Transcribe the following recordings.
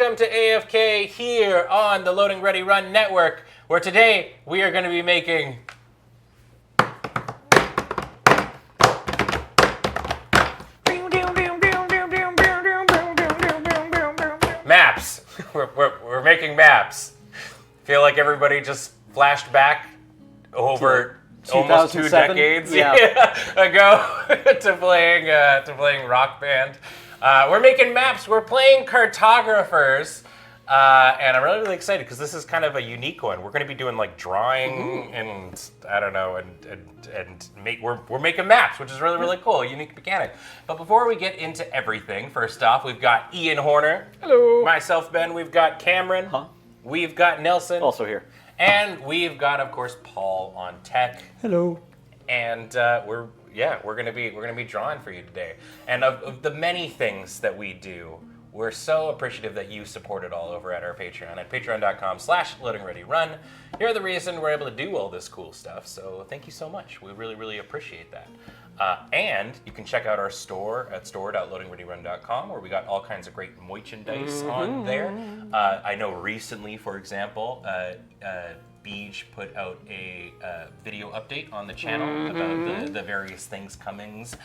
welcome to AFK here on the Loading Ready Run Network, where today we are going to be making maps. We're making maps. Feel like everybody just flashed back over almost 2 decades ago to playing Rock Band. We're making maps. We're playing Cartographers, and I'm really excited because this is kind of a unique one. We're going to be doing like drawing and I don't know, we're making maps, which is really cool, a unique mechanic. But before we get into everything, first off, we've got Ian Horner. Hello. Myself, Ben. We've got Cameron. We've got Nelson. Also here. And we've got, of course, Paul on tech. Hello. And we're gonna be drawing for you today. And of the many things that we do, we're so appreciative that you support it all over at our Patreon at patreon.com/loadingreadyrun. You're the reason we're able to do all this cool stuff. So thank you so much. We really appreciate that. And you can check out our store at store.loadingreadyrun.com, where we got all kinds of great merchandise on there. I know recently, for examle, Beej put out a video update on the channel about the various things comings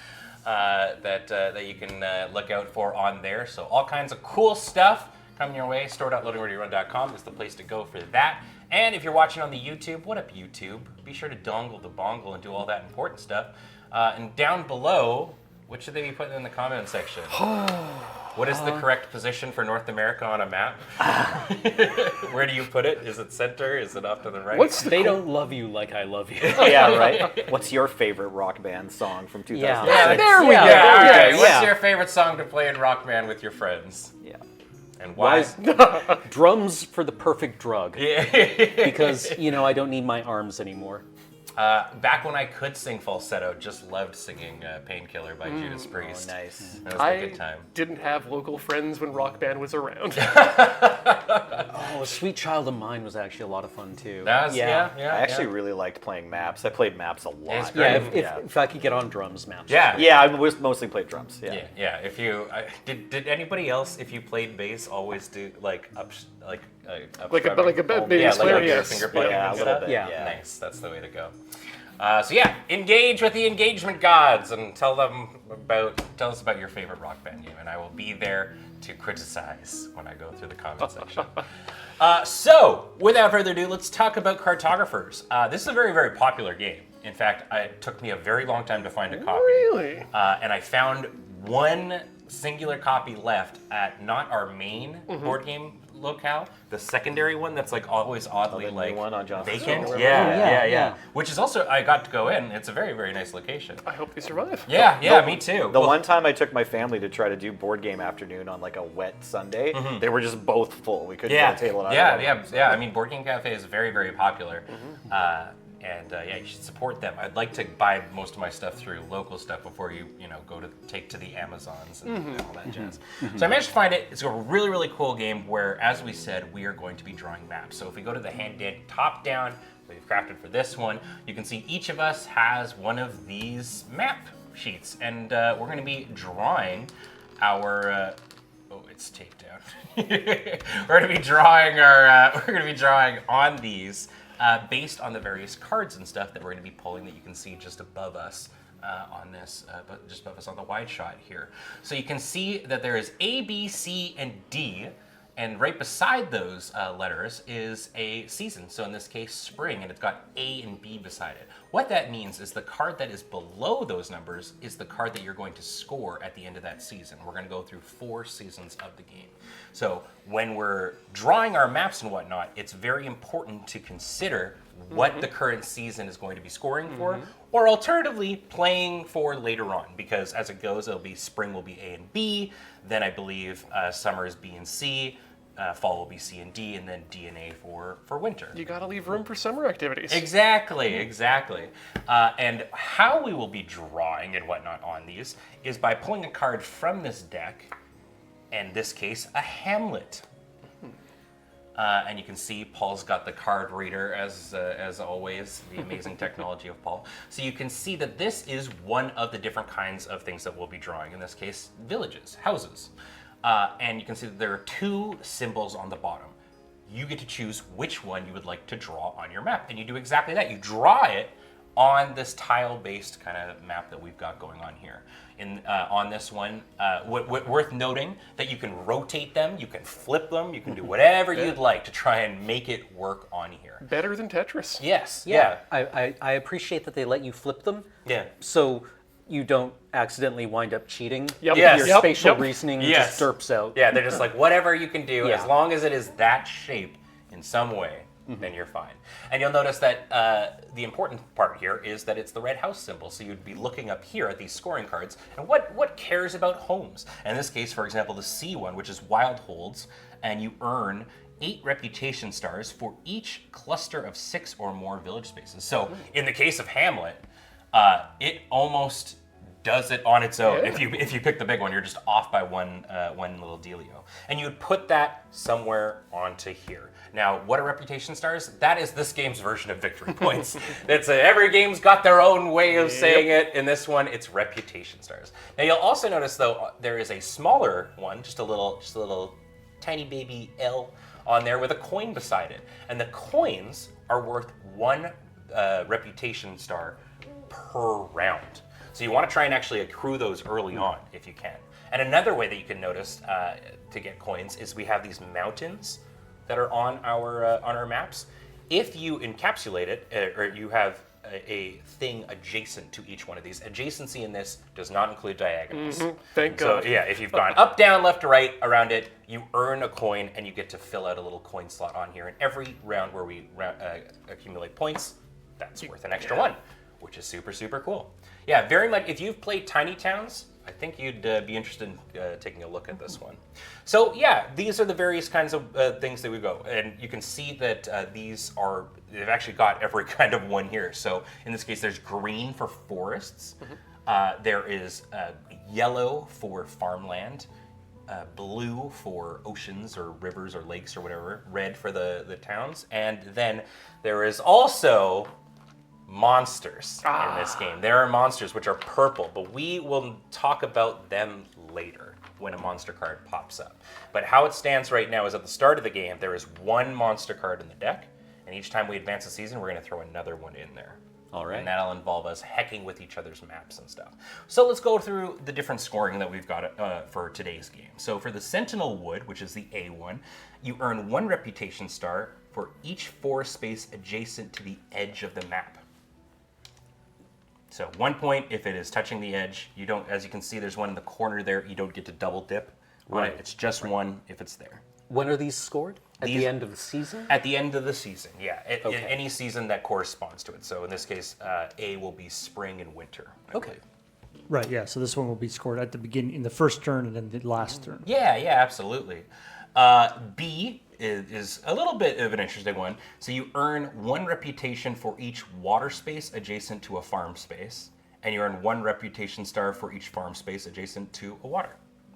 that you can look out for on there. So all kinds of cool stuff coming your way. Store.loadingreadyrun.com is the place to go for that. And if you're watching on the YouTube, what up YouTube? Be sure to dongle the bongle and do all that important stuff. And down below, what should they be putting in the comment section? What is the correct position for North America on a map? Where do you put it? Is it center? Is it off to the right? They don't love you like I love you. Yeah, right. What's your favorite Rock Band song from 2006? Yeah, there we go. Okay. Yeah. What's your favorite song to play in Rock Band with your friends? Yeah. And why? Drums for the perfect drug. Yeah. Because, I don't need my arms anymore. Back when I could sing falsetto, just loved singing Painkiller by Judas Priest. Oh, nice. That was a good time. Didn't have local friends when Rock Band was around. Oh, Sweet Child of Mine was actually a lot of fun, too. That was, yeah. I actually really liked playing maps. I played maps a lot. It's great. Yeah, if I could get on drums, maps. Yeah. Yeah, I mostly played drums. Yeah. Yeah. If you did anybody else, if you played bass, always do like up like a strumming? bass player, like your yes. finger plugging Yeah, and a little stuff? bit. Yeah. Nice. That's the way to go. So engage with the engagement gods and tell us about your favorite Rock Band game, and I will be there to criticize when I go through the comment section. So, without further ado, let's talk about Cartographers. This is a very popular game. In fact, it took me a very long time to find a copy. Really? And I found one singular copy left at not our main board game locale, the secondary one that's like always oddly like one on Johnson vacant. Street. Yeah. Which is also, I got to go in. It's a very nice location. I hope they survive. Yeah, me too. The one time I took my family to try to do board game afternoon on like a wet Sunday, they were just both full. We couldn't get a table out. Yeah. I mean, Board Game Cafe is very popular. And you should support them. I'd like to buy most of my stuff through local stuff before you go to take to the Amazons and all that jazz. So I managed to find it. It's a really cool game where, as we said, we are going to be drawing maps. So if we go to the hand top down, we've crafted for this one, you can see each of us has one of these map sheets, and we're going to be drawing our. It's taped down. We're going to be drawing on these. Based on the various cards and stuff that we're going to be pulling that you can see just above us on this, but just above us on the wide shot here. So you can see that there is A, B, C, and D, and right beside those letters is a season. So in this case, spring, and it's got A and B beside it. What that means is the card that is below those numbers is the card that you're going to score at the end of that season. We're going to go through 4 seasons of the game. So when we're drawing our maps and whatnot, it's very important to consider what the current season is going to be scoring for, or alternatively playing for later on, because as it goes, it'll be spring will be A and B, then I believe summer is B and C, fall will be C and D, and then D and A for winter. You gotta leave room for summer activities. Exactly. And how we will be drawing and whatnot on these is by pulling a card from this deck, in this case, a Hamlet. And you can see Paul's got the card reader, as always, the amazing technology of Paul. So you can see that this is one of the different kinds of things that we'll be drawing. In this case, villages, houses. and you can see that there are 2 symbols on the bottom. You get to choose which one you would like to draw on your map, and you do exactly that. You draw it on this tile-based kind of map that we've got going on here. On this one, worth noting that you can rotate them, you can flip them, you can do whatever you'd like to try and make it work on here. Better than Tetris. Yes. Yeah. I appreciate that they let you flip them. Yeah. So you don't accidentally wind up cheating. Yep. Yes. Your Yep. spatial Yep. reasoning Yes. just derps out. Yeah, they're just like, whatever you can do, Yeah. as long as it is that shape in some way, then you're fine. And you'll notice that the important part here is that it's the red house symbol. So you'd be looking up here at these scoring cards, and what cares about homes? In this case, for example, the C one, which is wild holds, and you earn 8 reputation stars for each cluster of 6 or more village spaces. So in the case of Hamlet, it almost does it on its own. Yeah. If you pick the big one, you're just off by one little dealio. And you would put that somewhere onto here. Now, what are reputation stars? That is this game's version of victory points. Every game's got their own way of saying it. In this one, it's reputation stars. Now, you'll also notice, though, there is a smaller one, just a little tiny baby L on there with a coin beside it. And the coins are worth 1 reputation star per round. So you want to try and actually accrue those early on if you can. And another way that you can notice to get coins is we have these mountains that are on our maps. If you encapsulate it, or you have a thing adjacent to each one of these, adjacency in this does not include diagonals. Thank God. So yeah, if you've gone up, down, left to right around it, you earn a coin and you get to fill out a little coin slot on here. And every round where we accumulate points, that's worth an extra 1, which is super, super cool. Yeah, very much. If you've played Tiny Towns, I think you'd be interested in taking a look at this one. So yeah, these are the various kinds of things that we go. And you can see that they've actually got every kind of one here. So in this case, there's green for forests. There is yellow for farmland. Blue for oceans or rivers or lakes or whatever. Red for the towns. And then there is also monsters in this game. There are monsters which are purple, but we will talk about them later when a monster card pops up. But how it stands right now is at the start of the game, there is 1 monster card in the deck, and each time we advance the season, we're going to throw another one in there. All right. And that'll involve us hecking with each other's maps and stuff. So let's go through the different scoring that we've got for today's game. So for the Sentinel Wood, which is the A one, you earn 1 reputation star for each 4 space adjacent to the edge of the map. So 1 point if it is touching the edge. You don't, as you can see, there's one in the corner there. You don't get to double dip. Right. It's just 1 if it's there. When are these scored? At These- the end of the season? At the end of the season, yeah. Okay. Any season that corresponds to it. So in this case, A will be spring and winter. I Okay. believe. Right, yeah. So this one will be scored at the beginning, in the first turn, and then the last turn. Yeah, absolutely. B is a little bit of an interesting one. So you earn 1 reputation for each water space adjacent to a farm space, and you earn 1 reputation star for each farm space adjacent to a water.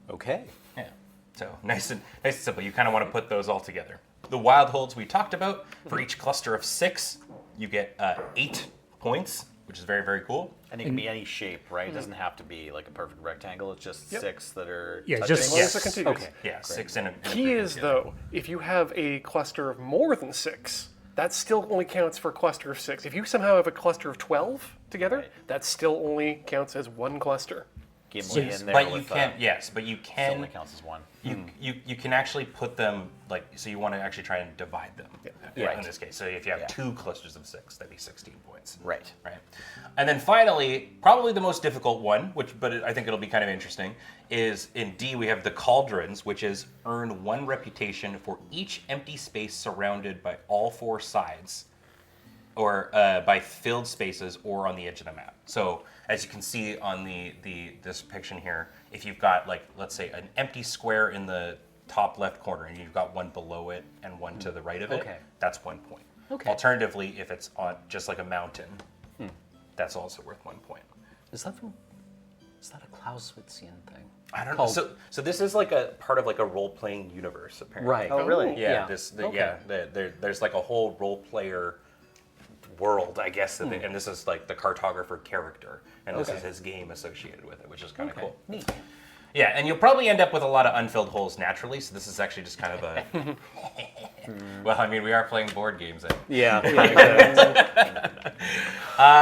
Okay. Yeah. So nice and simple. You kind of want to put those all together. The wild holds we talked about. For each cluster of 6, you get 8 points, which is very, very cool. And it can be any shape, right? It doesn't have to be like a perfect rectangle. It's just 6 that are Yeah, touching. just- As long as it Yes. continues. Okay. Yeah, 6 in a Key is, yeah. though, if you have a cluster of more than 6, that still only counts for a cluster of 6. If you somehow have a cluster of 12 together, that still only counts as 1 cluster. Gimli in there But you with, can, yes, but you still can only counts as 1. you can actually put them like, so you want to actually try and divide them. Right. In this case, so if you have 2 clusters of 6, that'd be 16 points. Right. Right. And then finally, probably the most difficult one, but I think it'll be kind of interesting, is in D we have the cauldrons, which is earn 1 reputation for each empty space surrounded by all 4 sides, or by filled spaces or on the edge of the map. So as you can see on this depiction here, if you've got, like, let's say an empty square in the top left corner and you've got 1 below it and 1 to the right of it, Okay. that's 1 point. Okay. Alternatively, if it's on just like a mountain, that's also worth 1 point. Is that a Clausewitzian thing? I don't know. So this is like a part of like a role-playing universe, apparently. Right. Oh, really? Yeah. Okay. There's like a whole role-player world, I guess, and this is like the cartographer character, and this is his game associated with it, which is kind of cool. Neat. Yeah, and you'll probably end up with a lot of unfilled holes naturally, so this is actually just kind of a... Well, I mean, we are playing board games. Yeah.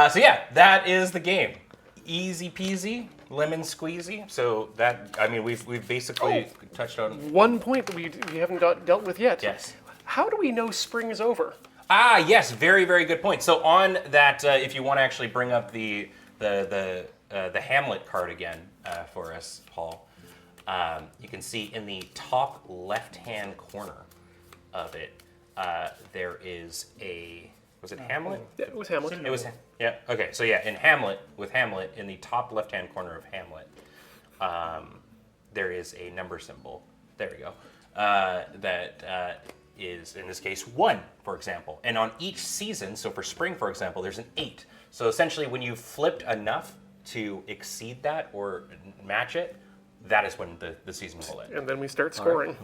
So yeah, that is the game. Easy peasy, lemon squeezy. So that, I mean, we've basically touched on... One point that we haven't dealt with yet. Yes. How do we know spring is over? Ah, yes, very, very good point. So on that, if you want to actually bring up the Hamlet card again for us, Paul, you can see in the top left-hand corner of it, there is a... Was it Hamlet? Yeah, it was Hamlet. It was, yeah, okay. So yeah, in Hamlet, in the top left-hand corner of Hamlet, there is a number symbol. There we go. That is, in this case, 1, for example. And on each season, so for spring, for example, there's an 8. So essentially, when you flipped enough to exceed that or match it, that is when the season will end. And then we start scoring.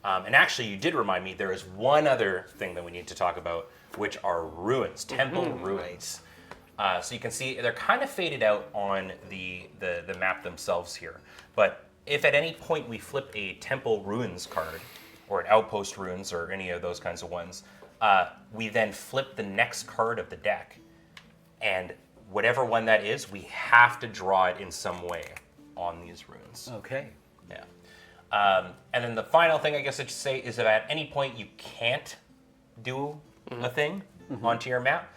And actually, you did remind me, there is one other thing that we need to talk about, which are ruins, temple ruins. So you can see they're kind of faded out on the map themselves here. But if at any point we flip a temple ruins card, or an outpost ruins, or any of those kinds of ones, we then flip the next card of the deck. And whatever one that is, we have to draw it in some way on these runes. Okay. Yeah. And then the final thing I guess I should say is that at any point you can't do a thing onto your map,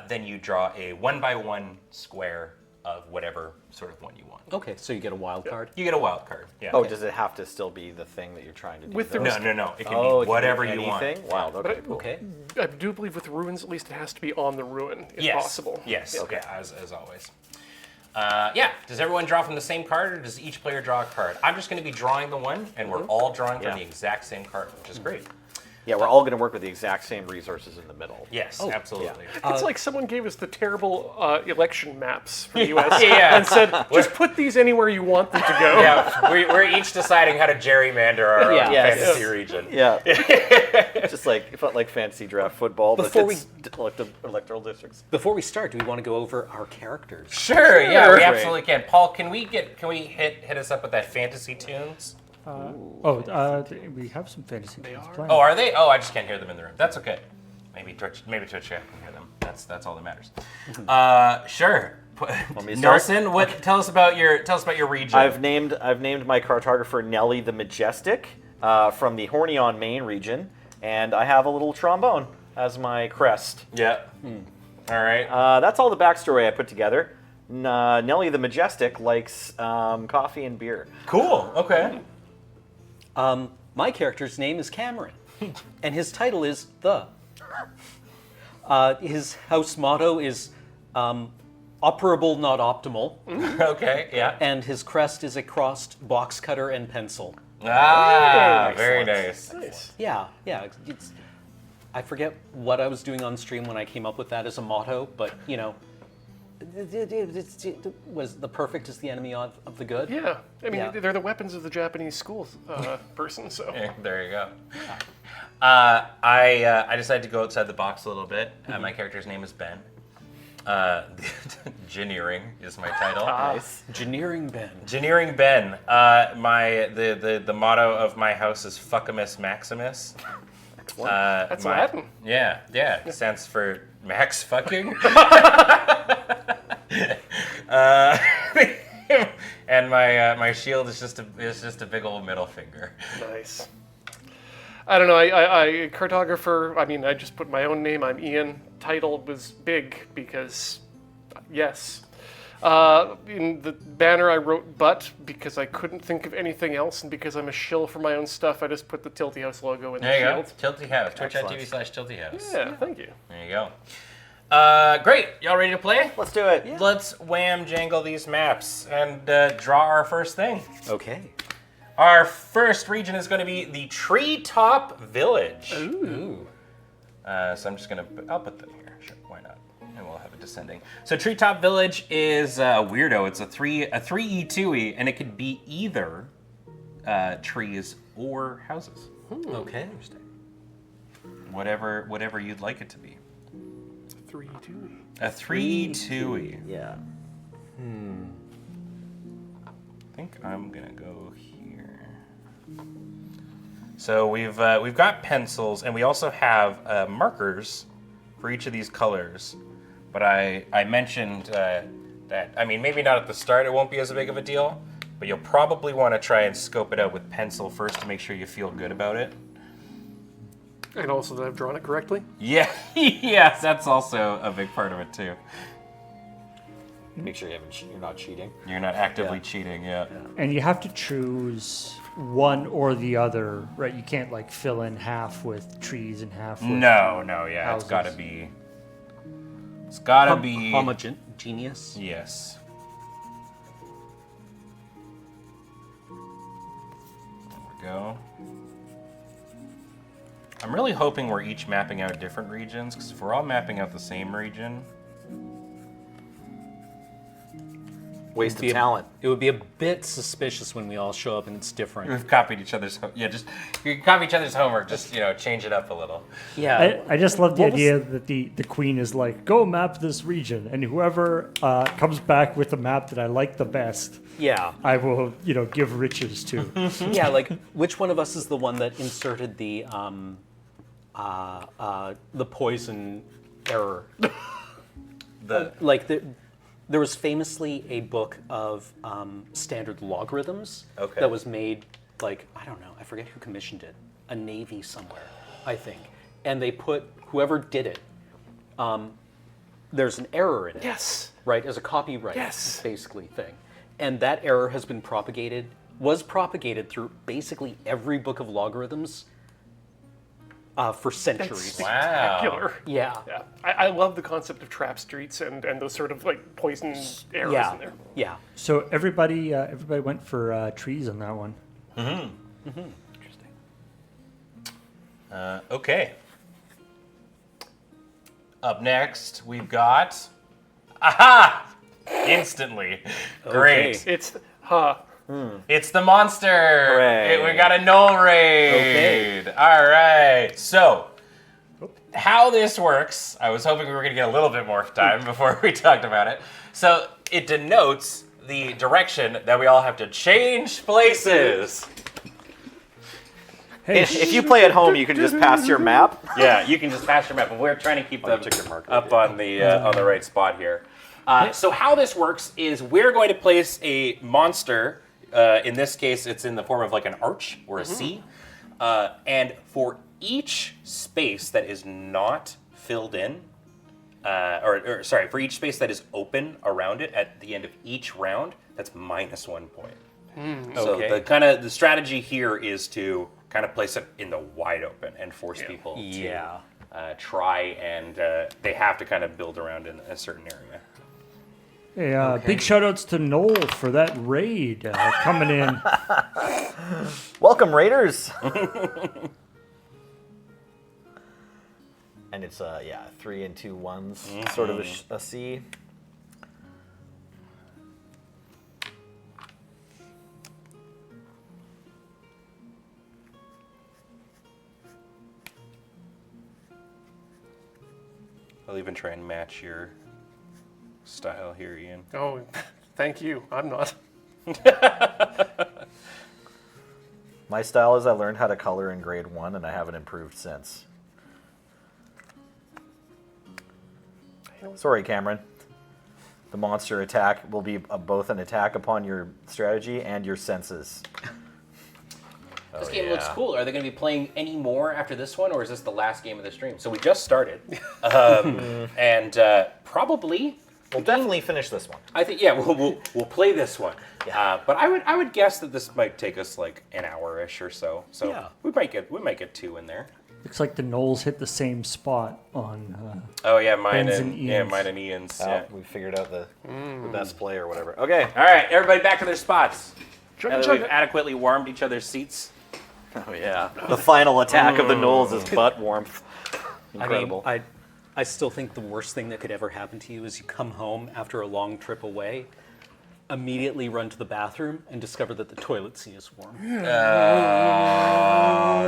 then you draw a 1x1 square of whatever sort of one you want. Okay, so you get a wild card. You get a wild card. Yeah. Oh, does it have to still be the thing that you're trying to do? With the though? No. It can Oh, it be can whatever be you want. anything? Wild. Okay. But Cool. Okay. I do believe with ruins, at least it has to be on the ruin, if Yes. possible. Yes. Yeah. Okay. As always. Yeah. Does everyone draw from the same card, or does each player draw a card? I'm just going to be drawing the one, and we're all drawing from Yeah. the exact same card, which is great. Yeah, we're all going to work with the exact same resources in the middle. Yes. Absolutely. It's like someone gave us the terrible election maps for the U.S. Yeah. and said, just put these anywhere you want them to go. Yeah. We're each deciding how to gerrymander our own Yeah. fantasy region. Yeah. Just like it felt like fantasy draft football, but Before it's electoral districts. Before we start, do we want to go over our characters? Sure, yeah, we Great. absolutely can. Paul, can we hit us up with that fantasy tunes? We have some fantasy games Oh, playing. are they? Oh, I just can't hear them in the room. That's okay. Maybe Twitch chat can hear them. That's all that matters. Sure. me to start? Nelson, tell us about your region. I've named my cartographer Nelly the Majestic from the Hornion Main region, and I have a little trombone as my crest. Yeah. All right. That's all the backstory I put together. Nelly the Majestic likes coffee and beer. Cool. Okay. My character's name is Cameron, and his title is The. His house motto is operable, not optimal, Okay. Yeah. and his crest is a crossed box cutter and pencil. Ah, very nice. Nice. Yeah. I forget what I was doing on stream when I came up with that as a motto, but was the perfect is the enemy of the good? Yeah. I mean, Yeah. they're the weapons of the Japanese school person, so. Yeah, there you go. I decided to go outside the box a little bit. My character's name is Ben. Engineering is my title. Nice. Engineering Ben. Engineering Ben. The motto of my house is Fuckamus Maximus. That's Latin. Yeah. It stands for Max fucking. And my shield is just a big old middle finger. Nice. I don't know. I cartographer. I mean, I just put my own name. I'm Ian. Title was big because, yes. In the banner, I wrote "but" because I couldn't think of anything else, and because I'm a shill for my own stuff, I just put the Tilty House logo in There you the go. shield. Tilty House. Twitch.tv/Tilty House. Yeah, thank you. There you go. Great. Y'all ready to play? Let's do it. Let's wham jangle these maps and draw our first thing. Okay. Our first region is going to be the Treetop Village. Ooh. So I'm just going to, I'll put them here. Sure, why not? And we'll have it descending. So Treetop Village is weirdo. It's a 3E2E, and it could be either trees or houses. Okay. Whatever you'd like it to be. 3-2. A 3E2E. Yeah. I think I'm gonna go here. So we've got pencils, and we also have markers for each of these colors. But I mentioned that, I mean, maybe not at the start, it won't be as big of a deal, but you'll probably want to try and scope it out with pencil first to make sure you feel good about it. And also that I've drawn it correctly. Yeah, yes, that's also a big part of it too. Make sure you're not cheating. You're not actively cheating, yeah. And you have to choose one or the other, right? You can't like fill in half with trees and half with No, yeah, houses. it's gotta be Homogeneous. Yes. There we go. I'm really hoping we're each mapping out different regions, because if we're all mapping out the same region, Waste of Be a- talent. It would be a bit suspicious when we all show up and it's different. we've copied each other's you can copy each other's homework, just change it up a little. Yeah. I just love the What was- idea that the queen is like, go map this region, and whoever comes back with the map that I like the best, Yeah. I will, give riches to. Yeah, like which one of us is the one that inserted the poison error? There was famously a book of standard logarithms Okay. that was made, like, I don't know, I forget who commissioned it, a Navy somewhere, I think. And they put, whoever did it, there's an error in it. Yes. Right, as a copyright, Yes. basically, thing. And that error has been was propagated through basically every book of logarithms for centuries. Spectacular. Yeah. Yeah. I love the concept of trap streets and those sort of like poison arrows Yeah. in there. Yeah. So everybody went for trees on that one. Interesting. Okay. Up next, we've got... Aha! Instantly. Great. It's It's the monster. Hooray. We got a null raid. All right. So, how this works, I was hoping we were going to get a little bit more time before we talked about it. So, it denotes the direction that we all have to change places. Hey, If you play at home, you can just pass your map. Yeah, you can just pass your map, but we're trying to keep them took your marker. up on the right spot here. So how this works is we're going to place a monster. In this case, it's in the form of like an arch or a C. And for each space that is not filled in, for each space that is open around it at the end of each round, that's -1 point. So Okay. the strategy here is to kind of place it in the wide open and force people Yeah. to try and they have to kind of build around in a certain area. hey, big shout outs to Noel for that raid coming in. Welcome, Raiders. And it's 3 and 2 ones, sort of a C. I'll even try and match your style here, Ian. Oh, thank you. I'm not. My style is I learned how to color in grade 1, and I haven't improved since. Sorry, Cameron. The monster attack will be both an attack upon your strategy and your senses. This game looks cool. Are they going to be playing any more after this one, or is this the last game of the stream? So we just started, and probably We'll definitely finish this one. I think we'll play this one. But I would guess that this might take us like an hour-ish or so. So Yeah. we might get 2 in there. Looks like the Knolls hit the same spot on. Oh yeah, mine Ben's and and Ian's. mine and Ian's. Oh, Yeah. we figured out the best play or whatever. Okay. All right, everybody back to their spots. Chugga, Now that chugga. we've adequately warmed each other's seats. Oh yeah. The final attack of the Knolls is butt warmth. Incredible. I mean, I still think the worst thing that could ever happen to you is you come home after a long trip away, immediately run to the bathroom, and discover that the toilet seat is warm. Oh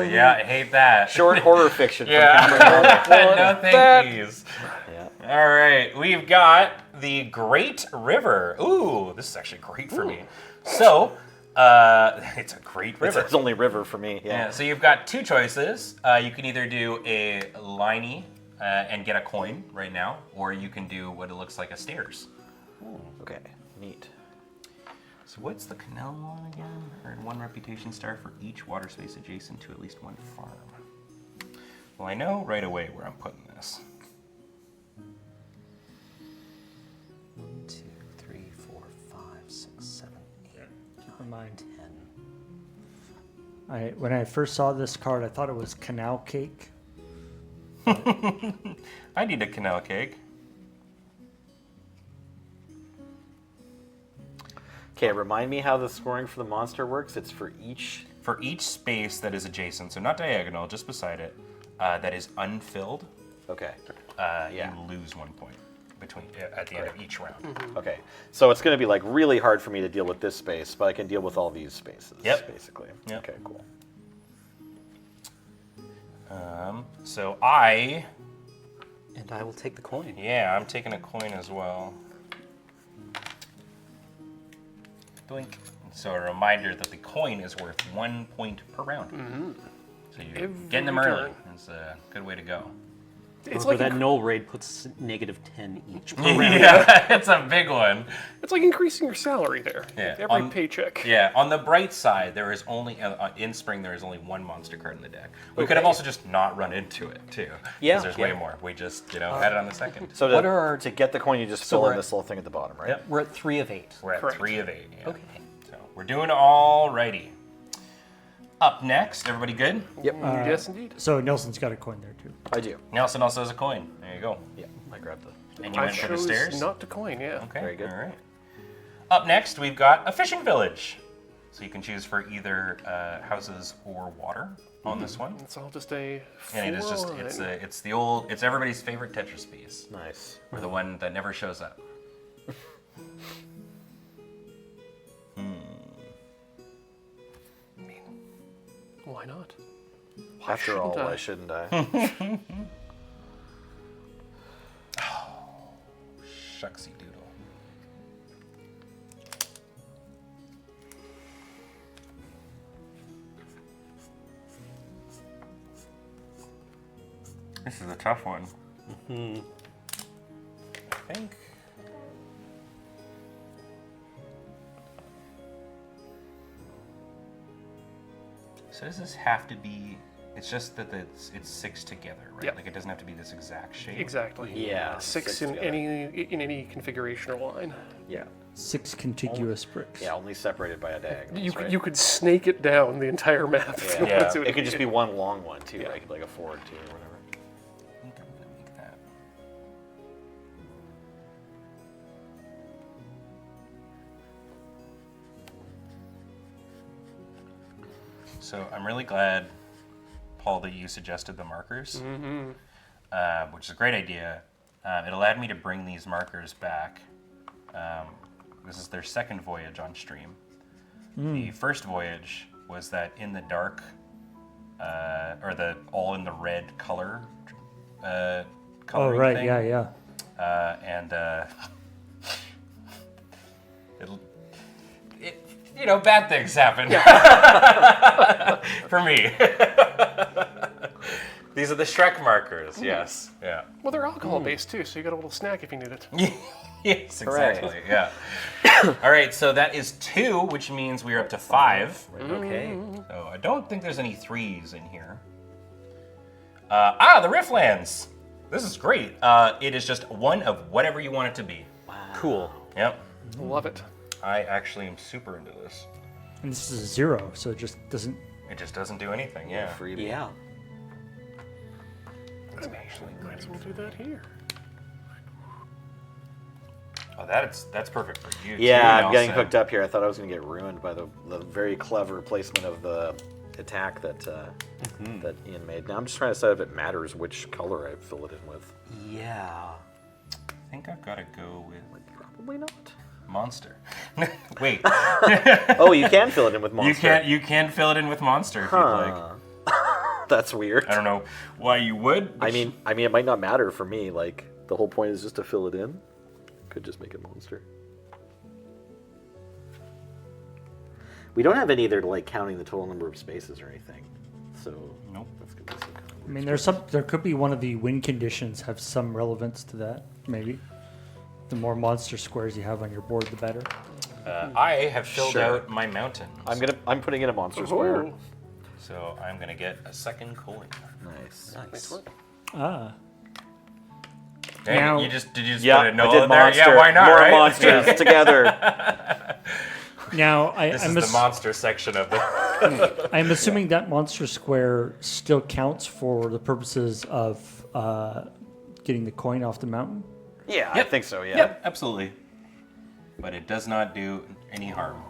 yeah, I hate that. Short horror fiction. Yeah. From Cameron. No thank yous. Yeah. All right, we've got the Great River. Ooh, this is actually great for me. So, it's a great river. It's only river for me. Yeah, Yeah. so you've got two choices. You can either do a liney and get a coin right now, or you can do what it looks like a stairs. Okay. Neat. So what's the canal one again? Earn 1 reputation star for each water space adjacent to at least one farm. Well, I know right away where I'm putting this. 1, 2, 3, 4, 5, 6, 7, 8, Never mind. 10. When I first saw this card, I thought it was canal cake. I need a canal cake. Okay, remind me how the scoring for the monster works. It's for each. For each space that is adjacent, so not diagonal, just beside it, that is unfilled, Okay. you lose 1 point at the end of each round. Okay. So it's going to be like really hard for me to deal with this space, but I can deal with all these spaces. Yep. Basically. Yep. Okay. Cool. So And I will take the coin. I'm taking a coin as well. Doink. So a reminder that the coin is worth 1 point per round. So you're getting them early. turn. It's a good way to go. It's Or like that null raid puts -10 each per round. Yeah, it's a big one. it's like increasing your salary there. Yeah, Every paycheck. Yeah, on the bright side, there is only in spring there is only one monster card in the deck. We could have also just not run into it too. 'Cause Yeah, there's yeah. way more. We just had it on the second. So What are our- to get the coin, you just So fill in we're- this little thing at the bottom, right? Yep. We're at 3 of 8. We're at Correct. 3 of 8. Yeah. Okay. So we're doing all righty. Up next, everybody good? Yep. Yes, indeed. So Nelson's got a coin there too. I do. Nelson also has a coin. There you go. Yeah. I grabbed the. And you I went for the chose stairs. not to coin. Yeah. Okay. Very good. All right. Up next, we've got a fishing village. So you can choose for either houses or water on this one. It's all just a. And it is just it's everybody's favorite Tetris piece, Nice. or the one that never shows up. Why not? After all, shouldn't I? why shouldn't I? Shucksy doodle. This is a tough one. I think. So does this have to be? It's just that it's 6 together, right? Yep. Like it doesn't have to be this exact shape. Exactly. Yeah, Six six in together. any configuration or line. Yeah. 6 contiguous bricks. Yeah. Only separated by a diagonal. You could snake it down the entire map. If you Yeah. wanted to. It could just be one long one too, Yeah. like a forward two or whatever. I think I'm gonna make that. So I'm really glad, Paul, that you suggested the markers, which is a great idea. It allowed me to bring these markers back. This is their second voyage on stream. The first voyage was that in the dark, or the all in the red color. Oh Coloring right, thing. yeah. Bad things happen for me. These are the Shrek markers. Yes. Yeah. Well, they're alcohol based too, so you got a little snack if you need it. Yes, Hooray. exactly. Yeah. All right, so that is 2, which means we're up to 5. Okay. So I don't think there's any 3s in here. The Riftlands. This is great. It is just one of whatever you want it to be. Cool. Yep. Love it. I actually am super into this. And this is a 0, so it just doesn't. It just doesn't do anything. Yeah. Freebie. Yeah. Might as well do that here. Oh, that's perfect for you. Yeah, too, I'm getting Nelson. hooked up here. I thought I was going to get ruined by the very clever placement of the attack that that Ian made. Now I'm just trying to decide if it matters which color I fill it in with. Yeah. I think I've got to go with Probably not. monster. Wait, Oh, you can fill it in with monster. you can fill it in with monster if you'd like. That's weird. I don't know why you would. but I mean, it might not matter for me. Like, The whole point is just to fill it in. Could just make a monster. We don't have any either, like counting the total number of spaces or anything. So Nope. that's gonna be some kind of I mean, there could be one of the win conditions have some relevance to that. Maybe the more monster squares you have on your board, the better. I have filled Sure. out my mountains. I'm putting in a monster square. Ooh. So I'm gonna get a second coin. Nice. Nice work. Ah, Hey, Now- did you just Yeah, put a I null did in there? monster. Yeah, why not? More right? monsters together. now This is the monster section of the. I'm assuming that monster square still counts for the purposes of getting the coin off the mountain. Yeah, I Yep. think so. Yeah. Yep, absolutely. But it does not do any harm.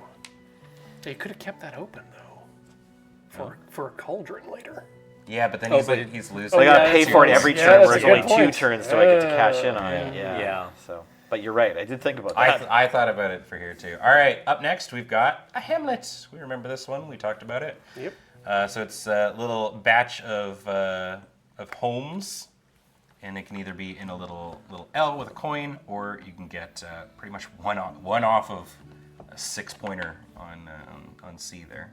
You could have kept that open though, for a cauldron later. Yeah, but then Oh, he's losing. I gotta yeah, pay that's for it yours. every Yeah, turn, that's whereas a good only 2 point. turns do I get to cash in on it. Yeah. Yeah. So, but you're right. I did think about that. I thought about it for here too. All right, up next we've got a Hamlet. We remember this one. We talked about it. Yep. So it's a little batch of homes, and it can either be in a little L with a coin, or you can get pretty much one off of a 6-pointer on C there,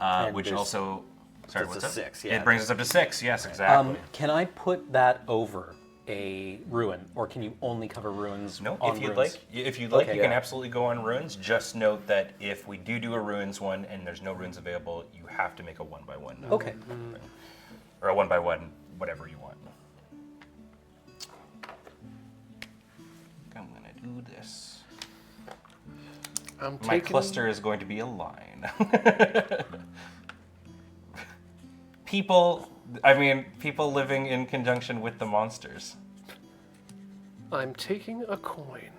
And which there's- also. Sorry, it's what's a up? 6, yeah. It brings us up to 6. Yes, exactly. Can I put that over a ruin, or can you only cover ruins? No, on if you'd ruins? like, Okay. you can Yeah. absolutely go on ruins. Just note that if we do a ruins one and there's no ruins available, you have to make a 1x1. Okay. Or a 1x1, whatever you want. I'm gonna do this. I'm My taking. cluster is going to be a line. People living in conjunction with the monsters. I'm taking a coin.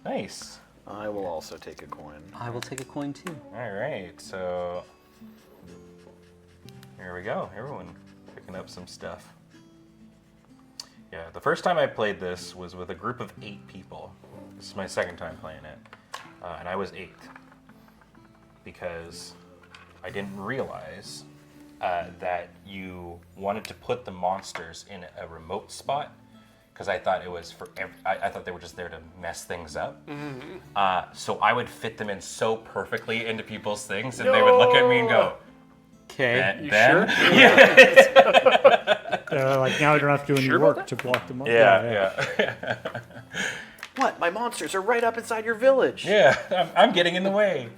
Nice. I will also take a coin. I will take a coin too. All right, so here we go. Everyone picking up some stuff. Yeah, the first time I played this was with a group of 8 people. This is my second time playing it, and I was 8th because I didn't realize that you wanted to put the monsters in a remote spot. Because I thought it was for I thought they were just there to mess things up. So I would fit them in so perfectly into people's things, and they would look at me and go, Okay. You Ben? sure? Like now I don't have to do any Sure about work to block them up. Yeah. What? My monsters are right up inside your village. Yeah, I'm getting in the way.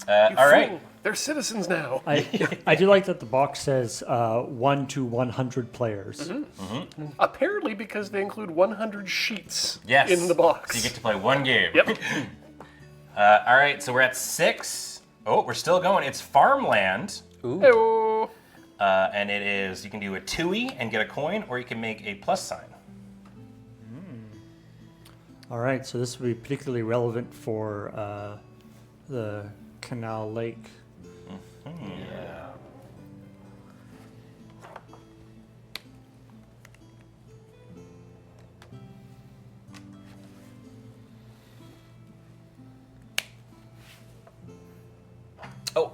All right. Fool. They're citizens now. I do like that the box says 1 to 100 players. Apparently, because they include 100 sheets Yes. in the box. So you get to play one game. Yep. All right, so we're at 6. Oh, we're still going. It's farmland. Hey-oh. And it is, you can do a 2e and get a coin, or you can make a plus sign. All right, so this would be particularly relevant for the Canal Lake. Yeah. Oh,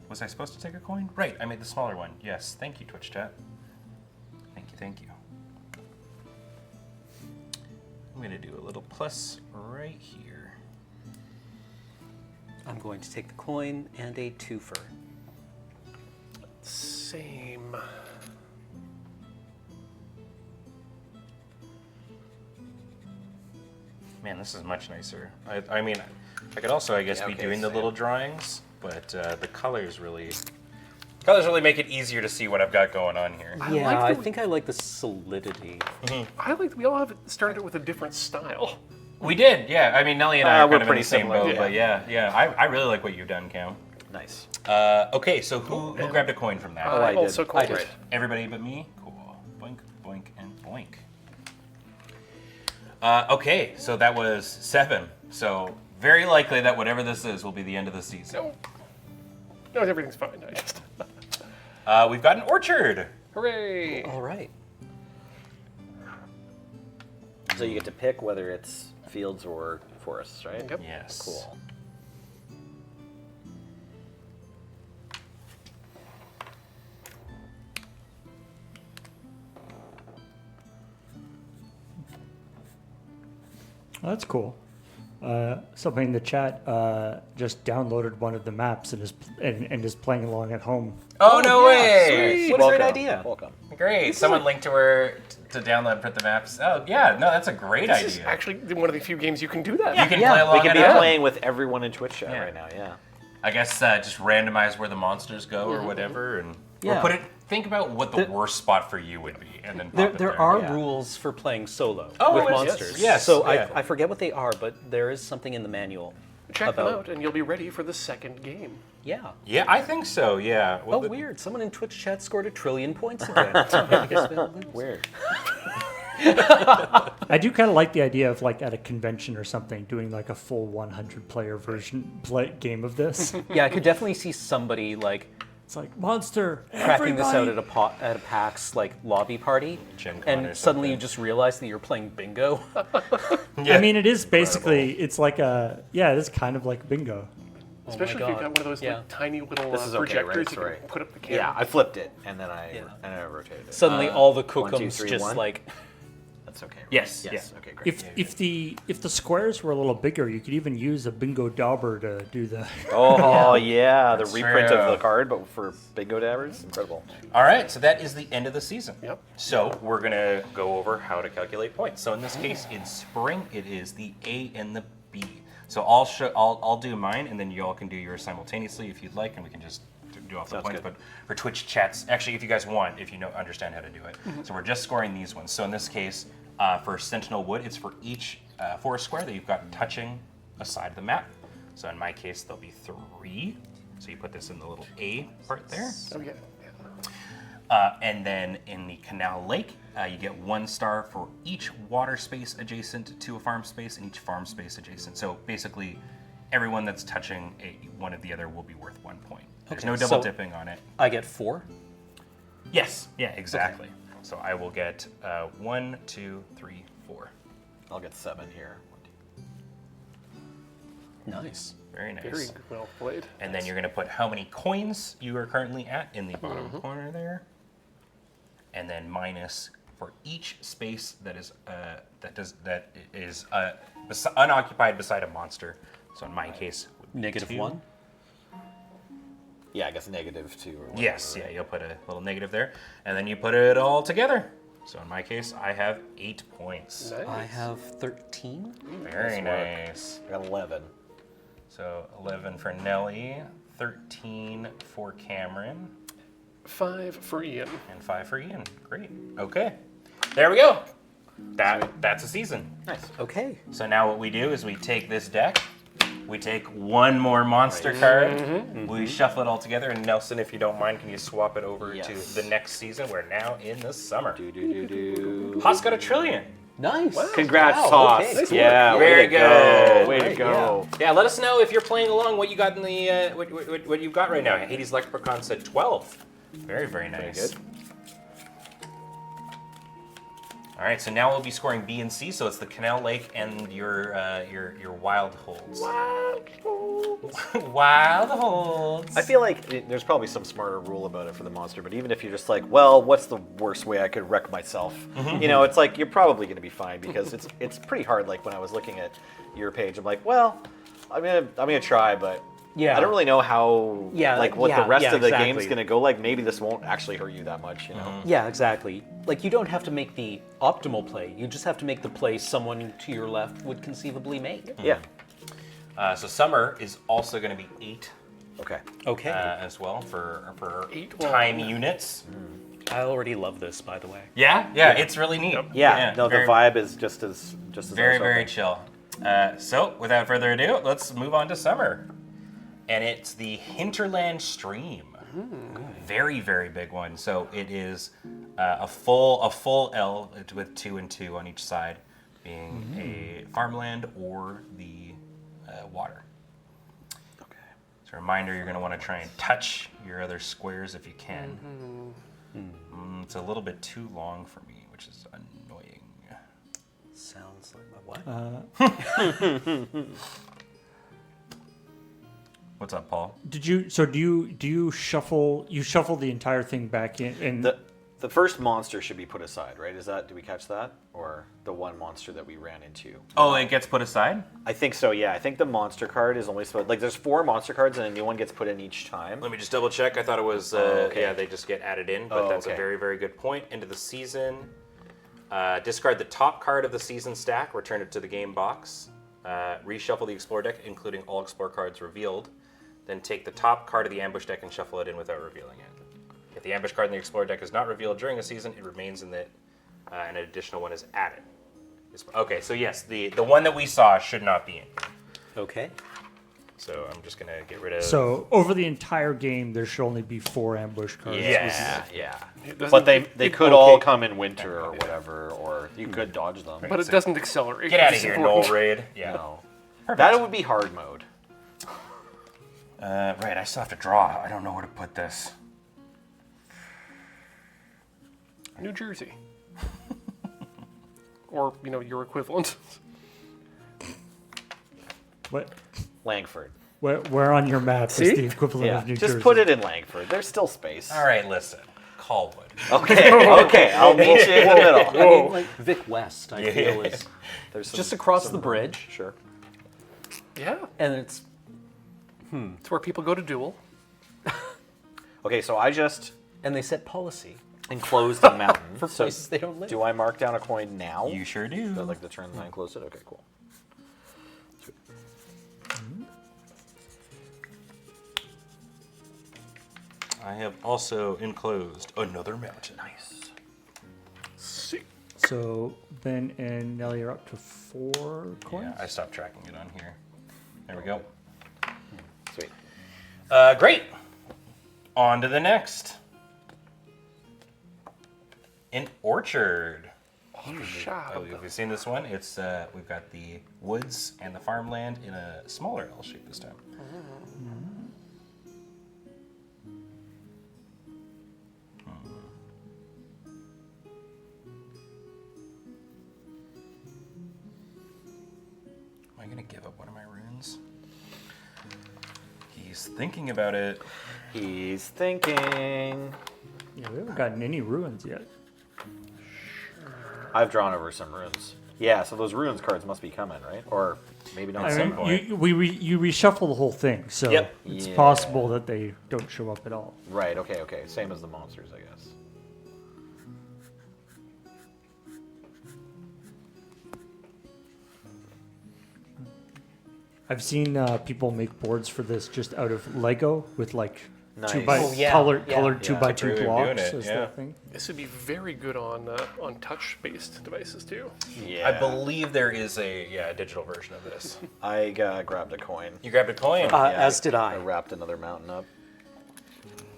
was I supposed to take a coin? Right, I made the smaller one. Yes, thank you, Twitch chat. Thank you. I'm gonna do a little plus right here. I'm going to take the coin and a twofer. Same. Man, this is much nicer. I mean, I could also, I guess, Yeah, be okay, doing the same. little drawings, but the colors really make it easier to see what I've got going on here. Yeah, like I the- think I like the solidity. I like that we all have started it with a different style. We did, yeah. I mean, Nelly and I are we're kind of in pretty the same similar, boat, yeah. but yeah. I really like what you've done, Cam. Nice. Okay, so who grabbed a coin from that? Oh, I did. Also coin. I did. Everybody but me? Cool. Boink, boink, and boink. Okay, so that was 7. So very likely that whatever this is will be the end of the season. No, everything's fine. I just. We've got an orchard. Hooray! All right. So you get to pick whether it's fields or forests, right? Yep. Yes. Cool. Well, that's cool. Somebody in the chat just downloaded one of the maps and is playing along at home. Oh, no way! What a great Welcome. idea. Welcome. Great. Someone linked to her to download and put the maps. Oh, yeah. No, that's a great This idea. is actually one of the few games you can do that. You can Yeah, play along We could at be home. playing with everyone in Twitch chat Yeah. right now. Yeah. I guess just randomize where the monsters go or whatever, and or Yeah. put it. Think about what the worst spot for you would be, and then pop There, it there there. are Yeah. rules for playing solo Oh, with yes, monsters. yes, So yeah. I forget what they are, but there is something in the manual. Check them about- out, and you'll be ready for the second game. Yeah. Yeah, I think so. Yeah. Well, Oh, weird. Someone in Twitch chat scored 1 trillion points again. Weird. I do kind of like the idea of like at a convention or something doing like a full 100 player game of this. Yeah, I could definitely see somebody like It's like monster. cracking this out everybody!" at a PAX like lobby party, Gen Con or and suddenly you something. just realize that you're playing bingo. Yeah. I mean, it is basically. It's like a. Yeah, it is kind of like bingo. Especially if you've God. got one of those Yeah. like, tiny little This is okay, right? projectors you Sorry. can put up the camera. Yeah, I flipped it and then I Yeah. rotated it. Suddenly, all the 1, 2, cookums 3, just 1. like That's okay. Right? Yes, Yes. yeah. Okay. Great. If the squares were a little bigger, you could even use a bingo dauber to do the. Oh yeah, the That's reprint true. of the card, but for bingo dabbers, incredible. All right, so that is the end of the season. Yep. So we're gonna go over how to calculate points. So in this case, in spring, it is the A and the B. So I'll do mine, and then you all can do yours simultaneously if you'd like, and we can just do off the Sounds points. good. But for Twitch chats, actually, if you guys want, if you understand how to do it, so we're just scoring these ones. So in this case, for Sentinel Wood, it's for each forest square that you've got touching a side of the map. So in my case, there'll be 3. So you put this in the little A part there. Oh, yeah. And then in the Canal Lake, you get 1 star for each water space adjacent to a farm space and each farm space adjacent. So basically, everyone that's touching one of the other will be worth 1 point. There's Okay, no double so- dipping on it. I get 4. Yes, yeah, exactly. So I will get 1, 2, 3, 4. I'll get 7 here. Nice. Very nice. Very well played. And then you're going to put how many coins you are currently at in the bottom corner there, and then minus for each space that is unoccupied beside a monster. So in my case, would be Negative 2. 1. Yeah, I guess -2 or whatever. Yes, yeah, you'll put a little negative there, and then you put it all together. So in my case, I have 8 points. Nice. I have 13. Very Nice nice. I got 11. So 11 for Nelly, 13 for Cameron, 5 for Ian. and 5 for Ian. Great. Okay. There we go. That's a season. Nice. Okay. So now what we do is we take this deck, we take 1 more monster card, we shuffle it all together, and Nelson, if you don't mind, can you swap it over Yes. to the next season? We're now in the summer. Do. Haas got 1 trillion. Nice. Congrats, Wow, Toss. okay. Nice Yeah, Very way to go. good. Way to Right, go. Yeah, let us know if you're playing along what you got in the what you've got right now. Hades Leprechaun said 12. Very, very nice. good. All right, so now we'll be scoring B and C. So it's the Canal Lake and your Wild Holds. Wild Holds. I feel like there's probably some smarter rule about it for the monster, but even if you're just like, well, what's the worst way I could wreck myself? You know, it's like you're probably going to be fine because it's pretty hard. Like when I was looking at your page, I'm like, well, I'm gonna try, but Yeah. I don't really know how like what the rest of the game's exactly. gonna go like. Maybe this won't actually hurt you that much, you know? Yeah, exactly. Like, you don't have to make the optimal play. You just have to make the play someone to your left would conceivably make. Yeah. So summer is also going to be 8 Okay. Okay. as well for 8 time units. I already love this, by the way. Yeah, it's really neat. Yeah. No, very, the vibe is just as very, I was very hoping. chill. So without further ado, let's move on to summer, and it's the Hinterland Stream. Very, very big one. So it is a full L with 2 and 2 on each side, being a farmland or the water. Okay. So a reminder, you're going to want to try and touch your other squares if you can. It's a little bit too long for me, which is annoying. Sounds like my what? What's up, Paul? Do you shuffle? You shuffle the entire thing back in. the first monster should be put aside, right? Did we catch that? Or the one monster that we ran into? Oh, it gets put aside? I think so, yeah. I think the monster card is only supposed, like there's 4 monster cards and a new one gets put in each time. Let me just double check. I thought it was, okay. yeah, they just get added in, but Oh, that's okay. a very, very good point. End of the season. Discard the top card of the season stack, return it to the game box. Reshuffle the Explore deck, including all Explore cards revealed. Then take the top card of the Ambush deck and shuffle it in without revealing it. If the Ambush card in the Explore deck is not revealed during a season, it remains in it, and an additional one is added. Okay, so yes, the one that we saw should not be in. Okay. So I'm just gonna get rid of. So over the entire game, there should only be 4 ambush cards. Yeah, yeah. It doesn't- But they it- could all come in winter or whatever, or you could dodge them. But it doesn't accelerate. Get out of It's here, important. Null Raid. Yeah. No. That would be hard mode. Right, I still have to draw. I don't know where to put this. New Jersey. Or, your equivalent. What? Langford. Where on your map See? is the equivalent Yeah, of New just Jersey? put it in Langford. There's still space. All right, listen. Colwood. Okay, okay. I'll meet you in the middle. I mean, like Vic West, I feel is There's some- just across some the room. bridge, Sure. Yeah. and it's It's where people go to duel. Okay, so I just and they set policy enclosed a mountain. for So places they don't live. do I mark down a coin now? You sure do. I'd like to turn I enclosed it? Okay, cool. I have also enclosed another mountain. Nice. See. So Ben and Nelly are up to 4 coins. Yeah, I stopped tracking it on here. There we go. Sweet. Great. On to the next. An orchard. Oh, have you seen this one? It's we've got the woods and the farmland in a smaller L shape this time. Am I gonna give up one of my runes? He's thinking about it. He's thinking. Yeah, we haven't gotten any ruins yet. I've drawn over some runes. Yeah, so those runes cards must be coming, right? Or maybe not. I some mean, point. you reshuffle the whole thing, so Yep. it's Yeah. possible that they don't show up at all. Right. Okay. Okay. Same as the monsters, I guess. I've seen people make boards for this just out of Lego with like Nice. 2 by Oh, yeah, colored yeah. colored 2 by That's a 2 great way of doing blocks. it, Is yeah. that thing? This would be very good on touch-based devices too. Yeah. I believe there is a digital version of this. I grabbed a coin. You grabbed a coin. Yeah, as did I. I wrapped another mountain up.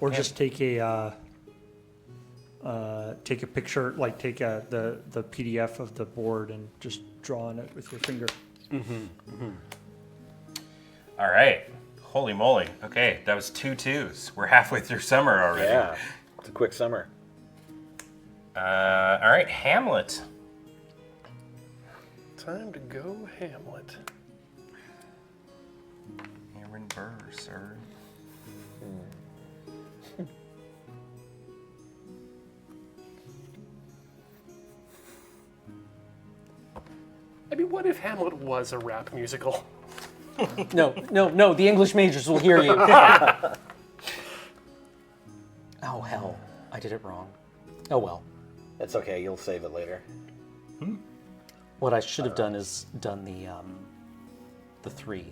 Or just take a picture, like take the PDF of the board and just draw on it with your finger. All right. Holy moly. Okay, that was 2 2s. We're halfway through summer already. Yeah. It's a quick summer. All right, Hamlet. Time to go Hamlet. Aaron Burr, sir. I mean, what if Hamlet was a rap musical? No, the English majors will hear you. Oh, hell. I did it wrong. Oh, well. It's okay. You'll save it later. What I should have done is done the 3.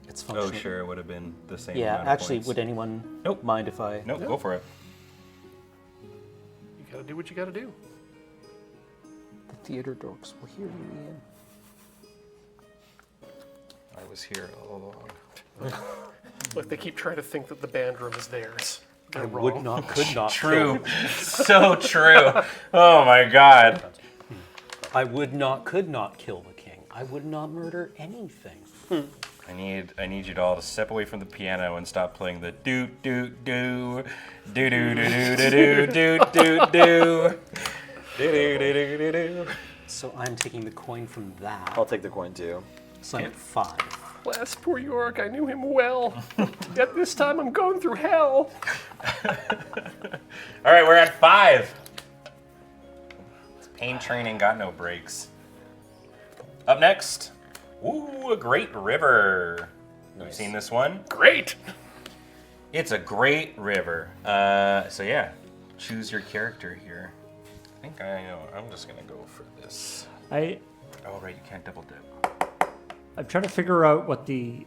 It's Oh, functional. sure, it would have been the same. Yeah, amount of actually, points. would anyone Nope. mind if I... Nope, go for it. You gotta do what you gotta do. The theater dorks will hear you, Ian. I was here all along. Look, they keep trying to think that the band room is theirs. They're I wrong. would not, could not. True. So true. Oh my god. I would not, could not kill the king. I would not murder anything. I need you to all to step away from the piano and stop playing the do do do do do do do do do do do do do. So I'm taking the coin from that. I'll take the coin too. So I'm at 5. Alas, poor York, I knew him well. Yet this time I'm going through hell. All right, we're at 5. Pain training got no breaks. Up next, ooh, a great river. You've seen this one? Great. It's a great river. So yeah, choose your character here. I think I know. I'm just gonna go for this. Oh right, you can't double dip. I'm trying to figure out what it's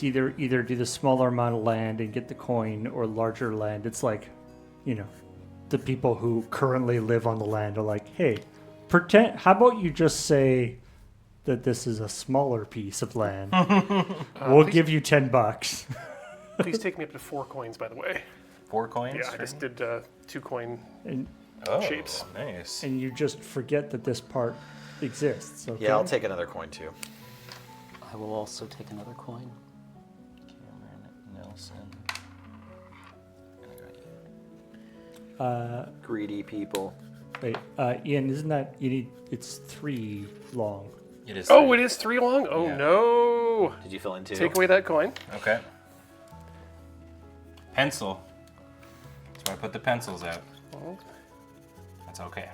either do the smaller amount of land and get the coin, or larger land. It's like, the people who currently live on the land are like, hey, how about you just say that this is a smaller piece of land? We'll give you $10. Please take me up to 4 coins, by the way. 4 coins? Yeah, I just did 2 coin And shapes. Nice. and you just forget that this part exists. Okay? Yeah, I'll take another coin too. I will also take another coin. Cameron Nelson. And I got you. Greedy people. Wait, Ian, isn't that it's 3 long? It is. Oh, 3. it is 3 long? Oh, Yeah. no. Did you fill in 2? Take away that coin. Okay. Pencil. That's why I put the pencils out. Oh. That's okay.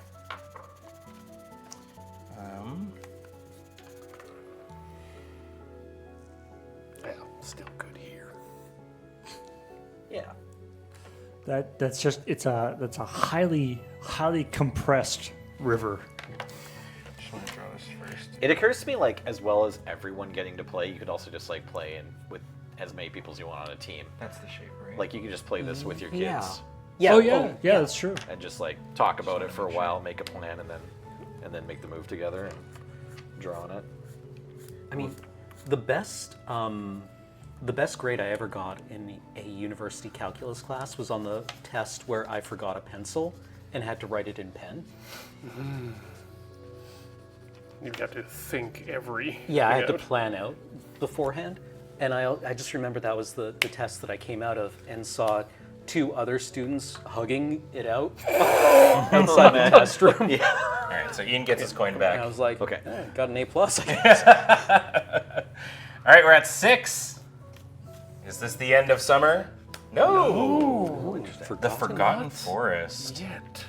Yeah, still good here. Yeah. That's a highly compressed river. Just want to draw this first. It occurs to me, like, as well as everyone getting to play, you could also just like play in with as many people as you want on a team. That's the shape, right? Like you could just play this with your kids. Yeah. Yeah. Oh yeah, that's true. And just like talk about it for a while, make a plan, and then make the move together and draw on it. I mean, the best grade I ever got in a university calculus class was on the test where I forgot a pencil and had to write it in pen. You'd have to think every. Yeah, I had to out. plan out beforehand, and I just remember that was the test that I came out of and saw 2 other students hugging it out outside the test room. Yeah. All right, so Ian gets his coin And I back. was like, Okay. got an A+, I guess. All right, we're at 6. Is this the end of summer? No. The Forgotten Lots? Forest. Yet.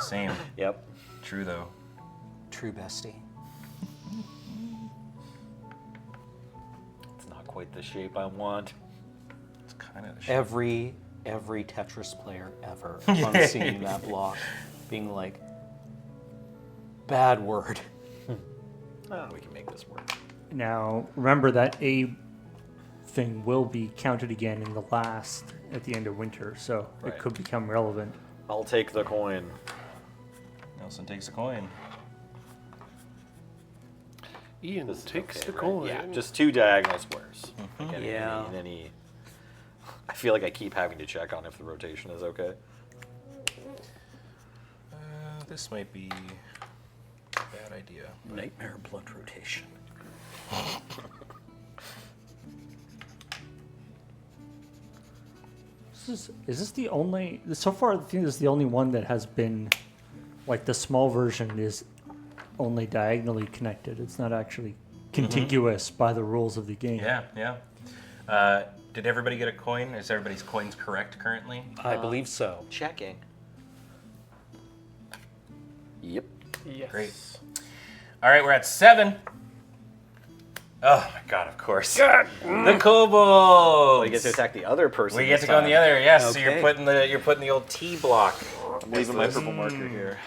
Same. Yep. True though. True bestie. It's not quite the shape I want. It's kind of the shape. Every Tetris player ever on seeing that block being like, bad word. Oh, we can make this work. Now remember that A thing will be counted again in the last at the end of winter, so Right. it could become relevant. I'll take the coin. Nelson takes a coin. Ian This is takes okay, the right? coin. Yeah, just 2 diagonal squares. Again, Yeah. in any, I feel like I keep having to check on if the rotation is okay. This might be a bad idea. Nightmare blood rotation. Is this the only? So far, I think this is the only one that has been, like the small version is only diagonally connected. It's not actually contiguous by the rules of the game. Yeah, yeah. Did everybody get a coin? Is everybody's coins correct currently? I believe so. Checking. Yep. Yes. Great. All right, we're at 7. Oh my god, of course. God. The kobolds. We get to attack the other person. We get this to go on the time. other. Yes, so Okay. you're putting the old T block. I'm leaving my purple marker here.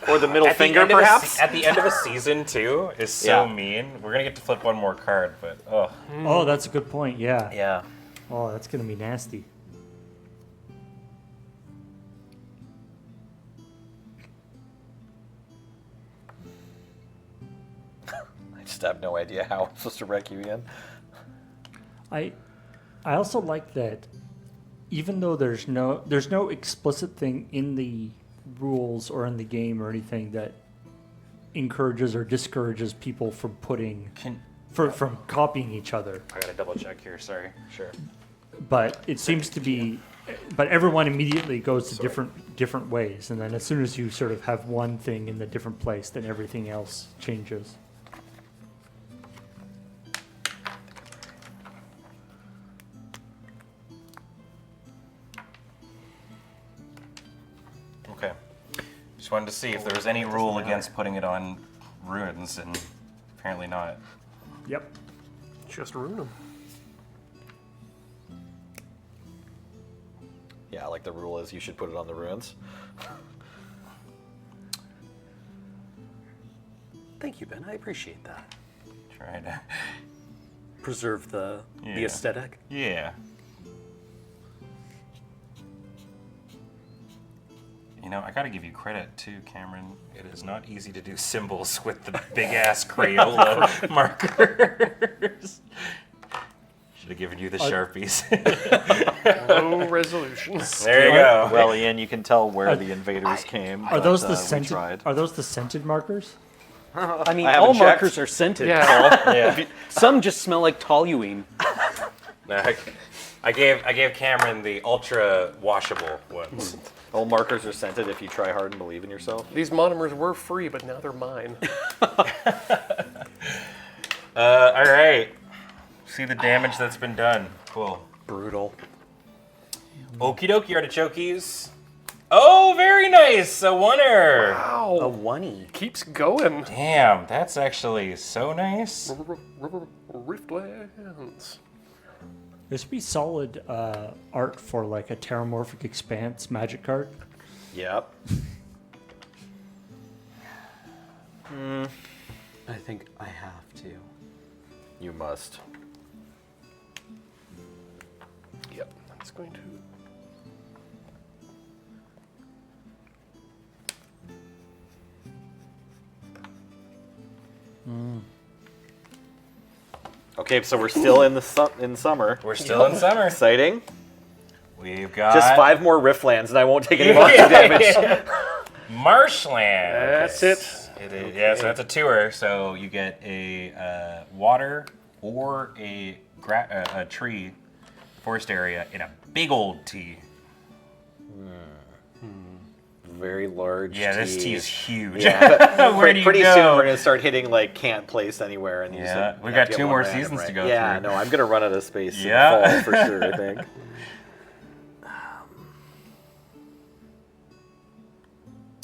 Or the middle At the finger, end of a perhaps? at the end of a season too is so Yeah. mean. We're gonna get to flip one more card, but oh Oh, that's a good point. Yeah. Yeah. Oh, that's gonna be nasty. I just have no idea how I'm supposed to wreck you again. I also like that even though there's no explicit thing in the rules or in the game or anything that encourages or discourages people from from copying each other. I gotta double check here. Sorry. Sure. But it seems to be but everyone immediately goes to different ways, and then as soon as you sort of have one thing in the different place, then everything else changes. Okay. Just wanted to see if there was any rule against putting it on ruins, and apparently not. Yep. Just ruin them. Yeah, like the rule is you should put it on the ruins. Thank you, Ben. I appreciate that. Try to. Preserve the Yeah. aesthetic. Yeah. You know, I gotta give you credit too, Cameron. It is not easy to do symbols with the big ass Crayola markers. Should have given you the Sharpies. Low resolution. There you go. Well, Ian, you can tell where the invaders came. Are those but, the we scented? tried. Are those the scented markers? I mean, I haven't all checked. markers are scented. Yeah. Paul. Yeah. Some just smell like toluene. No, I gave Cameron the ultra washable ones. All markers are scented if you try hard and believe in yourself. These monomers were free, but now they're mine. All right. See the damage that's been done. Cool. Brutal. Okie dokie, artichokes. Oh, very nice. A oneer. A Wow. oney. Keeps going. Damn, that's actually so nice. Riftlands. This would be solid art for like a Terramorphic Expanse magic card. Yep. I think I have to. You must. Yep. That's going to. Okay, so we're still in the in summer. We're still in summer. Exciting. We've got Just 5 more riftlands, and I won't take any monster damage. Marshland. That's it. It is, yeah, so that's a tour. So you get a water or a tree forest area in a big old tea. Very large. Yeah, this tea. tea is huge. Yeah. Where do you Pretty go? soon we're gonna start hitting like can't place anywhere, and you just, Yeah, like, we have got to get 2 one more random seasons to go Yeah, through. no, I'm gonna run out of space Yeah. in the fall for sure. I think.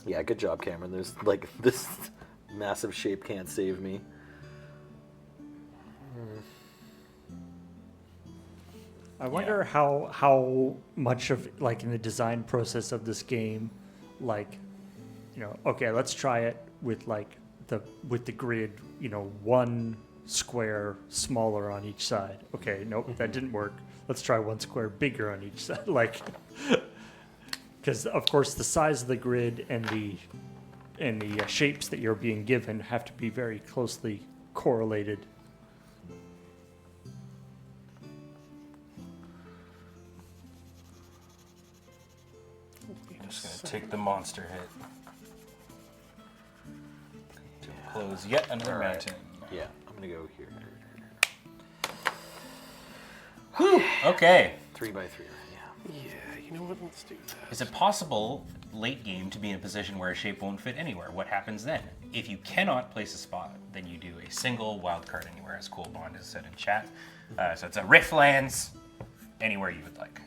Yeah, good job, Cameron. There's like this massive shape can't save me. I wonder how much of like in the design process of this game, like, you know, okay, let's try it with like the grid, you know, 1 square smaller on each side. Okay, nope, that didn't work. Let's try 1 square bigger on each side. Like, because of course the size of the grid and the shapes that you're being given have to be very closely correlated. I'm just gonna take the monster hit to close yet another Alright. mountain. Yeah, I'm gonna go here. Okay. 3 by 3. Yeah. Yeah, you know what? Let's do that. Is it possible late game to be in a position where a shape won't fit anywhere? What happens then? If you cannot place a spot, then you do a single wild card anywhere, as Cool Bond has said in chat. So it's a Riftlands, anywhere you would like.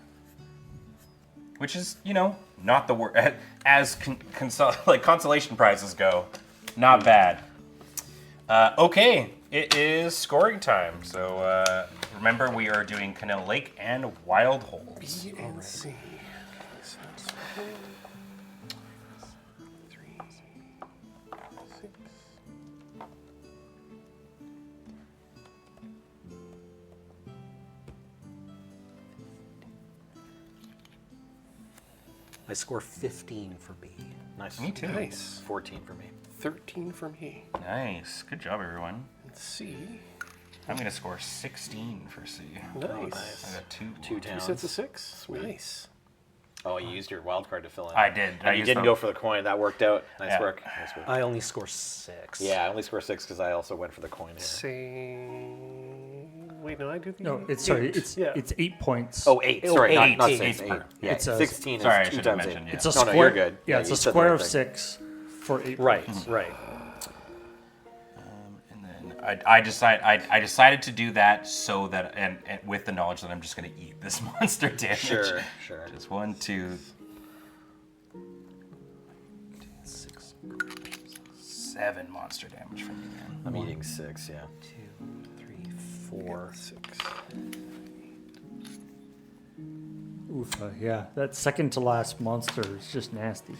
Which is, you know, not the worst. As consolation prizes go, not bad. Okay, it is scoring time. So remember, we are doing Canal Lake and Wild Holes. B and C. So that's 3, 6. I score 15 for B. Nice. Me too. Nice. 14 for me. 13 for me. Nice. Good job, everyone. And C. I'm going to score 16 for C. Nice. I got 2. 2 2 towns. sets of 6. Nice. Oh, you used your wild card to fill in. I did. I And you used didn't the- go for the coin. That worked out. Nice Yeah. work. Nice work. I only score 6. Yeah, I only scored 6 because I also went for the coin here. Wait, no, I do the. No, it's sorry, 8. it's yeah. it's 8 points. Oh, 8. Sorry, eight. not Eight. 6. Eight. 8. Yeah, It's a- 16 Sorry, I is 2 should have times 8. mentioned, yeah. It's a No, square. no, you're good. Yeah, it's you a said the square right of thing. 6 for 8 Right, points. right. And then I decided to do that so that, and with the knowledge that I'm just going to eat this monster damage. Sure, sure. Just 1, 2. 7 monster damage from you, man. I'm eating 6, yeah. 2, 3, 4. 6. Oof, yeah. That second to last monster is just nasty.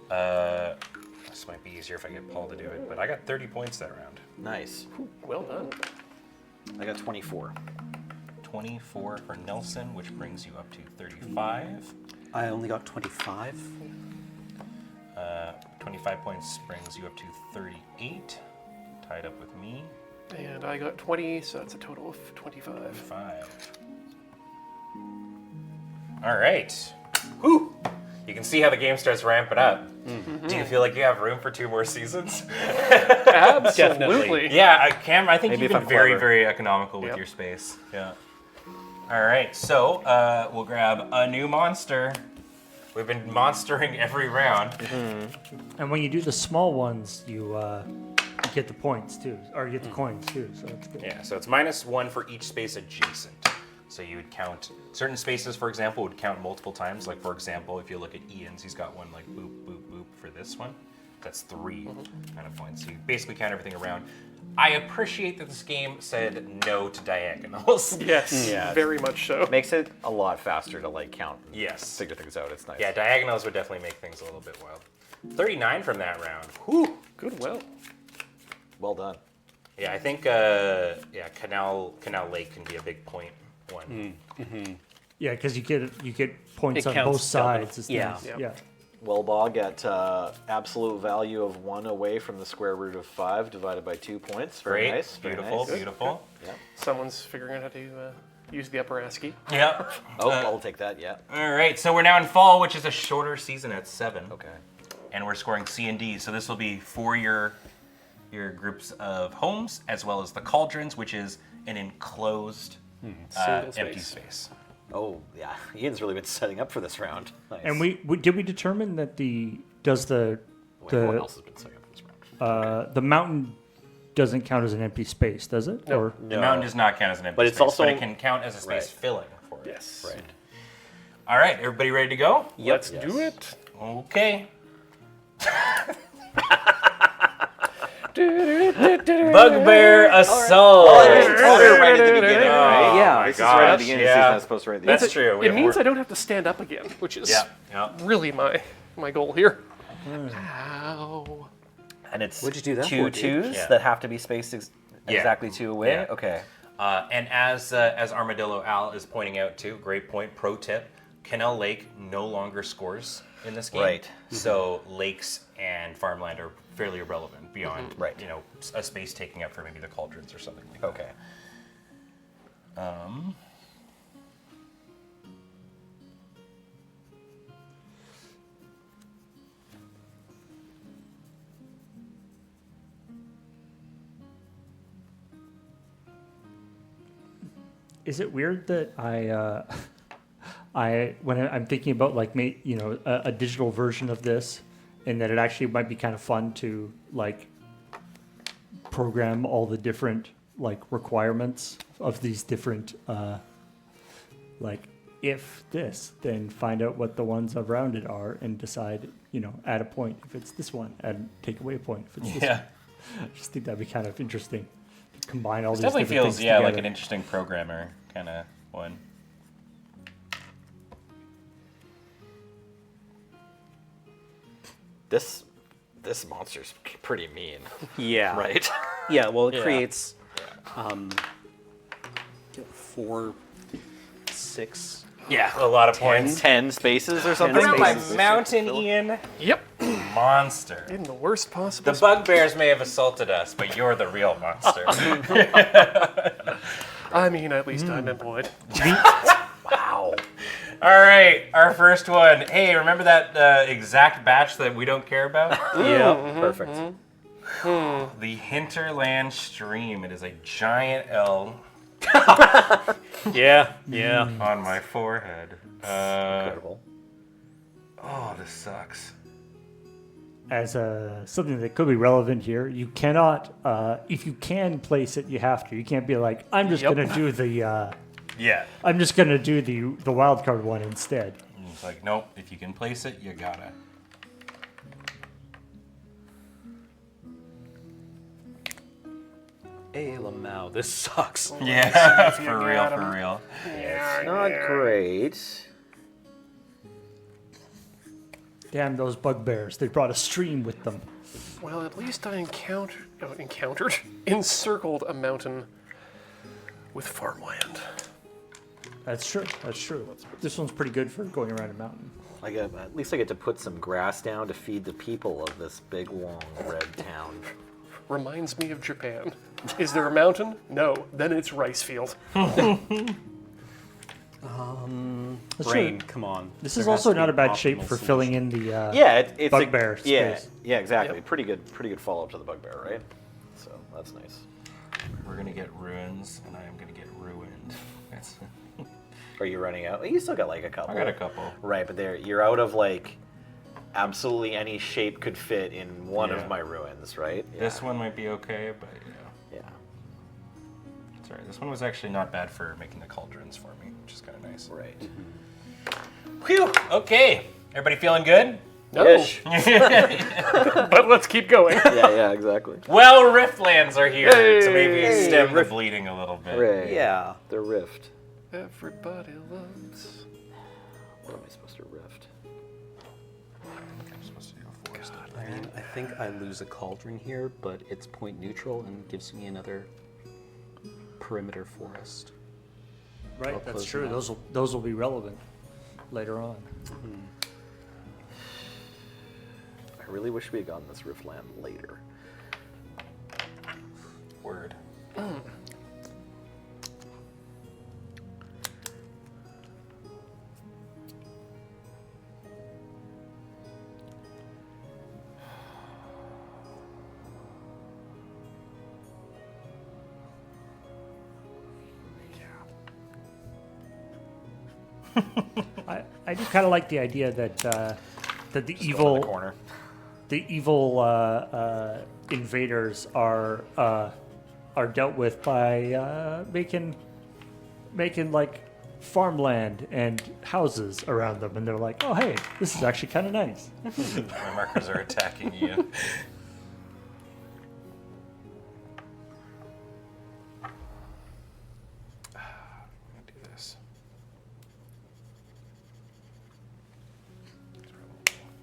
This might be easier if I get Paul to do it, but I got 30 points that round. Nice. Well done. I got 24. 24 for Nelson, which brings you up to 35. I only got 25. 25 points brings you up to 38, tied up with me. And I got 20, so that's a total of 25. 5. All right. Whew. You can see how the game starts ramping up. Mm-hmm. Do you feel like you have room for 2 more seasons? Absolutely. Yeah, Cam, I think Maybe you've if been I'm very, clever. very economical with your space. Yeah. All right, so we'll grab a new monster. We've been monstering every round. And when you do the small ones, you get the points too, or you get the coins too. So that's good. Yeah, so it's -1 for each space adjacent. So you would count certain spaces, for example, would count multiple times. Like, for example, if you look at Ian's, he's got one like boop, boop, boop for this one. That's 3 kind of points. So you basically count everything around. I appreciate that this game said no to diagonals. Yes, Yeah. very much so. Makes it a lot faster to like count and Yes. figure things out. It's nice. Yeah, diagonals would definitely make things a little bit wild. 39 from that round. Whew. Good well. Well done. Yeah, I think Canal Lake can be a big point one. Yeah, because you get points It on counts both sides. It's yeah. nice. Yep. Yeah. Well, Bog at absolute value of 1 away from the square root of 5 divided by 2 points. Very Great, nice. Very beautiful, nice. beautiful. Yeah. Someone's figuring out how to use the upper ASCII. Yeah. Oh, I'll take that. Yeah. All right, so we're now in fall, which is a shorter season at 7. Okay. And we're scoring C and D. So this will be for your groups of homes, as well as the cauldrons, which is an enclosed Single empty space. space. Oh, yeah. Ian's really been setting up for this round. Nice. And we did we determine that Everyone else has been setting up for this round. the mountain doesn't count as an empty space, does it? No. Or The mountain does not count as an empty But it's space, also- but it can count as a space Right. filling for it. Yes. Right. All right, everybody ready to go? Let's Yes. do it. Okay. Bugbear Assault. Order right at the beginning, right? Yeah. This is right at gosh, the beginning of the yeah. season as opposed to right at the end. That's true. It means I don't have to stand up again, which is Yeah. really my goal here. Ow. And it's What'd you do that two for, dude? twos Yeah. that have to be spaced Yeah. exactly 2 away? Yeah. Okay. And as Armadillo Al is pointing out too, great point. Pro tip: Canal Lake no longer scores in this game. Right. So lakes and farmland are fairly irrelevant beyond Right. a space taking up for maybe the cauldrons or something like Okay. that. is it weird that when I'm thinking about like a digital version of this, and that it actually might be kind of fun to like program all the different like requirements of these different like if this, then find out what the ones around it are and decide, add a point if it's this one, take away a point if it's this one. I just think that'd be kind of interesting to combine all these Definitely different feels things like together. an interesting programmer kind of one. This monster's pretty mean, Yeah. right? Yeah, well, it Yeah. creates 4, 6. Yeah, a lot of points. 10 spaces or something? Around My spaces. mountain Ian Yep. monster. In the worst possible. The bugbears may have assaulted us, but you're the real monster. I mean, at least I'm employed. Wow. All right, our first one. Hey, remember that exact batch that we don't care about? Yeah, perfect. The Hinterland Stream. It is a giant L Yeah. on my forehead. Incredible. Oh, this sucks. As something that could be relevant here, you cannot, if you can place it, you have to. You can't be like, I'm just Yep. gonna do the, Yeah. I'm just gonna do the wild card one instead. It's like, nope, if you can place it, you gotta. Hey, Lamau, this sucks. Yeah, if you for get real, 'em. for real. It's not great. Damn those bugbears. They brought a stream with them. Well, at least I encircled a mountain with farmland. That's true. That's true. This one's pretty good for going around a mountain. At least I get to put some grass down to feed the people of this big, long, red town. Reminds me of Japan. Is there a mountain? No. Then it's rice field. Brain, come on. This There is has also to be not a an bad shape optimal for solution. filling in the It's bugbear yeah, space. yeah, exactly. Yep. Pretty good follow up to the bugbear, right? So that's nice. We're gonna get ruins, and I am gonna get ruined. That's, Are you running out? You still got like a couple. I got a couple. Right, but you're out of like absolutely any shape could fit in one Yeah. of my ruins, right? Yeah. This one might be okay, but Yeah. it's alright. This one was actually not bad for making the cauldrons for me, which is kind of nice. Right. Whew. Okay. Everybody feeling good? No. Ish. But let's keep going. yeah, exactly. Well, Riftlands are here to maybe Yay. stem the bleeding a little bit. Hooray. Yeah. The rift. Everybody loves. What am I supposed to rift? I'm supposed to do a forest. I mean, I think I lose a cauldron here, but it's point neutral and gives me another perimeter forest. Right, I'll that's close true. them out. Those will be relevant later on. I really wish we had gotten this riftland later. Word. I do kind of like the idea that that the Go in evil the corner. invaders are dealt with by making like farmland and houses around them, and they're like, oh hey, this is actually kind of nice. My markers are attacking you. I'm gonna do this.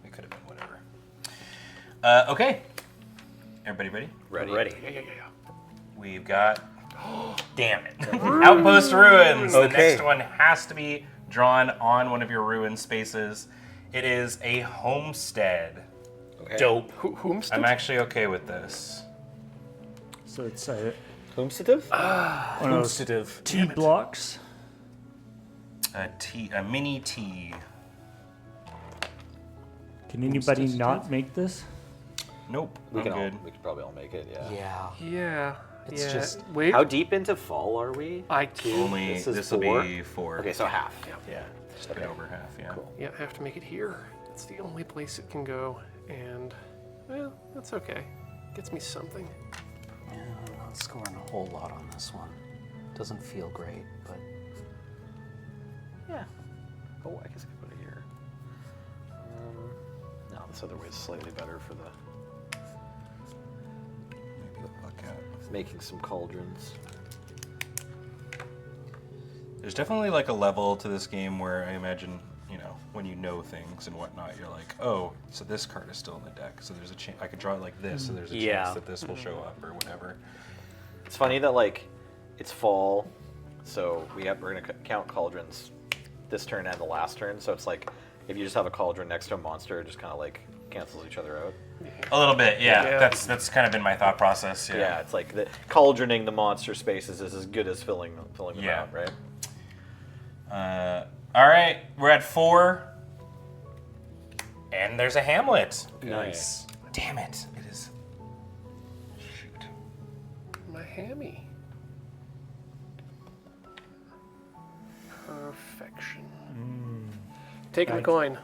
It could have been whatever. Okay. Everybody ready? Ready. Yeah. We've got. Damn it. Outpost Ruins. The Okay. next one has to be drawn on one of your ruin spaces. It is a homestead. Okay. Dope. Whomst? I'm actually okay with this. So it's Homestead? one of those T blocks. A mini T. Can anybody not make this? Nope. We I'm can good. we could probably all make it, yeah. Yeah. Yeah. It's yeah. just- Wait. How deep into fall are we? Only This is this will 4? be 4. Okay, so half. Yeah, just a bit over half. Yeah. Cool. Yeah, I have to make it here. It's the only place it can go, and well, that's okay. Gets me something. Yeah, I'm not scoring a whole lot on this one. Doesn't feel great, but Yeah. Oh, I guess I could put it here. No, this other way is slightly better for the Maybe the fuck out. making some cauldrons. There's definitely like a level to this game where I imagine, when you know things and whatnot, you're like, oh, so this card is still in the deck, so there's a chance I could draw it like this, so there's a Yeah. chance that this will show up or whatever. It's funny that like it's fall, so we're gonna count cauldrons this turn and the last turn. So it's like if you just have a cauldron next to a monster, it just kind of like cancels each other out. A little bit, yeah. Yeah. That's kind of been my thought process. Yeah. Yeah, it's like the cauldroning the monster spaces is as good as filling them Yeah. out, right? All right, we're at 4, and there's a hamlet. nice. Damn it! It is. Shoot. My hammy. Perfection. Taking the coin.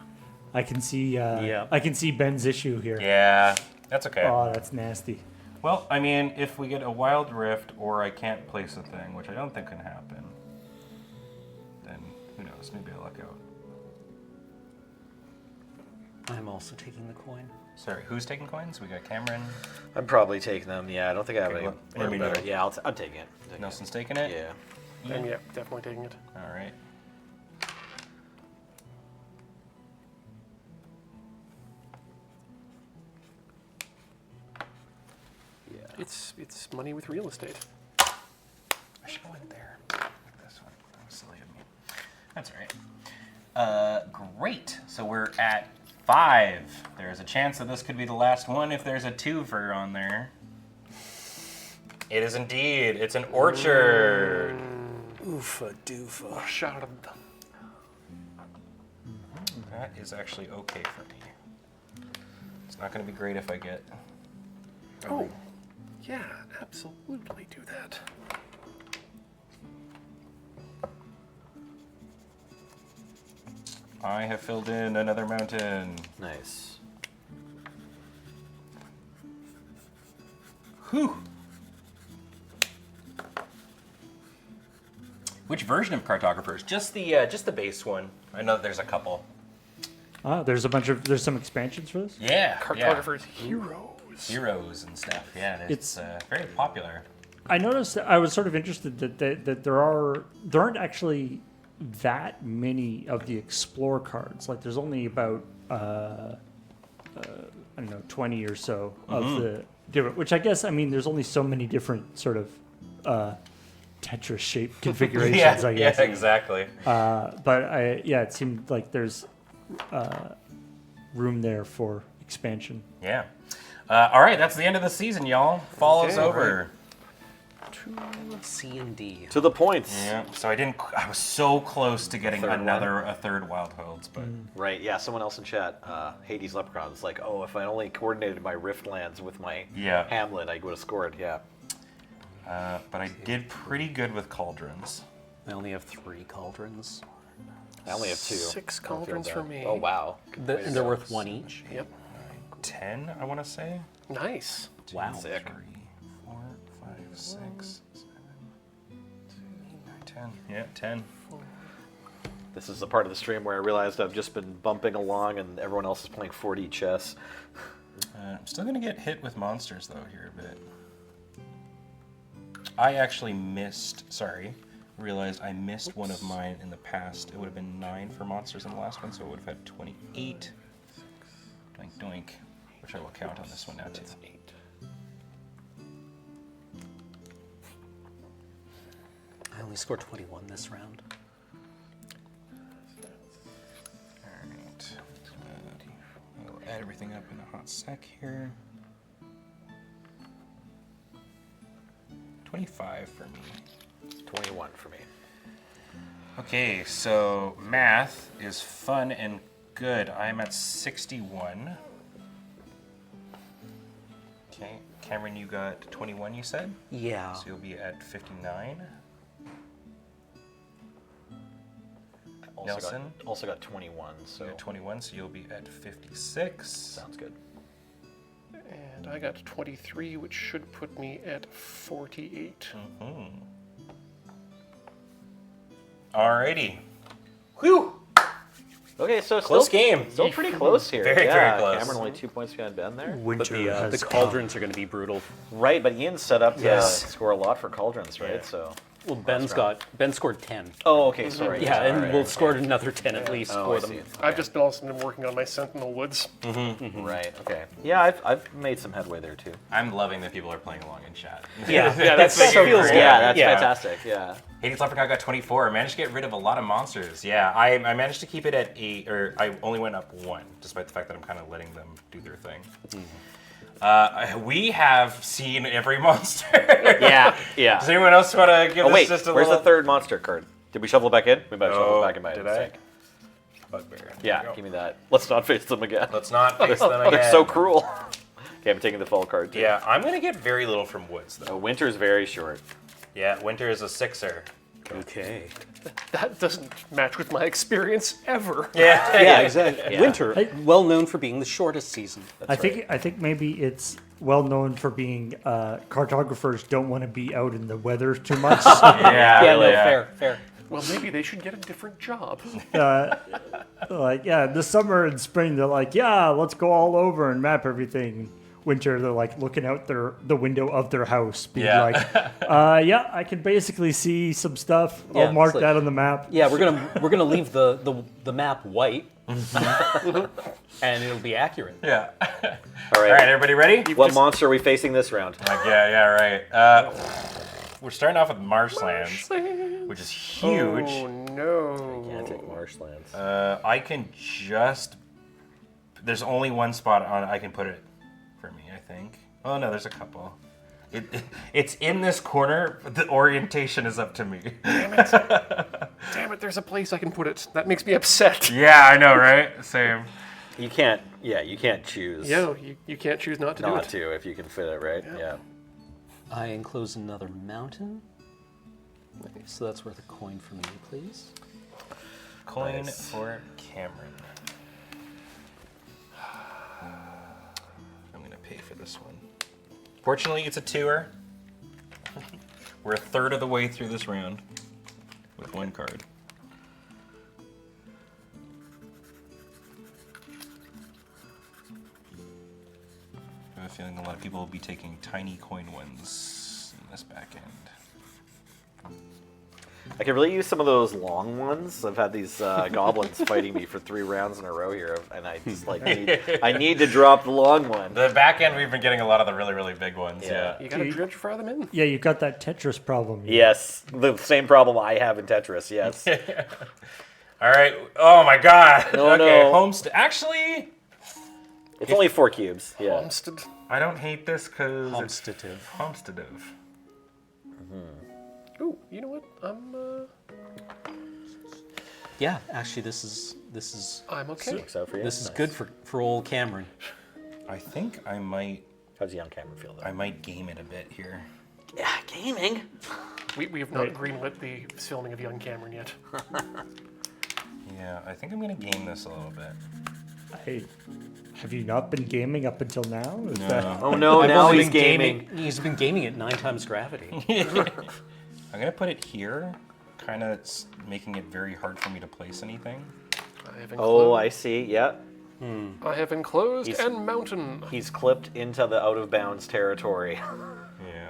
I can see. Yeah. I can see Ben's issue here. Yeah, that's okay. Oh, that's nasty. Well, I mean, if we get a wild rift or I can't place a thing, which I don't think can happen, then who knows? Maybe I luck out. I'm also taking the coin. Sorry, who's taking coins? We got Cameron. I'm probably taking them. Yeah, I don't think I have Okay, any. let me know. better. Yeah, I'm taking it. Nelson's taking it? Yeah. And yeah, definitely taking it. All right. It's money with real estate. I should have went there. Like this one. That was silly of me. That's all right. Great. So we're at 5. There's a chance that this could be the last one if there's a 2 for on there. It is indeed. It's an orchard. Oofa doofa. Shot him. That is actually okay for me. It's not going to be great if I get... Oh, yeah, absolutely do that. I have filled in another mountain. Nice. Whew. Which version of Cartographers? Just the base one. I know that there's a couple. There's some expansions for this. Yeah. Cartographers heroes. Heroes and stuff. Yeah, it's It's- very popular. I noticed that I was sort of interested that there aren't actually that many of the explore cards. Like there's only about I don't know 20 or so of the different. Which I guess there's only so many different sort of Tetris shaped configurations. I guess. Yeah, exactly. It seemed like there's room there for expansion. Yeah. All right, that's the end of the season, y'all. Fall is Okay, over. C and D. To the points. Yeah. So I was so close to getting a third Wild Holds, but Right, yeah, someone else in chat, Hades Leprechaun, is like, oh, if I only coordinated my Riftlands with my Yeah. Hamlet, I would have scored, yeah. but I did pretty good with Cauldrons. I only have 3 cauldrons. I only have 2. 6 I don't feel cauldrons for bad. me. Oh, wow. They're worth 1 each. Yep. 10, I want to say. Nice. Wow. Sick. 3, 4, 5, 6, 7, 8, 9, 10. Yeah, 10. This is the part of the stream where I realized I've just been bumping along and everyone else is playing 4D chess. I'm still gonna get hit with monsters though here a bit. I actually realized I missed one of mine in the past. It would have been 9 for monsters in the last one, so it would have had 28. Doink doink. Which I will count on this one now too. 8. I only scored 21 this round. Alright. I'll add everything up in a hot sec here. 25 for me. 21 for me. Okay, so math is fun and good. I'm at 61. Okay, Cameron, you got 21, you said? Yeah. So you'll be at 59. Nelson? Also got 21, so You got 21, so you'll be at 56. sounds good. And I got 23, which should put me at 48. Alrighty. Whew! Okay, so Close still, game. Still pretty close here. Very, yeah, very close. Cameron only 2 points behind Ben there. But the cauldrons are going to be brutal. Right, but Ian's set up to Yes. score a lot for cauldrons, right? Yeah. So. Well, Ben scored 10. Oh, okay, sorry. Yeah, and right, we'll right. score another 10 at least Oh, for I them. see. I've just also been working on my Sentinel Woods. Right. Okay. Yeah, I've made some headway there too. I'm loving that people are playing along in chat. Yeah, that's that so feels great. good. Yeah, that's Yeah. fantastic. Yeah. Hades Leprechaun got 24. I managed to get rid of a lot of monsters. Yeah, I managed to keep it at 8, or I only went up 1, despite the fact that I'm kind of letting them do their thing. We have seen every monster. Yeah. Yeah. Does anyone else want to give Oh this wait, just a where's little... the third monster card? Did we shuffle it back in? We better shuffle Oh, it back in by did mistake. Bugbear. There Yeah, we go. give me that. Let's not face them again. Let's not face them again. They're so cruel. Okay, I'm taking the fall card too. Yeah, I'm going to get very little from Woods, though. Winter's very short. Yeah, Winter is a 6er. Okay. That doesn't match with my experience ever. Yeah, Yeah, exactly. Yeah. Winter, well known for being the shortest season. I think maybe it's well known for being cartographers don't want to be out in the weather too much. Yeah, Yeah, really, no, fair. Well, maybe they should get a different job. Like, yeah, this summer and spring, they're like, yeah, let's go all over and map everything. Winter, they're like looking out the window of their house, being Yeah. like, yeah, I can basically see some stuff. Yeah, I'll mark it's like- that on the map. Yeah, we're gonna leave the map white, and it'll be accurate. Yeah. All All right, everybody ready? What monster are we facing this round? Yeah, right. We're starting off with marshlands, which is huge. Oh no. Can't take marshlands. I can just. There's only one spot on. I can put it for me, I think. Oh no, there's a couple. It's in this corner, but the orientation is up to me. Damn it, there's a place I can put it. That makes me upset. Yeah, I know, right? Same. You can't. Yeah, you can't choose You can't choose not to do not it. to if you can fit it, right? Yeah. I enclose another mountain. So that's worth a coin for me, please. Coin Nice. for Cameron. I'm gonna pay for this one. Fortunately, it's a tour. We're a third of the way through this round with one card. I have a feeling a lot of people will be taking tiny coin ones in this back end. I could really use some of those long ones. I've had these goblins fighting me for 3 rounds in a row here, and I just like I need to drop the long one. The back end, we've been getting a lot of the really, really big ones. Yeah. You gotta dredge fire them in. Yeah, you've got that Tetris problem. Yes, the same problem I have in Tetris. Yes. All right. Oh my God. No, okay. no. Homestead. Actually, It's only 4 cubes. Yeah. Homestead. I don't hate this because it's Homestative. homesteative. Ooh, you know what? Yeah, actually, this is I'm okay. Works out for you. this is Nice. good for old Cameron. I think I might How's young Cameron feel though? I might game it a bit here. Yeah, gaming. We have not greenlit the filming of Young Cameron yet. Yeah, I think I'm gonna game this a little bit. Hey, have you not been gaming up until now? Is that- Oh no, I've now only he's been gaming. He's been gaming at 9 times gravity. I'm gonna put it here, kind of making it very hard for me to place anything. I have Oh, enclosed, I see. Yeah. I have enclosed He's- and mountain. He's clipped into the out of bounds territory. Yeah.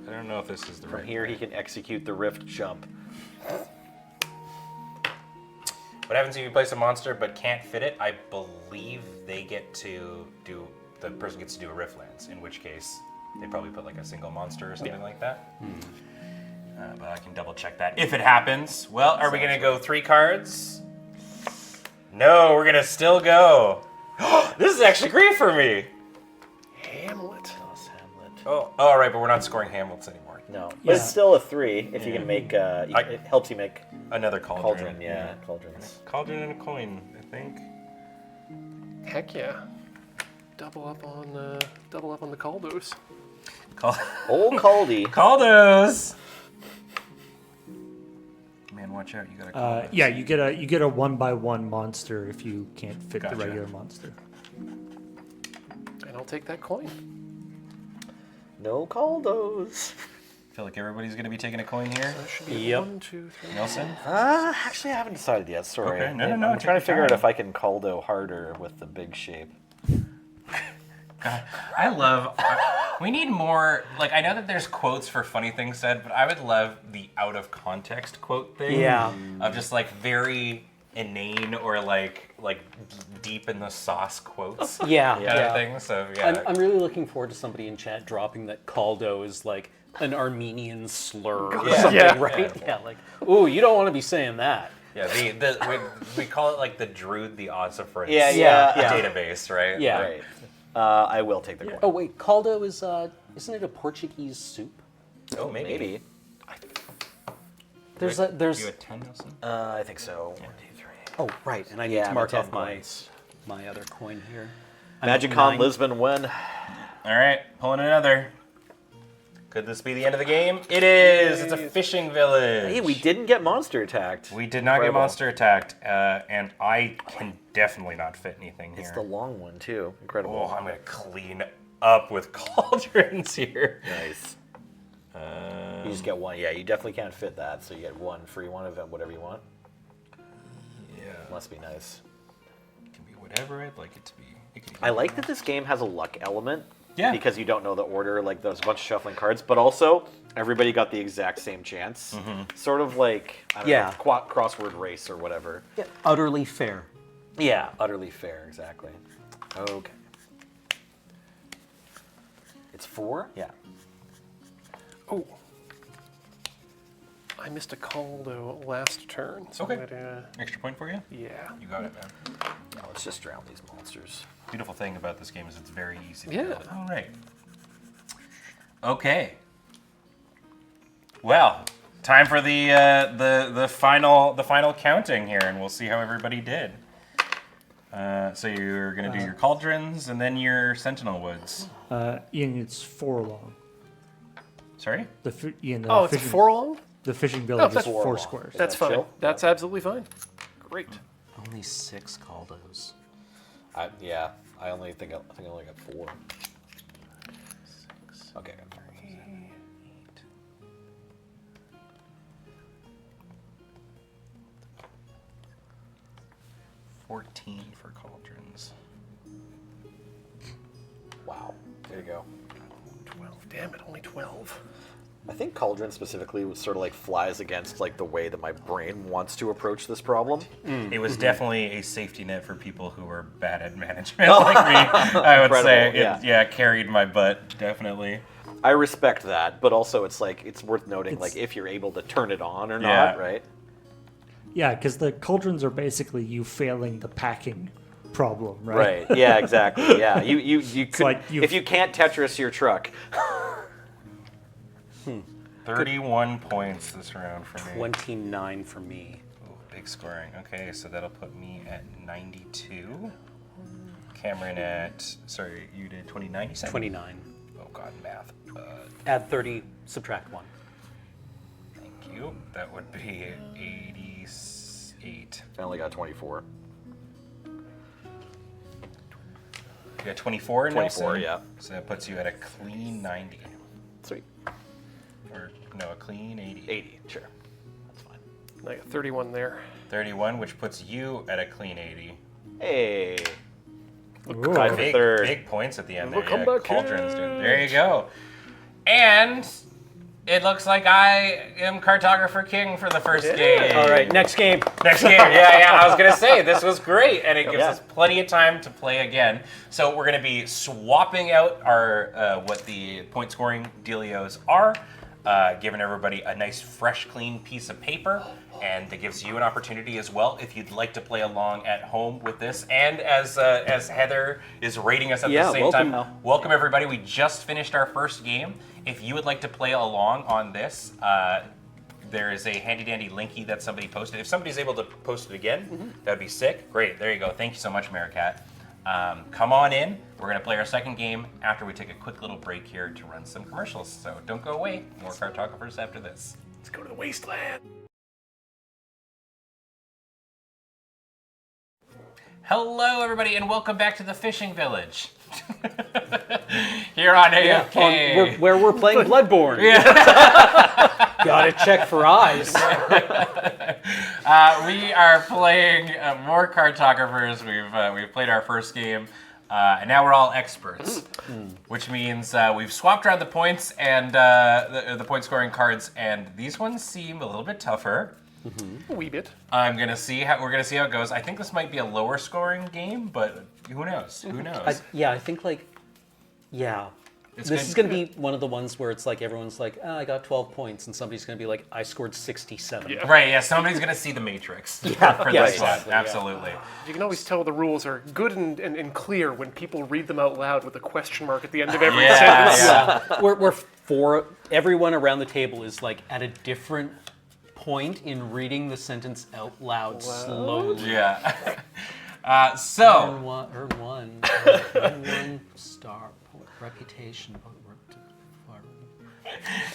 I don't know if this is the From right. here, he can execute the rift jump. What happens if you place a monster but can't fit it? I believe they get to do. The person gets to do a Riftlands, in which case they probably put like a single monster or something like that. But I can double check that if it happens. Well, are we gonna go 3 cards? No, we're gonna still go. This is actually great for me. Hamlet. Toss Hamlet. Oh, all right, but we're not scoring Hamlets anymore. No, but it's still a 3 if you can make. It helps you make Another cauldron. cauldron. Yeah, cauldrons. Cauldron and a coin, I think. Heck yeah. Double up on the Caldos. Old Caldy. Caldos. Man, watch out! You got a Caldos. yeah, you get a 1x1 monster if you can't fit Gotcha. the regular monster. And I'll take that coin. No Caldos. I feel like everybody's gonna be taking a coin here. That should be Yep. 1, 2, 3. Nelson. Actually, I haven't decided yet. Sorry. Okay, no, I'm take trying your to figure out time. if I can Caldo harder with the big shape. I love. We need more. Like, I know that there's quotes for funny things said, but I would love the out of context quote thing. Yeah. Of just like very inane or like deep in the sauce quotes. Yeah, Kind of thing. So yeah. I'm really looking forward to somebody in chat dropping that Caldo is like an Armenian slur or Yeah. something, Yeah. right? Yeah, like, ooh, you don't want to be saying that. Yeah, we call it like the Druid the Ossiferous Yeah, yeah. database, right? Yeah. Right. I will take the coin. Oh wait, Caldo is isn't it a Portuguese soup? Oh, maybe. Maybe. There's You had 10, Nelson? I think so. 1, 2, 3. oh right, and I need Yeah, to mark my off 10 my coins. my other coin here. I'm at MagicCon 9. Lisbon win. All right, pulling another. Could this be the end of the game? It is. It's a fishing village. Hey, we didn't get monster attacked. We did not get Incredible. monster attacked, and I can definitely not fit anything here. It's the long one too. Incredible. Oh, I'm gonna clean up with cauldrons here. Nice. You just get one. Yeah, you definitely can't fit that, so you get one free one of whatever you want. Yeah. Must be nice. It can be whatever I'd like it to be. It can I like that this game has a luck element. Yeah. Because you don't know the order, like there's a bunch of shuffling cards, but also everybody got the exact same chance. Sort of like, I don't know, crossword race or whatever. Yeah, utterly fair. Yeah, utterly fair, exactly. Okay. It's 4? Yeah. Oh. I missed a call though last turn. So Okay. I'm gonna, Extra point for you? yeah. You got it, man. Now let's just drown these monsters. Beautiful thing about this game is it's very easy to Yeah. build. All right. Okay. Well, time for the final counting here, and we'll see how everybody did. So you're gonna do your cauldrons and then your sentinel woods. Ian, it's 4 long. Sorry? Ian, the Oh, it's a fishing, 4 long? The fishing village is that's 4 long. squares. That's that fine. chill? That's absolutely fine. Great. Only 6 Caldos. Yeah, I think I only got 4. Okay, I got 3. 14 for cauldrons. Wow, there you go. 12. Damn it, only 12. I think Cauldron specifically was sort of like flies against like the way that my brain wants to approach this problem. It was definitely a safety net for people who were bad at management like me. I would say Incredible, it carried my butt, definitely. I respect that, but also it's like it's worth noting It's- like if you're able to turn it on or Yeah. not, right? Yeah, because the cauldrons are basically you failing the packing problem, right? Right. Yeah, exactly. Yeah. You could like if you can't Tetris your truck. 31 points this round for me. 29 for me. Ooh, big scoring. Okay, so that'll put me at 92. Cameron at, sorry, you did 29, you said? 29. Oh God, math. Add 30, subtract 1. Thank you. That would be 88. I only got 24. You got 24 in 24, Nelson? yeah. So that puts you at a clean 90. Sweet. Or, no, a clean 80. 80, sure. That's fine. I got 31 there. 31, which puts you at a clean 80. Hey. Ooh. Tied for Big, third. big points at the end We'll there. come Yeah, back cauldrons, here. dude. There you go. And it looks like I am Cartographer King for the first game. All right, next game. Next game, yeah. I was gonna say this was great, and it gives Yeah. us plenty of time to play again. So we're gonna be swapping out our what the point scoring dealios are, giving everybody a nice, fresh, clean piece of paper, and it gives you an opportunity as well if you'd like to play along at home with this. And as Heather is rating us at the same welcome time, now. welcome everybody. We just finished our first game. If you would like to play along on this, there is a handy dandy linky that somebody posted. If somebody's able to post it again, that'd be sick. Great, there you go. Thank you so much, Maricat. Come on in. We're gonna play our second game after we take a quick little break here to run some commercials. So don't go away. More Cartographers after this. Let's go to the wasteland. Hello, everybody, and welcome back to the Fishing Village. Here on AFK. Where we're playing Bloodborne. Gotta check for eyes. We are playing more Cartographers. We've played our first game, and now we're all experts, which means we've swapped around the points and the point scoring cards, and these ones seem a little bit tougher. A wee bit. We're gonna see how it goes. I think this might be a lower scoring game, but who knows? Who knows? I think It's this good. is going to be one of the ones where it's like everyone's like, I got 12 points, and somebody's going to be like, I scored 67. Yeah. Right, yeah, somebody's gonna see the Matrix for yeah, this exactly, one. yeah. Absolutely. You can always tell the rules are good and clear when people read them out loud with a question mark at the end of every Yeah, sentence. yeah. We're everyone around the table is like at a different point in reading the sentence out loud slowly. Yeah. Earn So, one star point, reputation.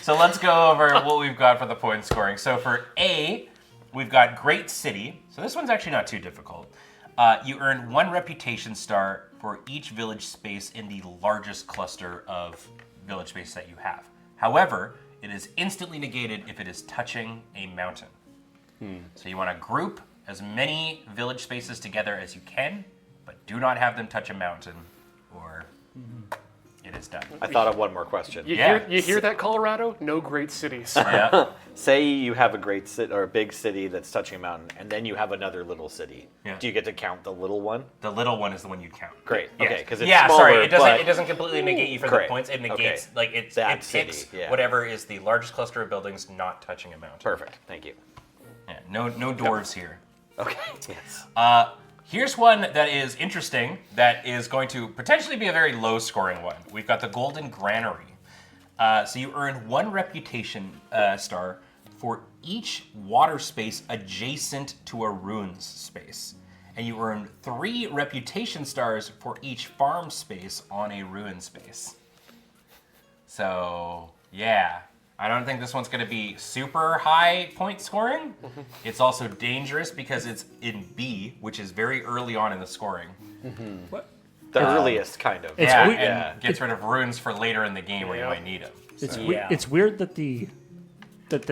so let's go over what we've got for the point scoring. So for A, we've got Great City. So this one's actually not too difficult. You earn 1 reputation star for each village space in the largest cluster of village space that you have. However, it is instantly negated if it is touching a mountain. So you want to group as many village spaces together as you can, but do not have them touch a mountain, or it is done. I thought of one more question. You hear that, Colorado? No great cities. Yeah. Say you have a great city or a big city that's touching a mountain, and then you have another little city. Yeah. Do you get to count the little one? The little one is the one you count. Great. Yes. Okay, because it's yeah, smaller, sorry, but it doesn't completely negate you for the Correct. points. It negates Okay. like it That picks city, yeah. whatever is the largest cluster of buildings not touching a mountain. perfect. Thank you. Yeah, no dwarves here. Okay. Yes. Here's one that is interesting, that is going to potentially be a very low-scoring one. We've got the Golden Granary. So you earn 1 reputation star for each water space adjacent to a ruins space. And you earn 3 reputation stars for each farm space on a ruin space. So, yeah. I don't think this one's going to be super high point scoring. It's also dangerous because it's in B, which is very early on in the scoring. The earliest, kind of. It's Yeah, weird- and gets rid of runes for later in the game where you Yeah. might need them. It's weird that the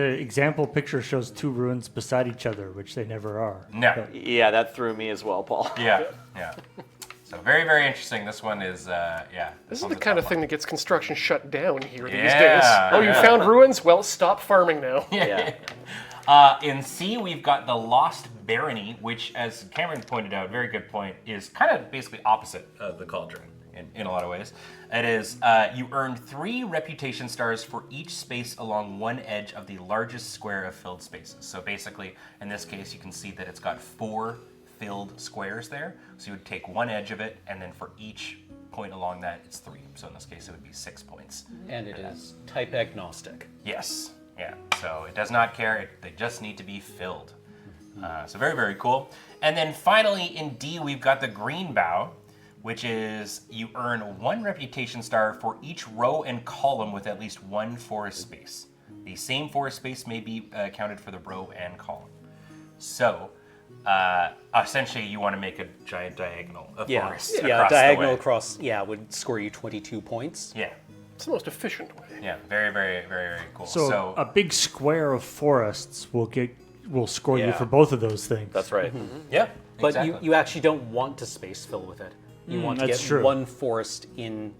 example picture shows 2 ruins beside each other, which they never are. No. But Yeah, that threw me as well, Paul. Yeah, yeah. So very, very interesting. This one is, yeah. This is the kind of thing that gets construction shut down here these Yeah, days. Oh, you yeah. found ruins? Well, stop farming now. Yeah. In C, we've got the Lost Barony, which, as Cameron pointed out, very good point, is kind of basically opposite of the Cauldron in a lot of ways. It is, you earn 3 reputation stars for each space along one edge of the largest square of filled spaces. So basically, in this case, you can see that it's got 4 filled squares there. So you would take one edge of it, and then for each point along that, it's 3. So in this case, it would be 6 points. And it is type agnostic. Yes, yeah. So it does not care. They just need to be filled. So very, very cool. And then finally, in D, we've got the Green Bough, which is you earn 1 reputation star for each row and column with at least 1 forest space. The same forest space may be counted for the row and column. So essentially, you want to make a giant diagonal of forests across diagonal the way. across, would score you 22 points. Yeah, It's the most efficient way. yeah, very, very, very, very cool. so a big square of forests will score you Yeah. for both of those things. That's right. yeah, But exactly. you actually don't want to space fill with it. You want to that's get true. 1 forest in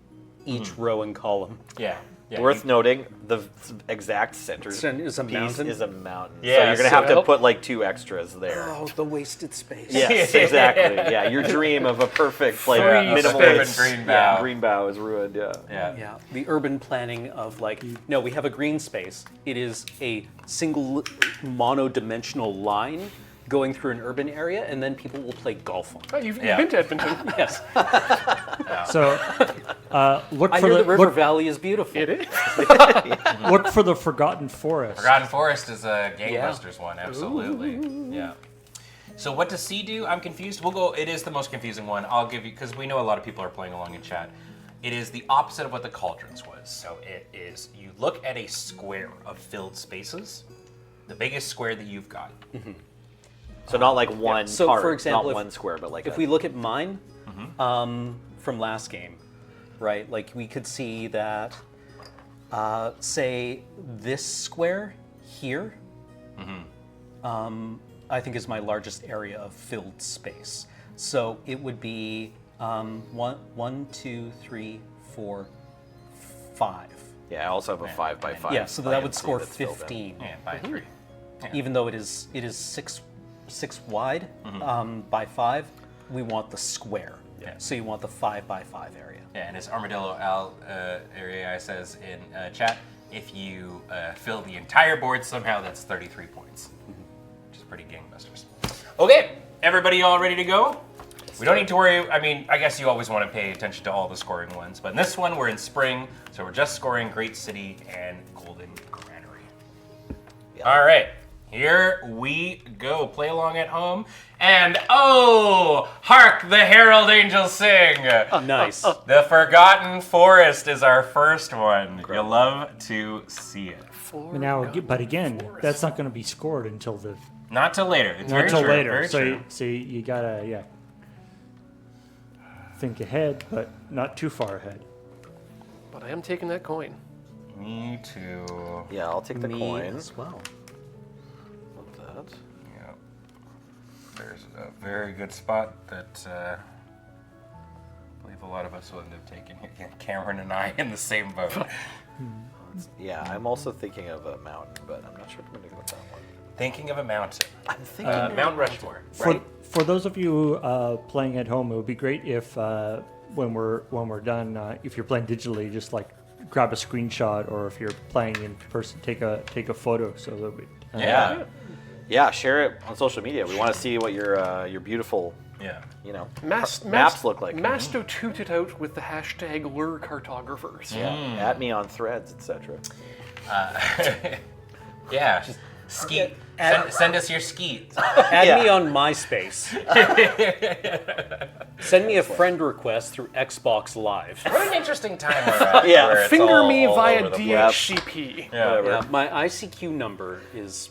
each row and column. yeah. Worth noting, the exact center Is a piece mountain. is a mountain. Yeah, so you're going to have to so- put like 2 extras there. Oh, the wasted space. Yes, exactly. Yeah, your dream of a perfect, like, Free minimalist space. Green bough. green bough is ruined, yeah. Yeah. Yeah, the urban planning of like, no, we have a green space. It is a single mono-dimensional line going through an urban area, and then people will play golf on it. Oh, you've Yeah. been to Edmonton. Yes, So look I for hear the river look, valley is beautiful. It is. look for the Forgotten Forest. Forgotten Forest is a gangbusters one, absolutely. Yeah. So what does C do? I'm confused. We'll go. It is the most confusing one. I'll give you, because we know a lot of people are playing along in chat. It is the opposite of what the Cauldrons was. So it is, you look at a square of filled spaces, the biggest square that you've got. So not like one So, part, for example, not if- one square, but like If we look at mine from last game, right? Like we could see that, say, this square here, I think is my largest area of filled space. So it would be 1, 2, 3, 4, 5. Yeah, I also have a 5 by 5. Yeah, so that would IMC score that's filled in. 15. Yeah, by 3. Even though it is 6 wide by 5, we want the square. Yeah. So you want the 5 by 5 area. Yeah, and as Armadillo Area says in chat, if you fill the entire board somehow, that's 33 points, which is pretty gangbusters. Okay, everybody all ready to go? We don't need to worry. I mean, I guess you always want to pay attention to all the scoring ones, but in this one, we're in spring, so we're just scoring Great City and Golden Granary. All right, here we go. Play along at home. And oh, hark the herald angels sing. Nice. The Forgotten Forest is our first one. You'll love to see it. Now, but again, that's not going to be scored until Not till later. It's not very until true, later. very So true. you gotta think ahead, but not too far ahead. But I am taking that coin. Me too. Yeah, I'll take the Me coin. as well. Love that. Yep. There's a very good spot that I believe a lot of us will end up taking. Cameron and I in the same boat. Yeah, I'm also thinking of a mountain, but I'm not sure if I'm going to go with that one. Thinking of a mountain. I'm thinking Mount Rushmore. For those of you playing at home, it would be great if when we're done, if you're playing digitally, just like grab a screenshot, or if you're playing in person, take a photo so that we. Yeah, share it on social media. We want to see what your beautiful, Yeah. maps look like. Masto toot it out with the hashtag #LureCartographers. Yeah, at me on Threads, etc. Yeah. Just skeet. Send us your skeet. Add me on MySpace. Send me a friend request through Xbox Live. What an interesting time we're at. Yeah. where it's Finger all me via over the place. DHCP. Yeah. Yeah, my ICQ number is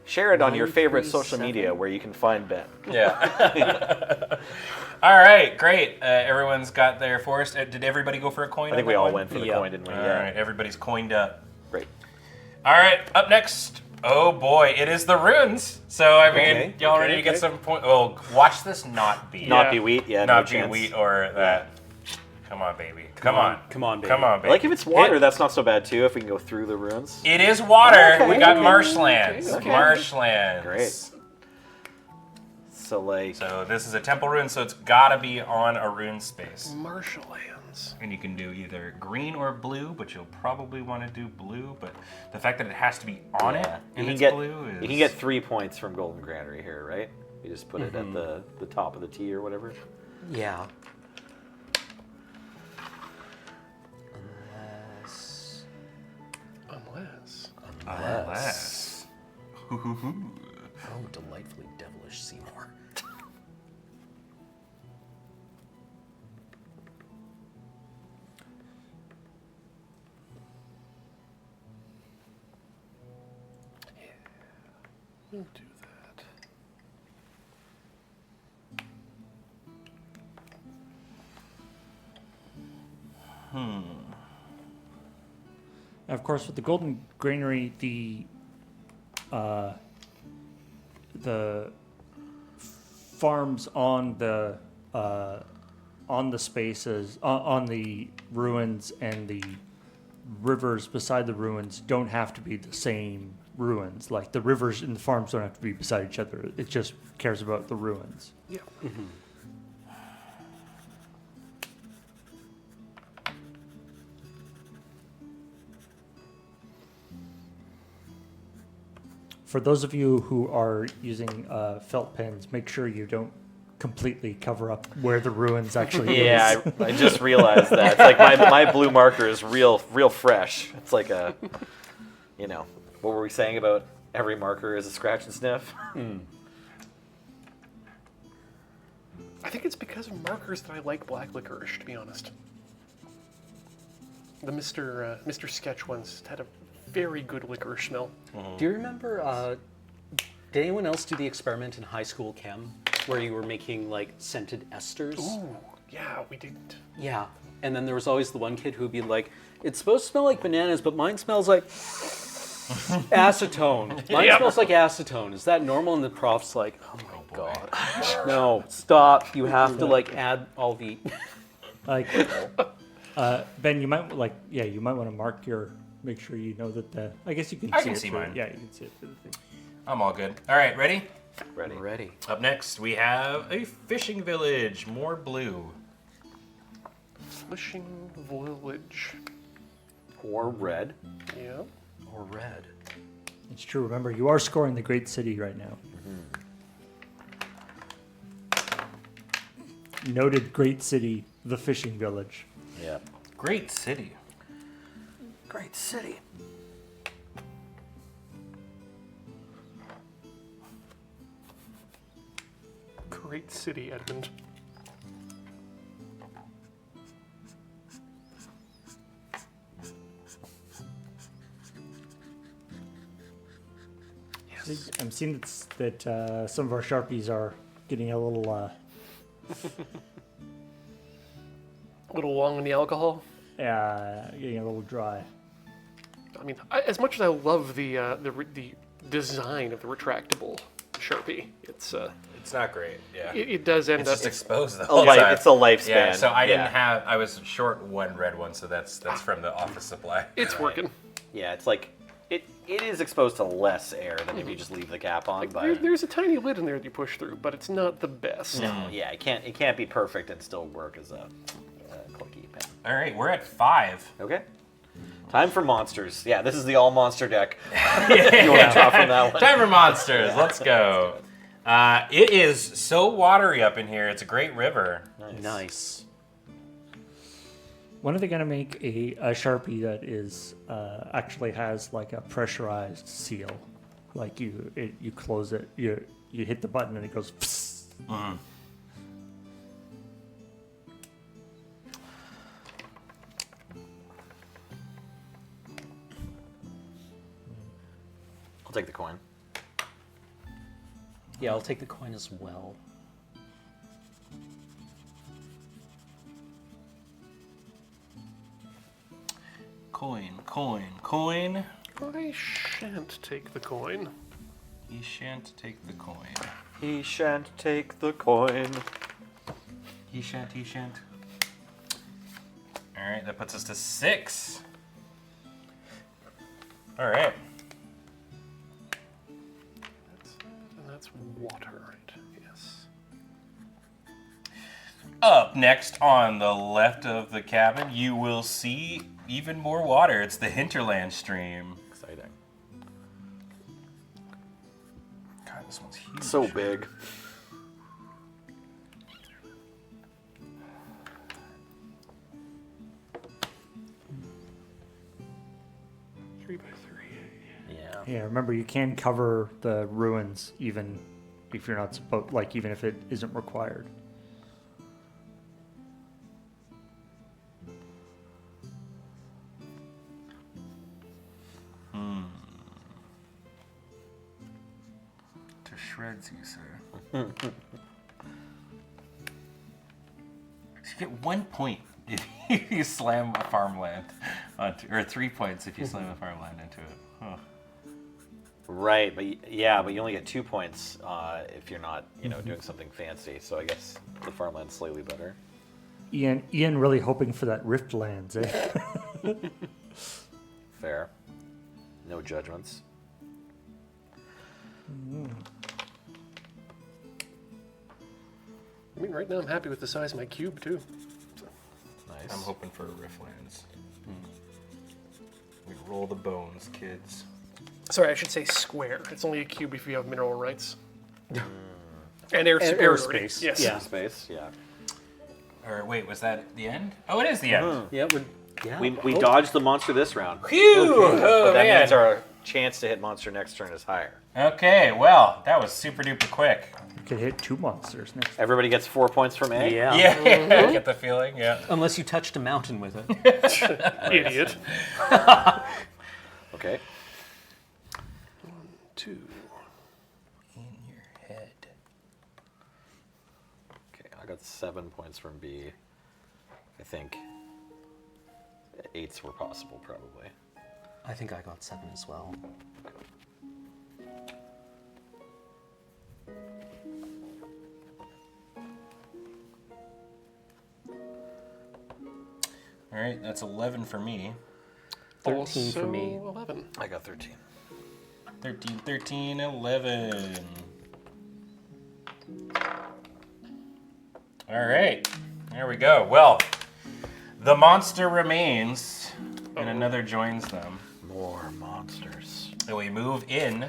Share it on your favorite social 937. media where you can find Ben. Yeah. All right, great. Everyone's got their forest. Did everybody go for a coin? I think on we that all one? went for the Yeah. coin, didn't we? All Yeah. right, everybody's coined up. Great. All right, up next. Oh boy, it is the runes. So I mean, Okay, y'all okay, ready to get okay. some point? Oh, watch this not be. Not be wheat, yeah. Not no be chance. wheat or that. Come on, baby. Come on. Come on, baby. Come on, I baby. like if it's water, that's not so bad too. If we can go through the ruins. It is water. Okay, We got okay, marshlands. okay. Marshlands. Great. So like, So this is a temple rune, so it's gotta be on a rune space. Marshlands. And you can do either green or blue, but you'll probably want to do blue. But the fact that it has to be on it you and can it's get blue is... you can get 3 points from Golden Granary here, right? You just put it at the top of the T or whatever. yeah. Unless... Oh, delightfully devilish Seymour. We'll do that. And of course, with the golden granary, the farms on the spaces on the ruins and the rivers beside the ruins don't have to be the same ruins. Like the rivers and the farms don't have to be beside each other. It just cares about the ruins. Yeah. For those of you who are using felt pens, make sure you don't completely cover up where the ruins actually is. Yeah, I just realized that. It's like my blue marker is real fresh. It's like a, what were we saying about every marker is a scratch and sniff? I think it's because of markers that I like black licorice, to be honest. The Mr. Sketch ones had a very good licorice smell. Do you remember, did anyone else do the experiment in high school chem where you were making like scented esters? Ooh, yeah, we didn't. Yeah. And then there was always the one kid who would be like, it's supposed to smell like bananas, but mine smells like acetone. Mine Yep. smells like acetone. Is that normal? And the prof's like, oh my God. No, stop. You have to like add all the... Like, Ben, you might want to make sure you know that I guess you can I see can it see through- mine. Yeah, you can see it through the thing. I'm all good. All right, ready? Ready. Ready. Up next, we have a fishing village. More blue. Fishing village. Or red. Yeah. Or red. It's true. Remember, you are scoring the great city right now. Noted great city, the fishing village. Yeah. Great city. Great city. Great city, Edmund. I'm seeing that some of our Sharpies are getting a little A little long on the alcohol. getting a little dry. I mean, as much as I love the design of the retractable Sharpie, it's not great. Yeah. it does end It's up just exposed the A whole life- time. it's a lifespan. Yeah, so I didn't Yeah. have. I was short one red one, so that's from the office supply. it's working. Yeah, it's like it is exposed to less air than if you just leave the cap on. But There's a tiny lid in there that you push through, but it's not the best. yeah, it can't be perfect and still work as a clicky pen. All right, we're at 5. Okay. Time for monsters. Yeah, this is the all monster deck. You want to draw from that one? Time for monsters. Let's go. It is so watery up in here. It's a great river. Nice. When are they gonna make a Sharpie that is actually has like a pressurized seal? Like you close it, you hit the button and it goes. Psst. I'll take the coin. Yeah, I'll take the coin as well. Coin, coin, coin. I shan't take the coin. He shan't take the coin. He shan't take the coin. He shan't, he shan't. All right, that puts us to 6. All right. And that's water, right? Yes. Up next on the left of the cabin, you will see even more water. It's the hinterland stream. Exciting. God, this one's huge. So big. Three by three. Yeah. Yeah, remember you can cover the ruins even if you're not supposed, like even if it isn't required. To shreds, you say. You get 1 point if you slam a farmland onto, or 3 points if you slam a farmland into it. Huh. Right, but yeah, but you only get 2 points if you're not, doing something fancy. So I guess the farmland's slightly better. Ian really hoping for that rift lands, eh? Fair. No judgments. I mean, right now I'm happy with the size of my cube too. So, Nice. I'm hoping for Riftlands. We roll the bones, kids. sorry, I should say square. It's only a cube if you have mineral rights. And air superiority. airspace. Yes. Yeah. Space, yeah. Or wait, was that the end? Oh, it is the end. Yeah, yeah. We dodged the monster this round. Phew! Oh, But that man. means our chance to hit monster next turn is higher. Okay, well, that was super duper quick. You could hit 2 monsters next. Everybody gets 4 points from A? Yeah. Yeah, I get the feeling, yeah. Unless you touched a mountain with it. Idiot. Okay. 2. In your head. Okay, I got 7 points from B. I think 8s were possible, probably. I think I got 7 as well. All right, that's 11 for me. 13 for me. 11. I got 13. 13, 13, 11. All right, there we go. Well, the monster remains, and another joins them. More monsters. And we move in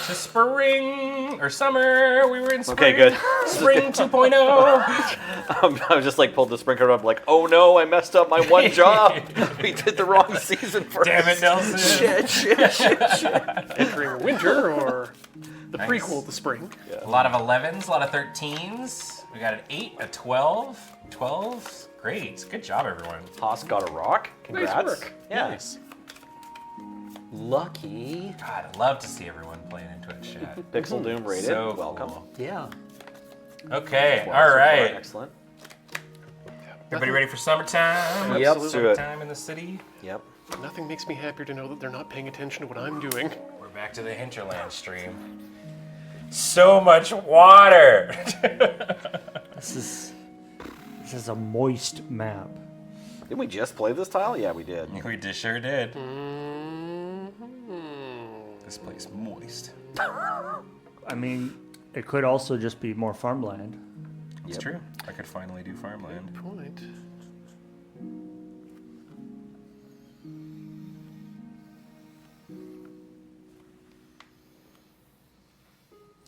to spring or summer. We were in spring. Okay, good. Spring 2.0. I was just like pulled the sprinkler up, like, oh no, I messed up my one job. We did the wrong season first. Damn it, Nelson. Shit. Entering winter or the Nice. prequel to spring. A lot of 11s, a lot of 13s. We got an 8, a 12. 12s. Great. Good job, everyone. Haas got a rock. Congrats. Nice work. Yeah. Nice. Lucky. God, I'd love to see everyone playing into it chat. Pixel Doom rated. So Welcome. cool. Yeah. Okay, Well, all so far, right. Excellent. Everybody ready for summertime? Yep. Let's do it. Summertime in the city. Yep. Nothing makes me happier to know that they're not paying attention to what I'm doing. We're back to the hinterland stream. So much water! This is a moist map. Didn't we just play this tile? Yeah, we did. We just sure did. Mm-hmm. This place moist. I mean, it could also just be more farmland. It's Yep. true. I could finally do farmland. Point.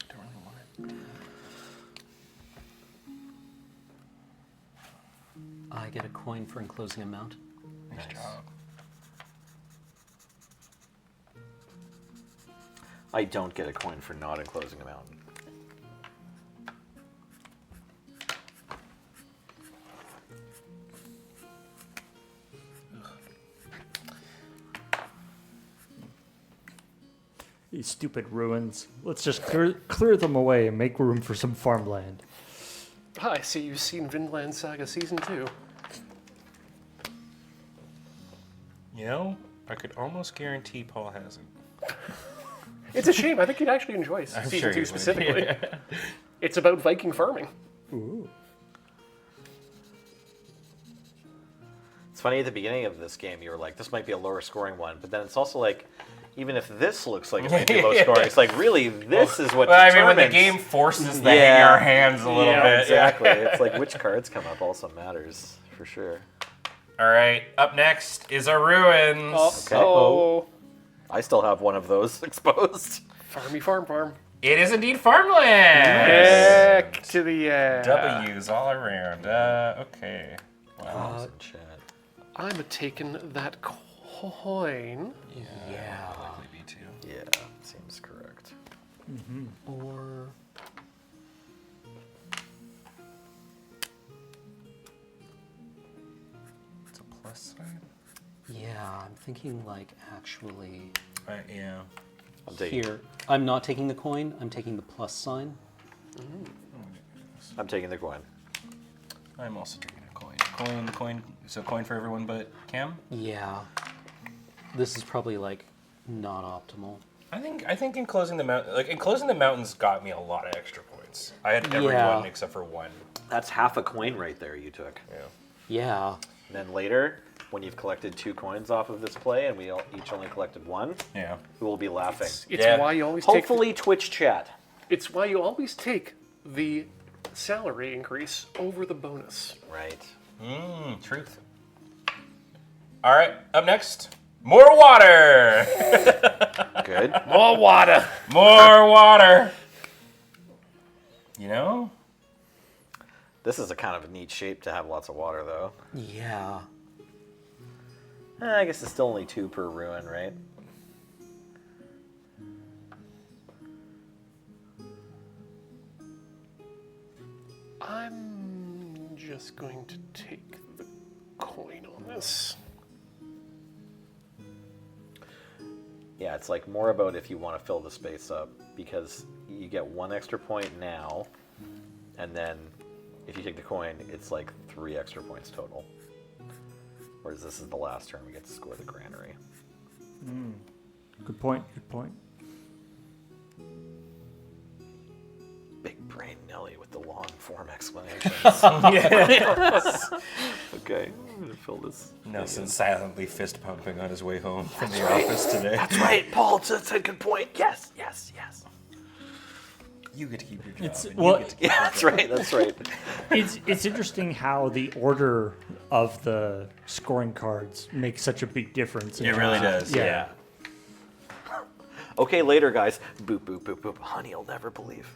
Don't really want it. I get a coin for enclosing a mountain. Nice job. I don't get a coin for not enclosing a mountain. These stupid ruins. Let's just clear them away and make room for some farmland. I see you've seen Vinland Saga Season 2. You know, I could almost guarantee Paul hasn't. It's a shame. I think you'd actually enjoy I'm Season sure 2 you would. specifically. It's about Viking farming. Ooh. It's funny at the beginning of this game, you were like, this might be a lower scoring one, but then it's also like, even if this looks like it might be low scoring, it's like, really, this is what Well, I mean, when the determines- game forces the Yeah. your hands a little Yeah, bit. Exactly. It's like which cards come up also matters, for sure. All right, up next is our ruins. Okay. Oh, I still have one of those exposed. farmy farm. It is indeed farmland. Heck to the W's all around. Okay. Wow. Chat. I'm a taking that coin. Yeah. Likely be too. Yeah, seems correct. Or It's a plus sign. yeah, I'm thinking like actually Yeah. I'm taking, here. I'm not taking the coin. I'm taking the plus sign. I'm taking the coin. I'm also taking a coin. Coin. So coin for everyone but Cam. Yeah. This is probably like not optimal. I think enclosing the mountains got me a lot of extra points. I had everyone Yeah. except for one. That's half a coin right there you took. Yeah. Yeah. And then later, when you've collected 2 coins off of this play and we each only collected 1, Yeah. we will be laughing. It's Yeah. why you always Hopefully Twitch chat. it's why you always take the salary increase over the bonus. Right. Truth. All right. Up next, more water. Good. More water. More water. You know. This is a kind of a neat shape to have lots of water, though. Yeah. I guess it's still only 2 per ruin, right? I'm just going to take the coin on this. Yeah, it's like more about if you want to fill the space up, because you get 1 extra point now, and then if you take the coin, it's like 3 extra points total. Whereas this is the last turn, we get to score the granary. Good point. Good point. Big brain Nelly with the long form explanations. Okay, I'm gonna fill this. Nelson silently fist pumping on his way home from the office today. That's right, Paul. That's a good point. Yes. You get to keep your job. It's- and well, you get to keep Yeah, that's right. That's right. It's interesting how the order of the scoring cards makes such a big difference. in It really terms of- does. Yeah. Okay, later, guys. Boop, boop, boop, boop. Honey, you'll never believe.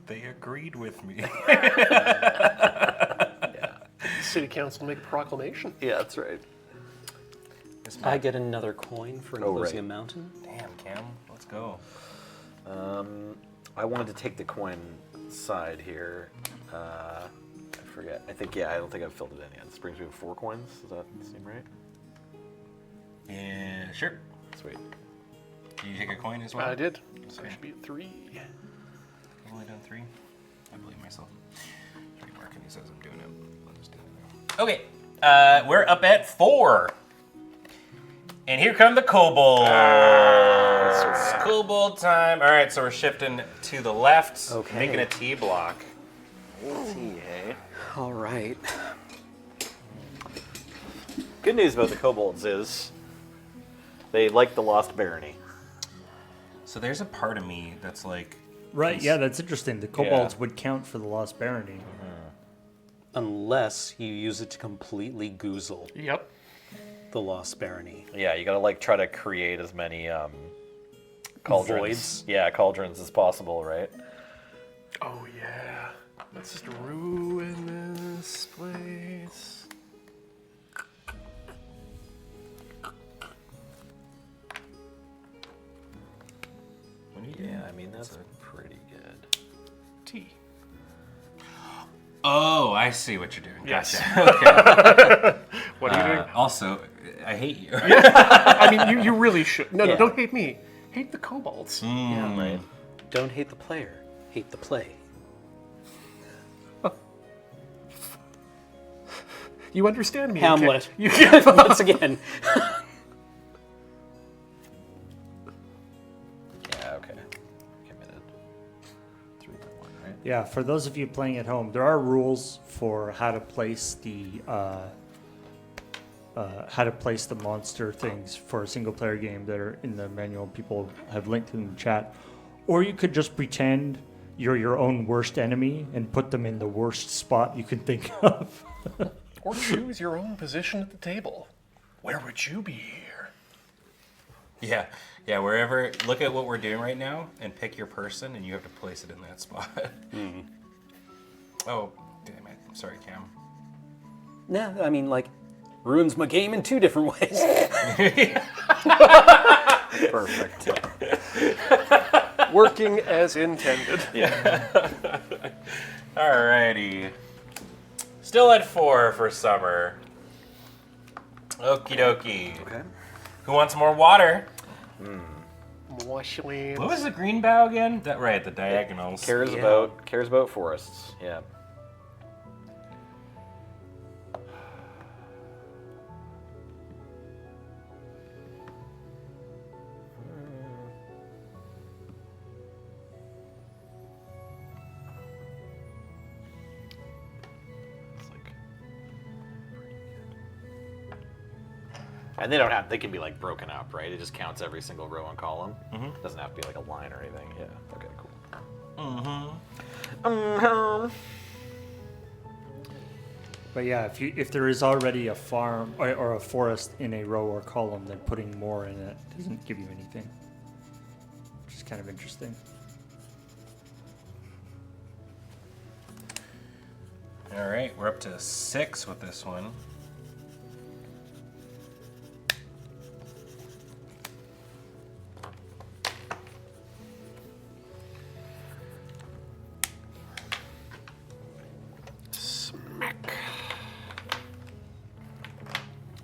They agreed with me. City council make a proclamation. Yeah, that's right. I get another coin for Oh, enclosing right. a mountain. Damn, Cam. Let's go. I wanted to take the coin side here. I forget. I don't think I've filled it in yet. This brings me to 4 coins. Does that seem right? Yeah, sure. Sweet. Did you take a coin as well? I did. So Okay. I should be at 3. I've only done 3. I believe myself. Should be marking these as I'm doing it. I'll just do it now. Okay. we're up at 4. And here come the kobolds. It's kobold time. All right, so we're shifting to the left, Okay. making a T block. All right. Good news about the kobolds is they like the Lost Barony. So there's a part of me that's like, Right, yeah, that's interesting. The kobolds would count for the Lost Barony. Unless you use it to completely goozle Yep. the Lost Barony. Yeah, you gotta like try to create as many cauldrons. Voids? Yeah, cauldrons as possible, right? Oh yeah. Let's just ruin this place. Yeah, I mean that's pretty good. T. oh, I see what you're doing. Yes. Gotcha. Okay. What are you doing? Also, I hate you. I mean, you really should. No, Yeah. don't hate me. Hate the kobolds. Yeah, right. Don't hate the player, hate the play. You understand me? Hamlet. Okay? You get Once again. Yeah, okay. Committed. 3-1, right? Yeah, for those of you playing at home, there are rules for how to place the monster things for a single player game that are in the manual. People have linked in the chat. Or you could just pretend you're your own worst enemy and put them in the worst spot you can think of. Or choose your own position at the table. Where would you be here? Yeah, wherever, look at what we're doing right now and pick your person and you have to place it in that spot. Oh, damn it. Sorry, Cam. No, I mean, like, ruins my game in 2 different ways. Perfect. Working as intended. Alrighty. Still at 4 for summer. Okie dokie. Okay. Who wants more water? Washland. What was the green bow again? That right, the diagonals. Cares about forests. Yeah. It's like pretty good. And they can be like broken up, right? It just counts every single row and column. Mm-hmm. Doesn't have to be like a line or anything. Yeah. Okay, cool. But yeah, if there is already a farm or a forest in a row or column, then putting more in it doesn't give you anything. Which is kind of interesting. All right, we're up to 6 with this one.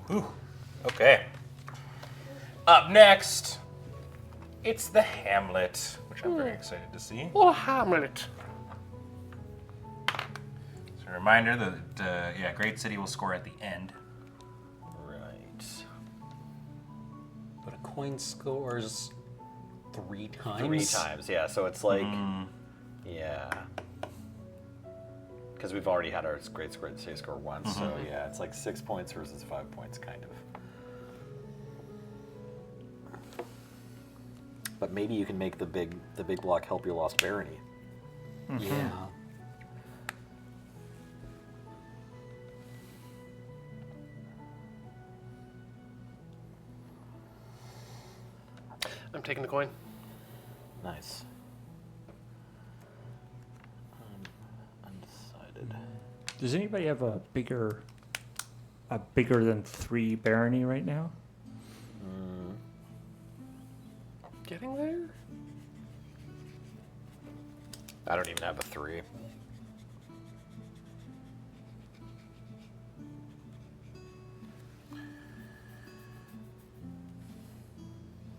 Whew. Okay. Up next, it's the Hamlet, which I'm very excited to see. Oh, Hamlet. So a reminder that Great City will score at the end. Right. But a coin scores 3 times. 3 times, yeah. So it's like, yeah. Because we've already had our Great City score once, so yeah, it's like 6 points versus 5 points, kind of. But maybe you can make the big block help your Lost Barony. Yeah. I'm taking the coin. Nice. Undecided. Does anybody have a bigger than 3 barony right now? Getting there? I don't even have a 3.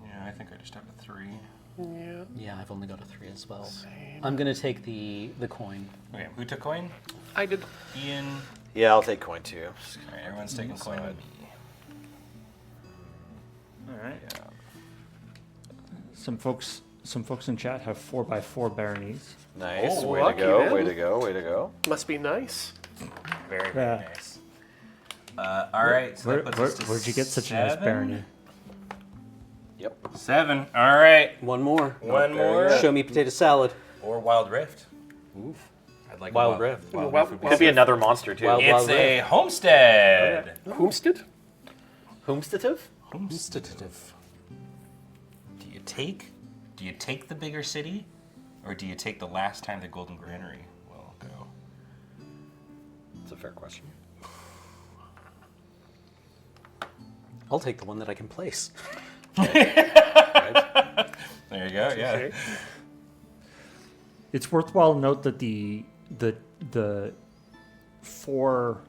Yeah, I think I just have a 3. Yeah. Yeah, I've only got a 3 as well. Same. I'm gonna take the coin. Okay, who took coin? I did. Ian. Yeah, I'll take coin too. All right, everyone's taking coin with me. All right. Some folks in chat have 4x4 baronies. Nice. Oh, Way to lucky go. them. Way to go. Way to go. Must be nice. Very Yeah. nice. All right. So that puts us to Where'd you get such a nice 7? barony? Yep. 7. All right. One more. One there more. you go. Show me potato salad. Or Wild Rift. I'd like a Wild Rift. Wild Wild- Rift would Could be another monster too. Wild- It's a homestead. Homestead? Homestative? Homestative. Do you take the bigger city, or do you take the last time the Golden Granary will go? That's a fair question. I'll take the one that I can place. There you go. Yeah. Okay. It's worthwhile to note that the 4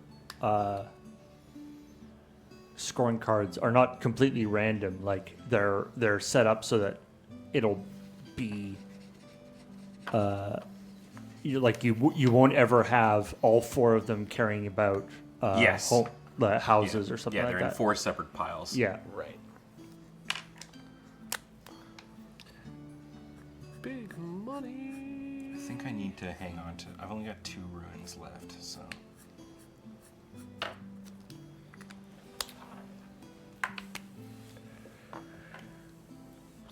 scoring cards are not completely random. Like they're set up so that it'll be you won't ever have all 4 of them carrying about Yes. houses or something Yeah, like they're in that. 4 separate piles. Yeah. Right. Big money. I think I need to hang on to. I've only got 2 ruins left, so.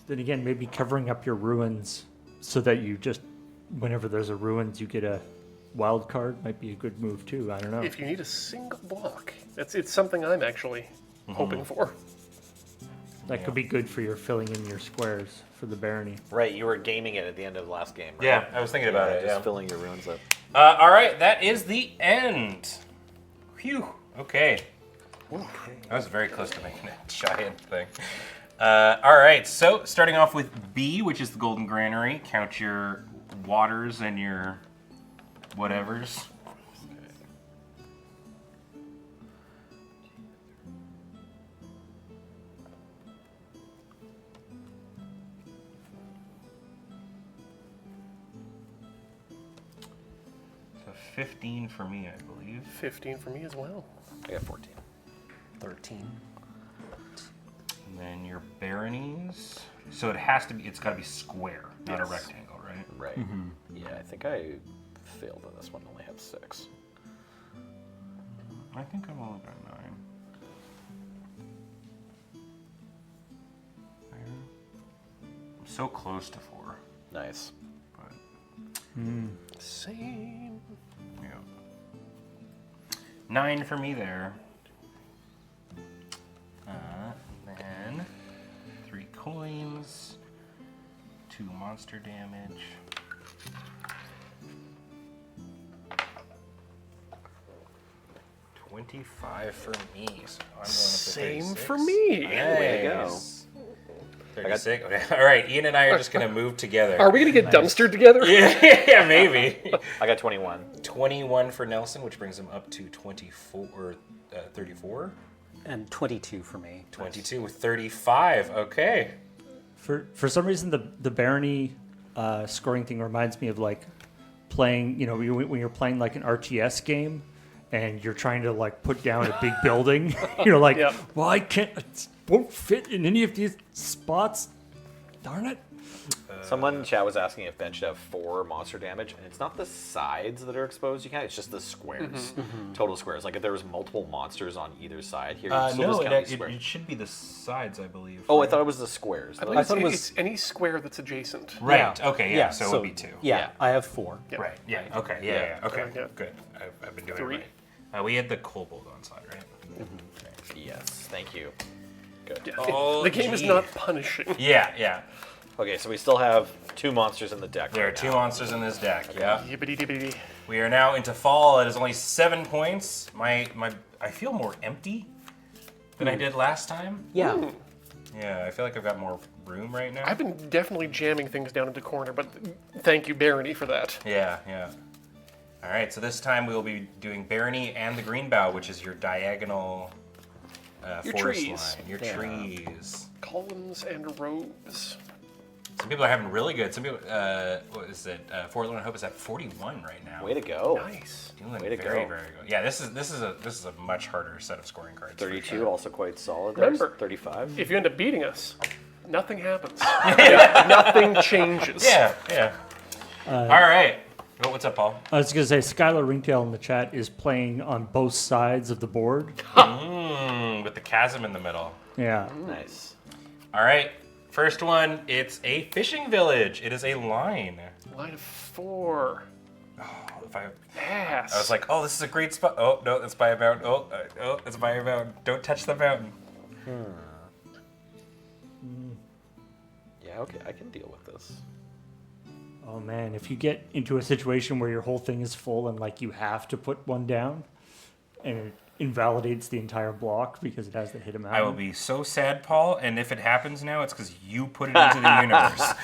Then again, maybe covering up your ruins so that you just, whenever there's a ruins, you get a wild card might be a good move too. I don't know. If you need a single block, it's something I'm actually hoping for. That could be good for your filling in your squares for the barony. Right. You were gaming it at the end of the last game, right? Yeah, I was thinking about it. Just Yeah. filling your runes up. All right, that is the end. Phew. Okay. I was very close to making a giant thing. All right, so starting off with B, which is the Golden Granary. Count your waters and your whatevers. So 15 for me, I believe. 15 for me as well. I got 14. 13. And then your baronies. So it has to be, it's got to be square, not a Yes. rectangle, right? Right. Yeah, I think I failed on this one. Only have 6. I think I've only got 9. I'm so close to 4, Nice. but Same. yeah. 9 for me there. Then 3 coins, 2 monster damage. $25 for me. So I'm going up to Same 36. for me. Way to go. Nice. 36. Okay. All right, Ian and I are just going to move together. Are we gonna get dumpstered together? Yeah, maybe. I got 21. 21 for Nelson, which brings him up to 34. And 22 for me. 22 with 35. Okay. For some reason, the barony scoring thing reminds me of like playing, when you're playing like an RTS game and you're trying to like put down a big building. You're like, Yep. well, I can't, it won't fit in any of these spots. Darn it. Someone in chat was asking if Ben should have 4 monster damage, and it's not the sides that are exposed. You can't. It's just the squares, total squares. Like if there was multiple monsters on either side here, you'd still No, just count the it squares. should be the sides, I believe. Oh, I thought it was the squares. I believe I thought it was- it's any square that's adjacent. Right. Yeah. Okay. Yeah. So it would be 2. Yeah, Yeah. I have 4. Yeah. Right. Yeah. Okay. Yeah. Okay. Yeah. Good. I've been doing 3. it right. We had the kobold on side, right? Yes. Thank you. Good. Yeah. Oh, The game is gee. not punishing. Yeah. Yeah. Okay, so we still have 2 monsters in the deck. There are right 2 now. monsters in this deck. Yeah. Yibbity dibbity. We are now into fall. It is only 7 points. I feel more empty than I did last time. Yeah. Yeah, I feel like I've got more room right now. I've been definitely jamming things down into corner, but thank you, Barony, for that. Yeah, yeah. All right, so this time we will be doing Barony and the Greenbough, which is your diagonal Your forest trees. line. Your Yeah. trees. Columns and rows. Some people are having really good. Some people, what is it? Forlorn Hope is at 41 right now. Way to go. Nice. Doing Way to very, go. very good. Yeah, this is a much harder set of scoring cards. for 32, sure. also quite solid. There. Remember, 35. If you end up beating us, nothing happens. Nothing changes. Yeah, yeah. All right. Well, what's up, Paul? I was going to say, Skylar Ringtail in the chat is playing on both sides of the board. With the chasm in the middle. Yeah. Nice. All right. First one, it's a fishing village. It is a line. Line of 4. If I Pass. was like, oh, this is a great spot. Oh, no, that's by a mountain. Oh, it's by a mountain. Don't touch the mountain. Yeah, okay, I can deal with this. Oh man, if you get into a situation where your whole thing is full and like you have to put one down, and it invalidates the entire block because it has to hit a mountain. I will be so sad, Paul, and if it happens now, it's because you put it into the universe.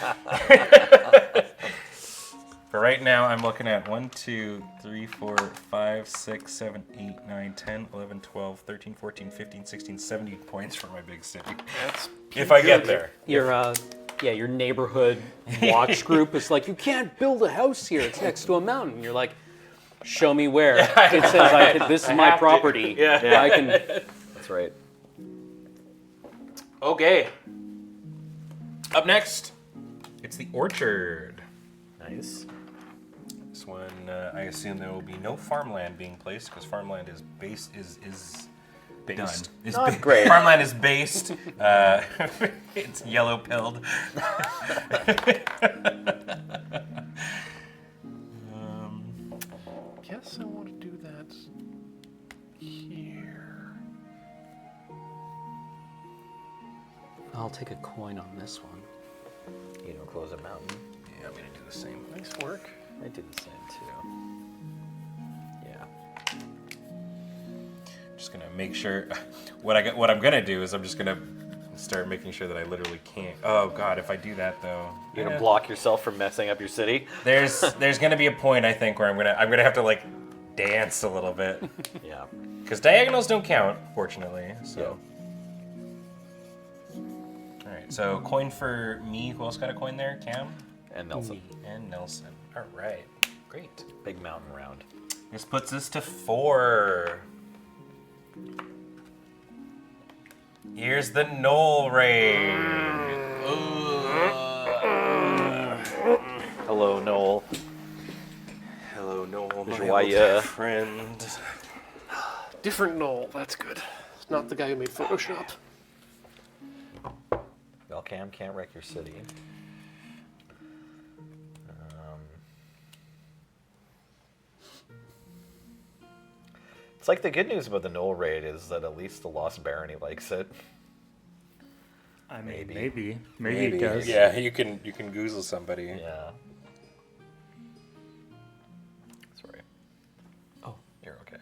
For right now, I'm looking at 1, 2, 3, 4, 5, 6, 7, 8, 9, 10, 11, 12, 13, 14, 15, 16, 17 points for my big city. That's If I get there. Your neighborhood watch group is like, you can't build a house here. It's next to a mountain. You're like, show me where. It says this is my property. Yeah. I can. That's right. Okay. Up next, it's the orchard. Nice. This one, I assume there will be no farmland being placed because farmland is based is based. Is Not great. Farmland is based. It's yellow pilled. Guess I want to do that here. I'll take a coin on this one. You don't close a mountain. Yeah, I'm gonna do the same. Nice work. I did the same too. Yeah. Just gonna make sure. What I'm gonna do is I'm just gonna start making sure that I literally can't. Oh God, if I do that though, You're gonna block yourself from messing up your city. There's gonna be a point I think where I'm gonna have to like dance a little bit Yeah. because diagonals don't count, fortunately. So. All right. So coin for me. Who else got a coin there? Cam And Nelson. and Nelson. All right. Great. Big mountain round. This puts us to 4. Here's the Knoll Raid. Hello, Noel. Hello, Knoll, my Joyeux. old friend. Different Noel. That's good. It's not the guy who made Photoshop. Well, Cam can't wreck your city. It's like the good news about the Knoll raid is that at least the Lost Barony likes it. I mean, Maybe. maybe it does. Yeah, you can goozle somebody. Yeah. Sorry. Oh, You're okay.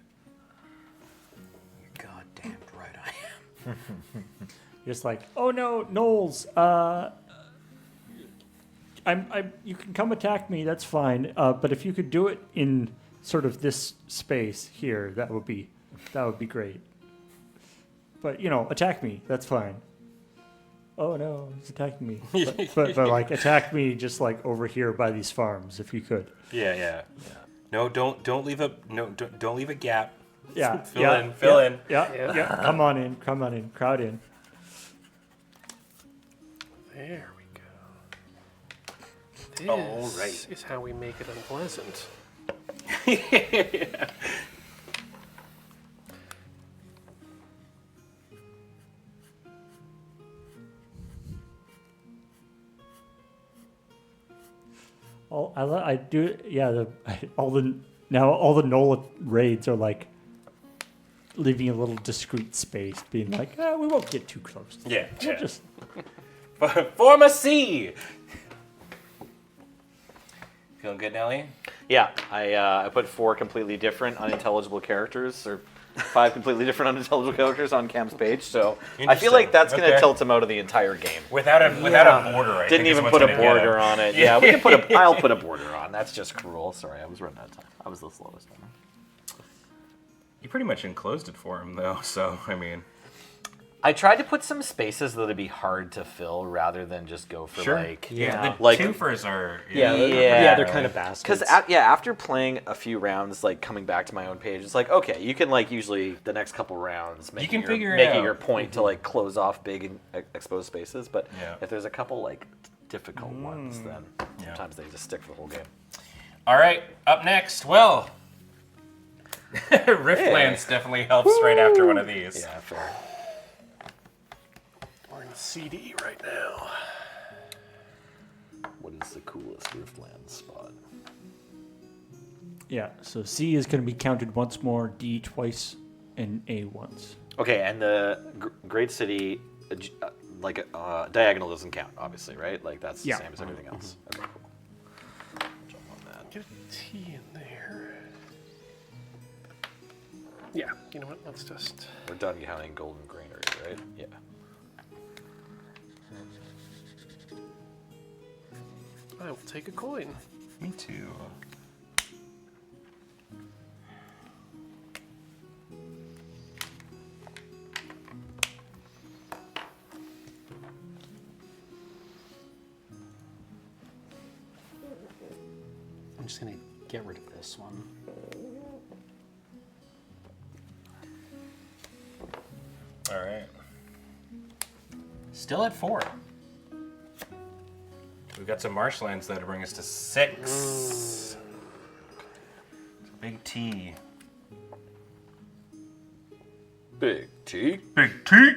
God damn right I am. Just like, oh no, Knowles, you can come attack me, that's fine. But if you could do it in sort of this space here, that would be great. But attack me, that's fine. Oh no, he's attacking me. But like attack me just like over here by these farms if you could. Yeah. No, don't leave a gap. Yeah. Fill in. Yeah. Come on in, crowd in. There we go. This All right. is how we make it unpleasant. I do. Yeah. All the Nola raids are like leaving a little discreet space, being like, we won't get too close. Yeah. We'll just. Form a C. Feeling good, Nelly? Yeah, I put 4 completely different unintelligible characters, or 5 completely different unintelligible characters on Cam's page. So I feel like that's going to tilt him out of the entire game. Without a border, I Didn't think is even what's put a gonna get him. border on it. Yeah, we can put a. I'll put a border on. That's just cruel. Sorry, I was running out of time. I was the slowest one. You pretty much enclosed it for him, though. So I mean, I tried to put some spaces that'd be hard to fill rather than just go for like Yeah. The like- twofers are. Yeah, they're kind of bastards. because after playing a few rounds, like coming back to my own page, it's like okay, you can like usually the next couple rounds can figure it out. your point to like close off big and exposed spaces. But Yeah. if there's a couple like difficult ones, then sometimes they just stick for the whole game. All right, up next. Well, Riftlands definitely helps right after one of these. Yeah, fair. We're in CD right now. What is the coolest Riftland spot? Yeah, so C is going to be counted once more, D twice, and A once. Okay, and the Great City, diagonal doesn't count, obviously, right? Like that's the Yeah. same as everything else. Okay, cool. Jump on that. Get a T in there. Yeah, you know what? Let's just. We're done counting golden granary, right? Yeah. I will take a coin. Me too. I'm just gonna get rid of this one. All right. Still at 4. We've got some marshlands that'll bring us to 6. Big T. Big T. Big T.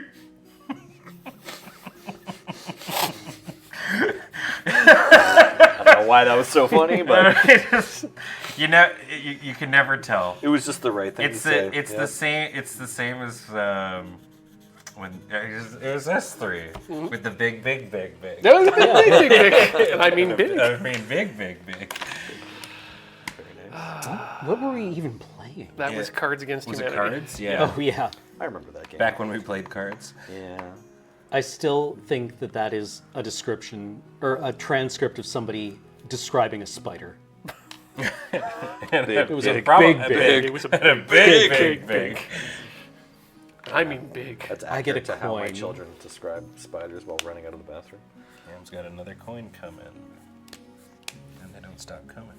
I don't know why that was so funny, but you know, you can never tell. it was just the right thing It's to say. it's Yeah. the same. It's the same as when it was S3 with the big. That was a big, big. And I mean big. I mean big. Very nice. What were we even playing? That was Cards Against Was it Humanity. cards? Yeah. Oh yeah. I remember that game. Back when we played cards. Yeah. I still think that is a description or a transcript of somebody describing a spider. It was a big. It was a big. I mean big. That's I get a accurate to how my coin. children describe spiders while running out of the bathroom. Cam's got another coin coming, and they don't stop coming.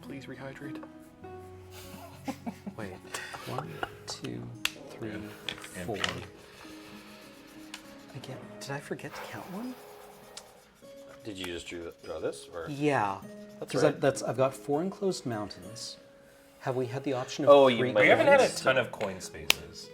Please rehydrate. Wait. 1, 2, 3, 4. Again, did I forget to count one? Did you just draw this, or? Yeah. That's Because right. I've got 4 enclosed mountains. Have we had the option of Oh, you 3? might We haven't had a Yes. ton of coin spaces.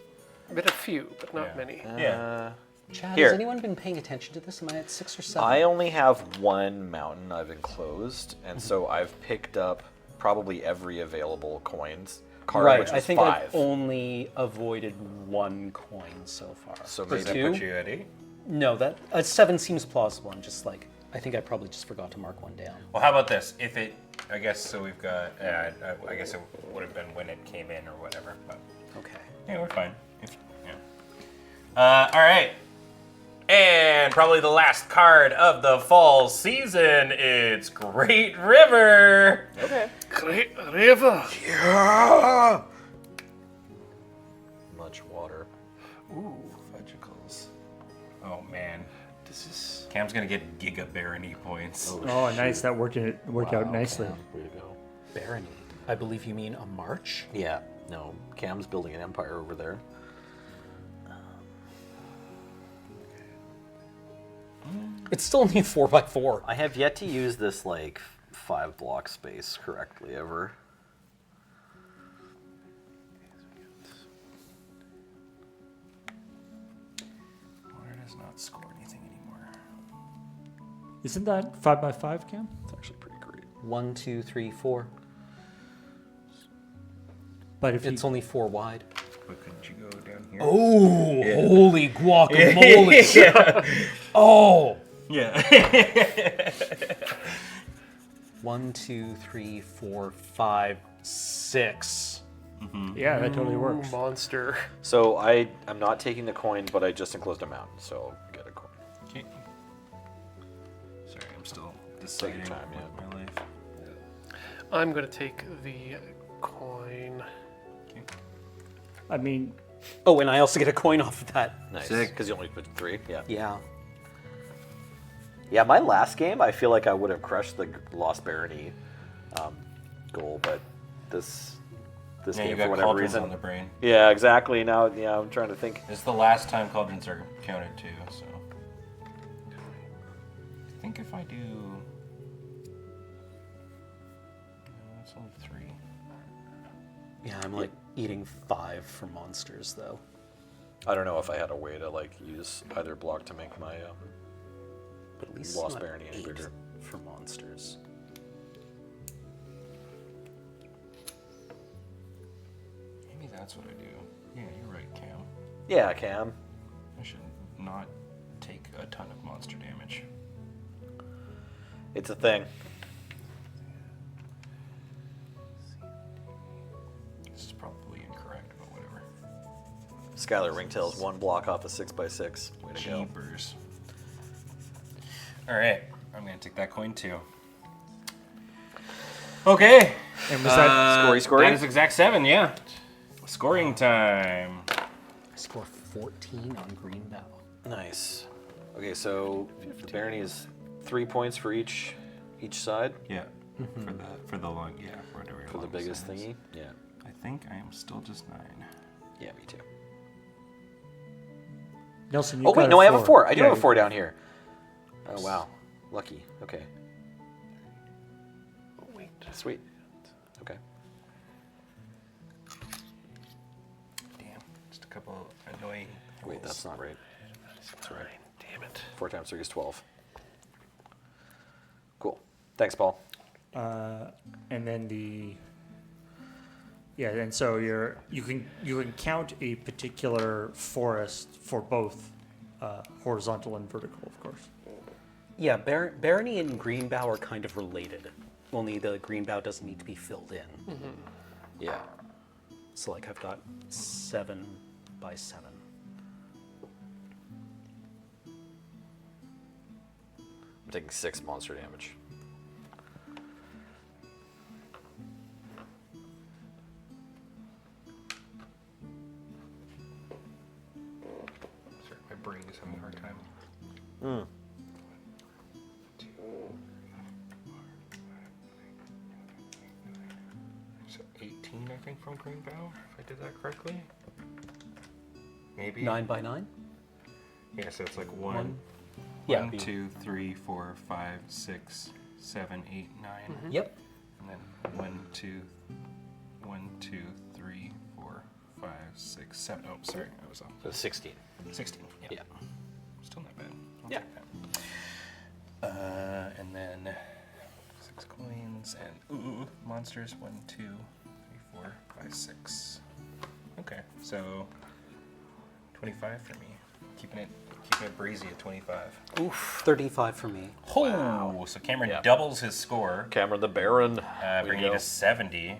Been a few, but not Yeah. many. Yeah. Chad, Here. has anyone been paying attention to this? Am I at 6 or 7? I only have one mountain I've enclosed, and so I've picked up probably every available coins card, right. which was I think 5. I've only avoided 1 coin so far. So Or maybe- Does that 2? put you at 8? No, that 7 seems plausible. I'm just like, I think I probably just forgot to mark one down. Well, how about this? If it, I guess, so we've got, I guess it would have been when it came in or whatever, but Okay. yeah, we're fine. All right. And probably the last card of the fall season, it's Great River. Okay. Great river. Much water. Ooh, fudgicles. Oh, man. Does this? Cam's going to get Giga Barony points. Oh, nice. That worked out nicely. Way to go. Barony. I believe you mean a march? Yeah. No, Cam's building an empire over there. It's still only 4x4. I have yet to use this like 5 block space correctly ever. Water does not score anything anymore. Isn't that 5x5, Cam? It's actually pretty great. 1, 2, 3, 4. But if It's you, only 4 wide. But couldn't you go down here? Oh, holy guacamole! Oh. Yeah. 1, 2, 3, 4, 5, 6. yeah, that totally works. Monster. So I'm not taking the coin, but I just enclosed a mountain, so I'll get a coin. Okay. Sorry, I'm still deciding Take your time, with my life. I'm gonna take the coin. I mean, Oh, and I also get a coin off of that. Nice. Sick. Because you only put 3. Yeah. Yeah. Yeah, my last game, I feel like I would have crushed the Lost Barony goal, but this Yeah, game you for got whatever cauldrons reason. on the brain. Yeah, exactly. Now, yeah, I'm trying to think. It's the last time cauldrons are counted too, so. I think if I do. It's only 3. Yeah, I'm like eating 5 for monsters though. I don't know if I had a way to like use either block to make my But at least Lost not Barony any 8 bigger. for monsters. Maybe that's what I do. Yeah, you're right, Cam. Yeah, Cam. I should not take a ton of monster damage. It's a thing. This is probably incorrect, but whatever. Skylar Ringtail's 1 block off a 6x6. Way to go. Jeepers. Alright, I'm gonna take that coin too. Okay. And was that Scory? That is exact 7, yeah. Scoring time. I score 14 on green bow. Nice. Okay, so the Barony is 3 points for each side Yeah. For the long, yeah, whatever. for the biggest thingy. Yeah. I think I am still just 9. Yeah, me too. Nelson? You Oh wait, got no, I have a 4. I do Yeah, have a 4 down here. Oh wow, lucky. Okay. Oh, wait. Sweet. Okay. Damn, just a couple annoying. Wait, rolls. that's not right. That's right. Damn it. 4 times 3 is 12. Cool. Thanks, Paul. And then and so you can count a particular forest for both horizontal and vertical, of course. Yeah, Barony and Greenbow are kind of related. Only the Greenbow doesn't need to be filled in. Yeah. So like I've got 7 by 7. I'm taking 6 monster damage. Sorry, my brain is having a hard time. Mm. So 18, I think, from Greenbow, if I did that correctly. Maybe. 9 by 9? Yeah, so it's like 1, Yeah. 1, 2, 3, 4, 5, 6, 7, 8, 9. Yep. And then 1, 2, 3, 4, 5, 6, 7. Oh, sorry, I was off. So 16. 16. Yeah. Still not bad. I'll Yeah. take that. And then 6 coins and monsters. 1, 2, 3, 4, 5, 6. Okay, so 25 for me. Keeping it breezy at 25. Oof. 35 for me. Oh, so Cameron Yeah. doubles his score, Cameron the Baron. bringing it to 70.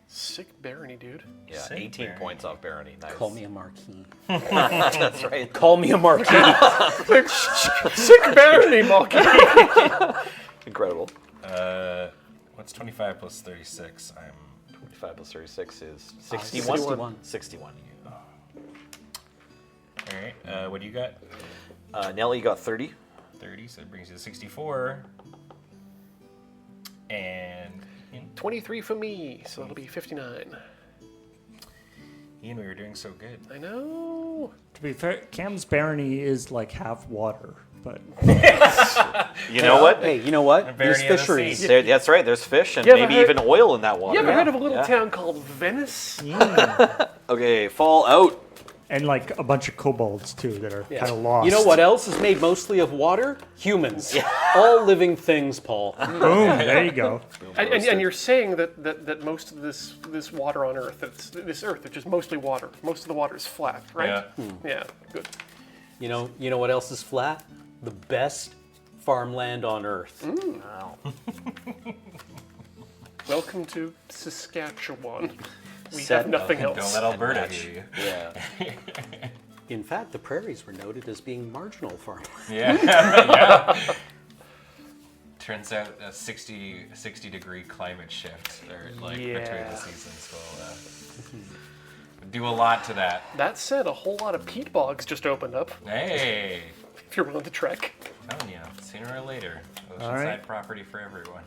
Sick Barony, dude. Yeah, Sick 18 Barony. points off Barony. Nice. Call me a marquis. That's right. Call me a marquis. Sick Barony, Malky. Incredible. What's 25 plus 36? I'm 25 plus 36 is 61. 61. 61. all right. What do you got? Nelly got 30. 30, so it brings you to 64. And 23 for me, so that'll be 59. Ian, we were doing so good. I know. To be fair, Cam's Barony is like half water, but You know what? Hey, you know what? Barony These of the fisheries. sea. That's right. There's fish and You ever maybe heard- even oil in that water. You ever heard of a little Yeah. town called Venice? Okay, fall out. and like a bunch of kobolds too that are Yeah. kind of lost. You know what else is made mostly of water? Humans. All living things, Paul. Boom! There you go. And you're saying that most of this water on Earth, this Earth, it's just mostly water. Most of the water is flat, right? Yeah. Good. You know what else is flat? The best farmland on Earth. Wow. Welcome to Saskatchewan. We Said have nothing Don't else. let Alberta match. hear you. Yeah. In fact, the prairies were noted as being marginal farmland. Yeah. Yeah. Turns out a 60-degree climate shift, or like between Yeah. the seasons, will do a lot to that. That said, a whole lot of peat bogs just opened up. Hey, If you're willing to trek. telling you, sooner or later, oceanside right. property for everyone.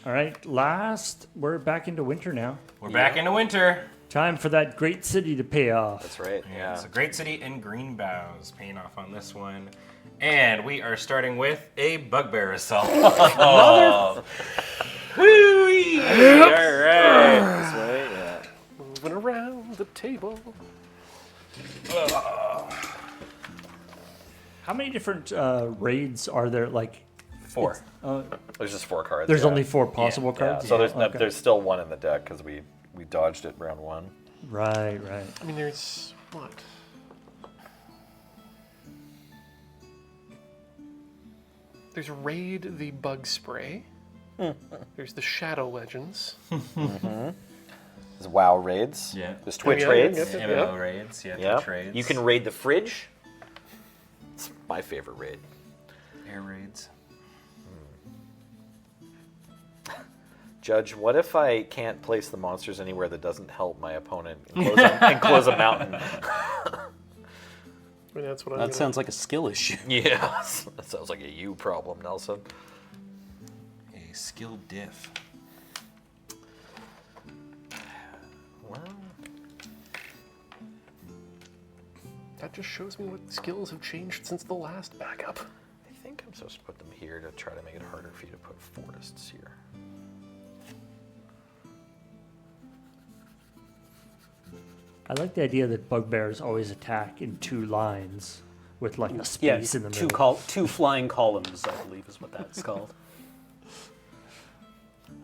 All right, last, we're back into winter now. We're back into winter. Time for that great city to pay off. That's right. Yeah, it's a great city in Greenboughs, paying off on this one. And we are starting with a bugbear assault. Another. Woo-wee! All right. This way, yeah. Moving around the table. How many different raids are there? Like, 4. There's just 4 cards. there's yeah. only 4 possible Yeah, cards? so there's Okay. there's still 1 in the deck because we dodged it round 1. Right. I mean, there's what? There's Raid the Bug Spray. There's the Shadow Legends. There's WoW raids. Yeah. There's Twitch yeah, raids. yeah. MMO raids, yeah, Yeah. trades. You can raid the fridge. It's my favorite raid. air raids. Judge, what if I can't place the monsters anywhere that doesn't help my opponent and close a mountain? I mean, that's what I'm That gonna- sounds like a skill issue. Yeah, that sounds like a you problem, Nelson. A skill diff. Well, That just shows me what skills have changed since the last backup. I think I'm supposed to put them here to try to make it harder for you to put forests here. I like the idea that bugbears always attack in 2 lines with like a space in the middle. Two flying columns, I believe, is what that's called.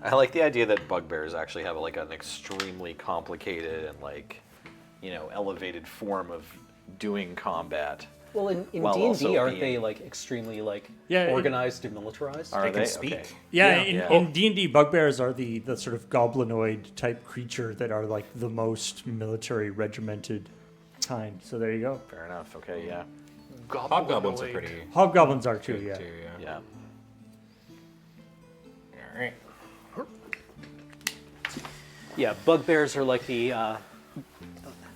I like the idea that bugbears actually have like an extremely complicated and elevated form of doing combat. Well, in While also D&D, aren't being- they like extremely Yeah, organized and militarized? Are They can they? speak. Okay. Yeah, Yeah. in D&D, bugbears are the sort of goblinoid type creature that are like the most military regimented kind. So there you go. Fair enough. Okay, yeah. Hobgoblins are Goblinoid. pretty Hobgoblins are too, good yeah. too, Yeah. All right. Yeah, bugbears are like the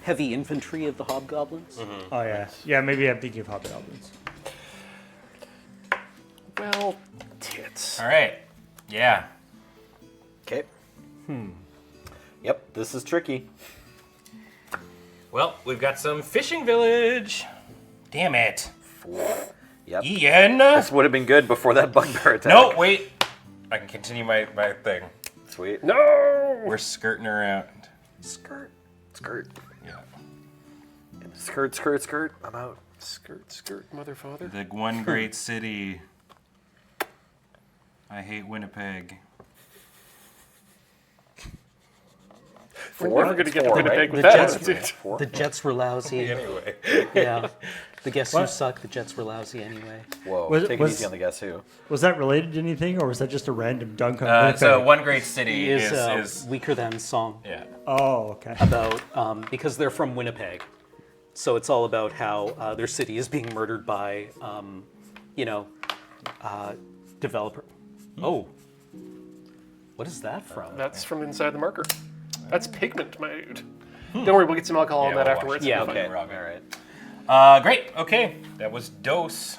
heavy infantry of the hobgoblins. Oh yeah. Yeah, maybe I'm thinking of hobgoblins. Well, tits. All right. Yeah. Okay. Yep, this is tricky. Well, we've got some fishing village. Damn it. 4. Yep. Ian. This would have been good before that bugbear attack. No, wait. I can continue my thing. Sweet. No! We're skirting around. Skirt. Yeah. Skirt. I'm out. Skirt, mother father. The one great city. I hate Winnipeg. We're never going to get to 4, Winnipeg right? with The that Jets- attitude. 4. The Jets were lousy. Anyway. Yeah. The Guess Who What? suck. The Jets were lousy anyway. Whoa. Was- Take it was- easy on the guess who. Was that related to anything, or was that just a random dunk on Winnipeg? So one great city Is is Weaker Than song yeah. Oh, okay. about because they're from Winnipeg, so it's all about how their city is being murdered by developer. Oh, what is that from? That's from inside the marker. That's pigment, my dude. Don't worry, we'll get some alcohol on Yeah, that we'll afterwards. watch Yeah, it. okay. All right. Great. Okay. That was Dose.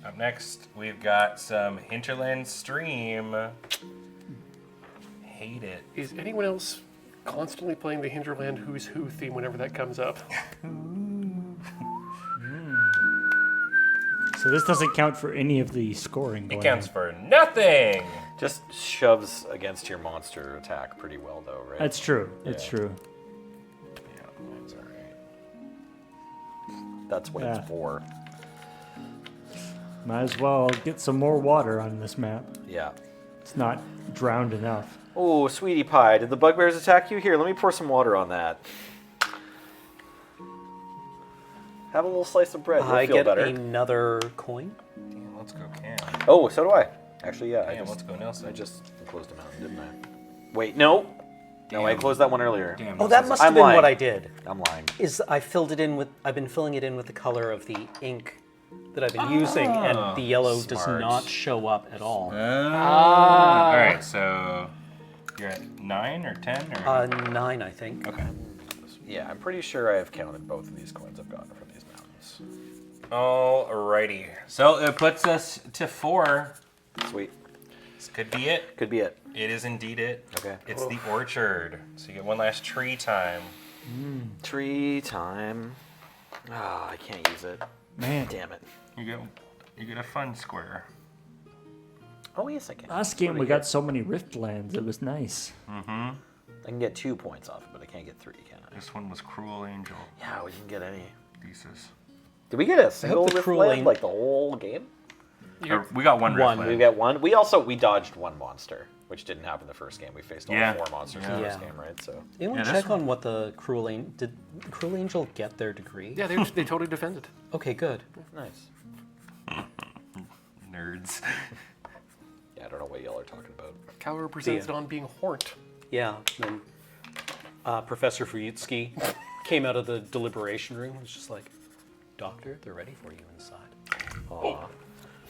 Up next, we've got some Hinterland Stream. Hate it. Is anyone else constantly playing the Hinterland Who's Who theme whenever that comes up? So this doesn't count for any of the scoring. It going counts on. for nothing. Just shoves against your monster attack pretty well, though, right? That's true. That's Yeah. true. Yeah, that's all right. That's what Yeah. it's for. Might as well get some more water on this map. Yeah. It's not drowned enough. Oh, sweetie pie, did the bugbears attack you? Here, let me pour some water on that. Have a little slice of bread. You'll I feel get better. another coin. Damn, let's go Cam. Oh, so do I. Actually, yeah. Damn, let's go Nelson. I just closed them out, didn't I? Wait, no. No, I Damn. closed that one earlier. Damn, Oh, that Nelson's- must have I'm been lying. what I did. I'm lying. I've been filling it in with the color of the ink that I've been using, and the yellow does smart. not show up at all. All right, so You're at 9 or 10 or? 9, I think. Okay. Yeah, I'm pretty sure I have counted both of these coins I've gotten from these mountains. Alrighty. So it puts us to 4. Sweet. This could be it. Could be it. It is indeed it. Okay. It's the orchard. So you get one last tree time. Tree time. Ah, I can't use it. Man, Damn it. You get a fun square. Oh, yes, I can. last game we got so many rift lands. It was nice. I can get 2 points off it, but I can't get 3, can I? This one was Cruel Angel. Yeah, we didn't get any. Thesis. Did we get a single the rift cruel land, ang- like the whole game? Or we got one. One. Rift We land. got one. We dodged one monster, which didn't happen the first game. We faced all Yeah. 4 monsters in Yeah. the first game, right? So Anyone Yeah, this check on what the Cruel Angel... Did the Cruel Angel get their degree? Yeah, they totally defended. Okay, good. nice. Nerds. Yeah, I don't know what y'all are talking about. Cow represents Yeah. on being horned. Yeah, then Professor Fuyutsuki came out of the deliberation room and was just like, Doctor, they're ready for you inside. Aw.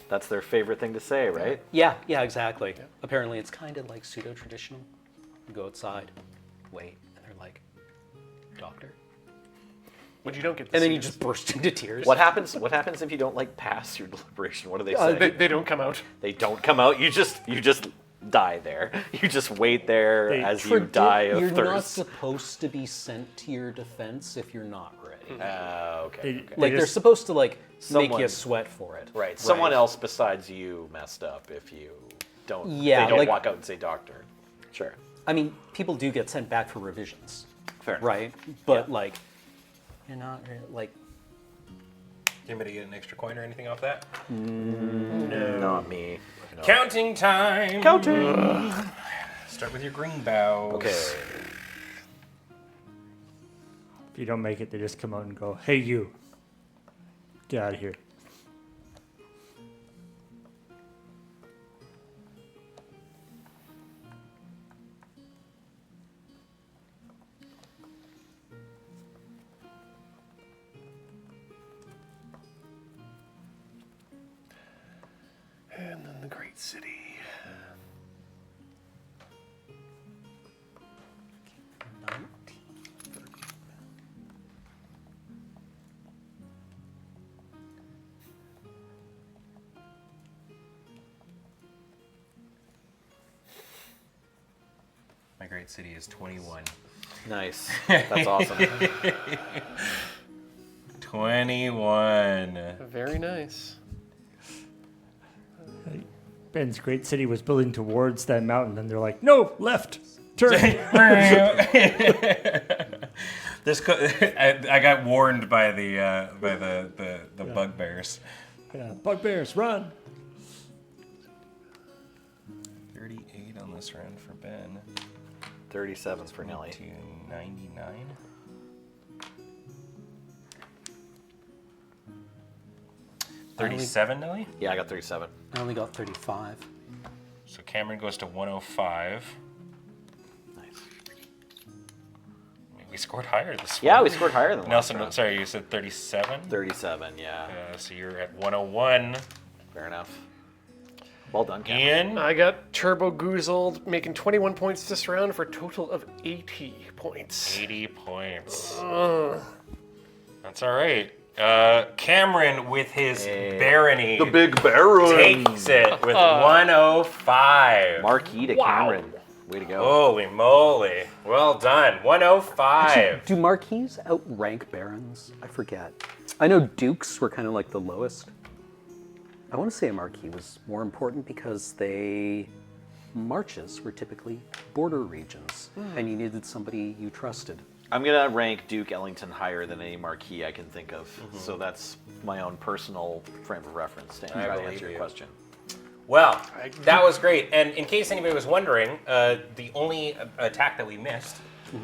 That's their favorite thing to say, right? Yeah, exactly. Apparently it's kind of like pseudo-traditional. You go outside, wait, and they're like, Doctor? When you don't get the And then you seeds, just burst into tears. What happens if you don't like pass your deliberation? What do they say? they don't come out. They don't come out. You just die there. You just wait there They- as you die of You're not thirst. supposed to be sent to your defense if you're not ready. Okay. They Like, they're just- supposed to, like, make Someone- you sweat for it. Right. Someone else besides you messed up if you don't. Yeah, They don't like- walk out and say doctor. Sure. I mean, people do get sent back for revisions, Fair enough. right? But, Yeah. like, you're not, like, Anybody get an extra coin or anything off that? Not me. No. Counting time. Counting. Start with your green bows. Okay. If you don't make it, they just come out and go, "Hey, you, get out of here." And then the great city. My great city is 21. Nice. That's awesome. 21. Very nice. Ben's great city was building towards that mountain, and they're like, "No, left, turn." I got warned by the bugbears. Yeah, bugbears, run! 38 on this round for Ben. 37's for Nelly. To 99. $37, Nelly? Yeah, I got 37. I only got 35. So Cameron goes to 105. Nice. We scored higher this one. Yeah, we scored higher than last Nelson, round. sorry, you said 37? 37, yeah. So you're at 101. Fair enough. Well done, Cameron. Ian? I got Turbo Goozled, making 21 points this round for a total of 80 points. 80 points. That's all right. Cameron with his barony Big Baron. takes it with 105. Marquis to Cameron. Way to go. Holy moly. Well done. 105. Do marquises outrank barons? I forget. I know dukes were kind of like the lowest. I want to say a marquis was more important because marches were typically border regions, and you needed somebody you trusted. I'm going to rank Duke Ellington higher than any Marquis I can think of. So that's my own personal frame of reference to try to believe answer your you. question. Well, that was great. And in case anybody was wondering, the only attack that we missed,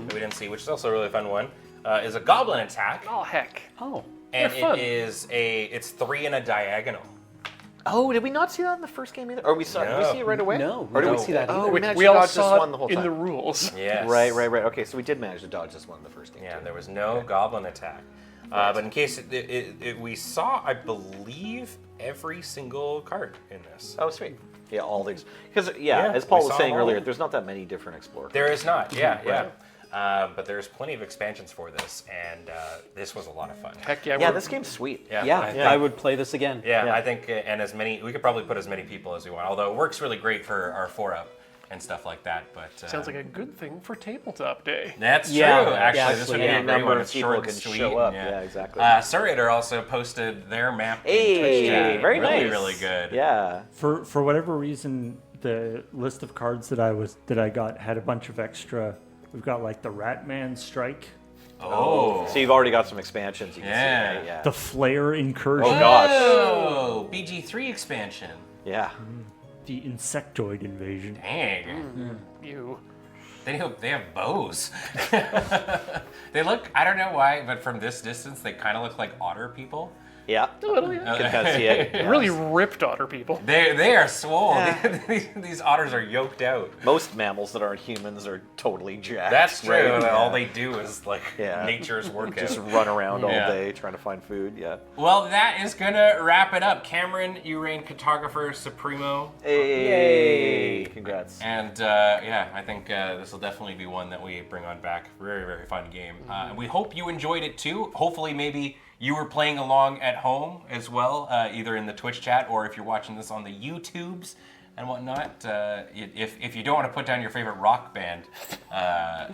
that we didn't see, which is also a really fun one, is a goblin attack. Oh, heck. Oh. And they're fun. it's 3 in a diagonal. Oh, did we not see that in the first game either? Or did we see it right away? No, Or did we we didn't see that Oh, either. we managed We to all dodge this saw one the whole it in time. the rules. Yes. Right. Okay, so we did manage to dodge this one in the first game. Yeah, too. there was no goblin attack. But in case we saw, I believe, every single card in this. Oh, sweet. Yeah, all these. Because, Yeah, as Paul we was saw saying them all. earlier, there's not that many different explore. There is not, yeah. Right. But there's plenty of expansions for this, and this was a lot of fun. Heck yeah. Yeah, we're- this game's sweet. Yeah, I think- I would play this again. Yeah, I think, and we could probably put as many people as we want. Although it works really great for our 4-up and stuff like that. But Sounds like a good thing for tabletop day. that's Yeah, true. yeah, Actually, this would be actually, a Any great number one. of It's people short can and sweet. show up. and, Yeah, exactly. Surrator also posted their map. in Hey, Twitch chat. very really, nice. really good. Yeah. For whatever reason, the list of cards that I got had a bunch of extra. We've got like the Ratman Strike, Oh. So you've already got some expansions you can Yeah. see, right? Yeah. the Flare Incursion, Oh, gosh. Oh, BG3 expansion. Yeah. the Insectoid Invasion. Dang. You. They have bows. They look, I don't know why, but from this distance, they kind of look like otter people. Yeah. A little, yeah. You can kind of see it. Yeah. Really ripped otter people. They are swole. Yeah. These otters are yoked out. Most mammals that aren't humans are totally jacked. That's true. right? And Yeah. all they do is like Yeah. nature's workout. Just run around all Yeah. day trying to find food. Yeah. Well, that is gonna wrap it up. Cameron, you reign Cartographer Supremo. Hey. Congrats. And I think this will definitely be one that we bring on back. Very, very fun game. We hope you enjoyed it too. Hopefully, maybe you were playing along at home as well, either in the Twitch chat or if you're watching this on the YouTubes and whatnot. If you don't want to put down your favorite rock band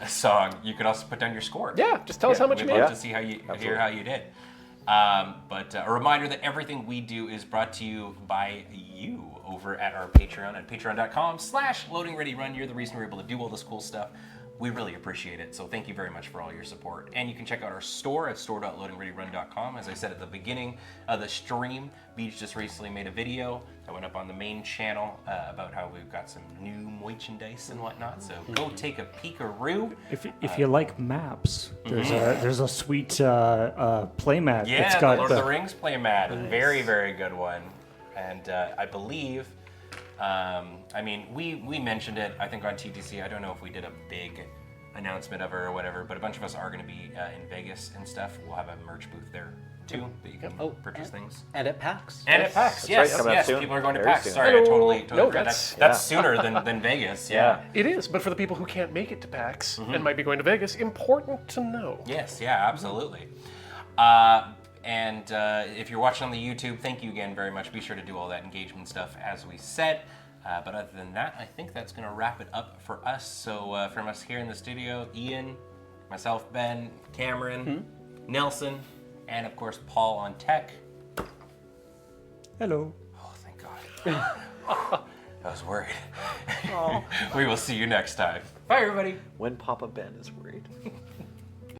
song, you could also put down your score. Yeah, just tell us how much you We'd made. love to see hear how you did. But a reminder that everything we do is brought to you by you over at our Patreon at patreon.com/loadingreadyrun. You're the reason we're able to do all this cool stuff. We really appreciate it. So thank you very much for all your support. And you can check out our store at store.loadingreadyrun.com. As I said at the beginning of the stream, Beach just recently made a video that went up on the main channel about how we've got some new merchandise and whatnot. So go take a peek-a-roo. If you like maps, there's a sweet playmat Yeah, that's the got Lord of the Rings playmat. Very, very good one. And I believe, we mentioned it, I think, on TTC. I don't know if we did a big announcement of it or whatever, but a bunch of us are going to be in Vegas and stuff. We'll have a merch booth there, too, that you can purchase things. And at PAX. And at PAX, That's yes, right, coming up yes, soon. people are going to Very PAX. soon. Sorry, I Hello. totally No, forgot. that's- That's sooner than Vegas, yeah. It is, but for the people who can't make it to PAX and might be going to Vegas, important to know. Yes, yeah, absolutely. And if you're watching on the YouTube, thank you again very much. Be sure to do all that engagement stuff as we said. But other than that, I think that's going to wrap it up for us. So from us here in the studio, Ian, myself, Ben, Cameron, Nelson, and of course Paul on tech. Hello. Oh, thank God. I was worried. We will see you next time. Bye, everybody. When Papa Ben is worried.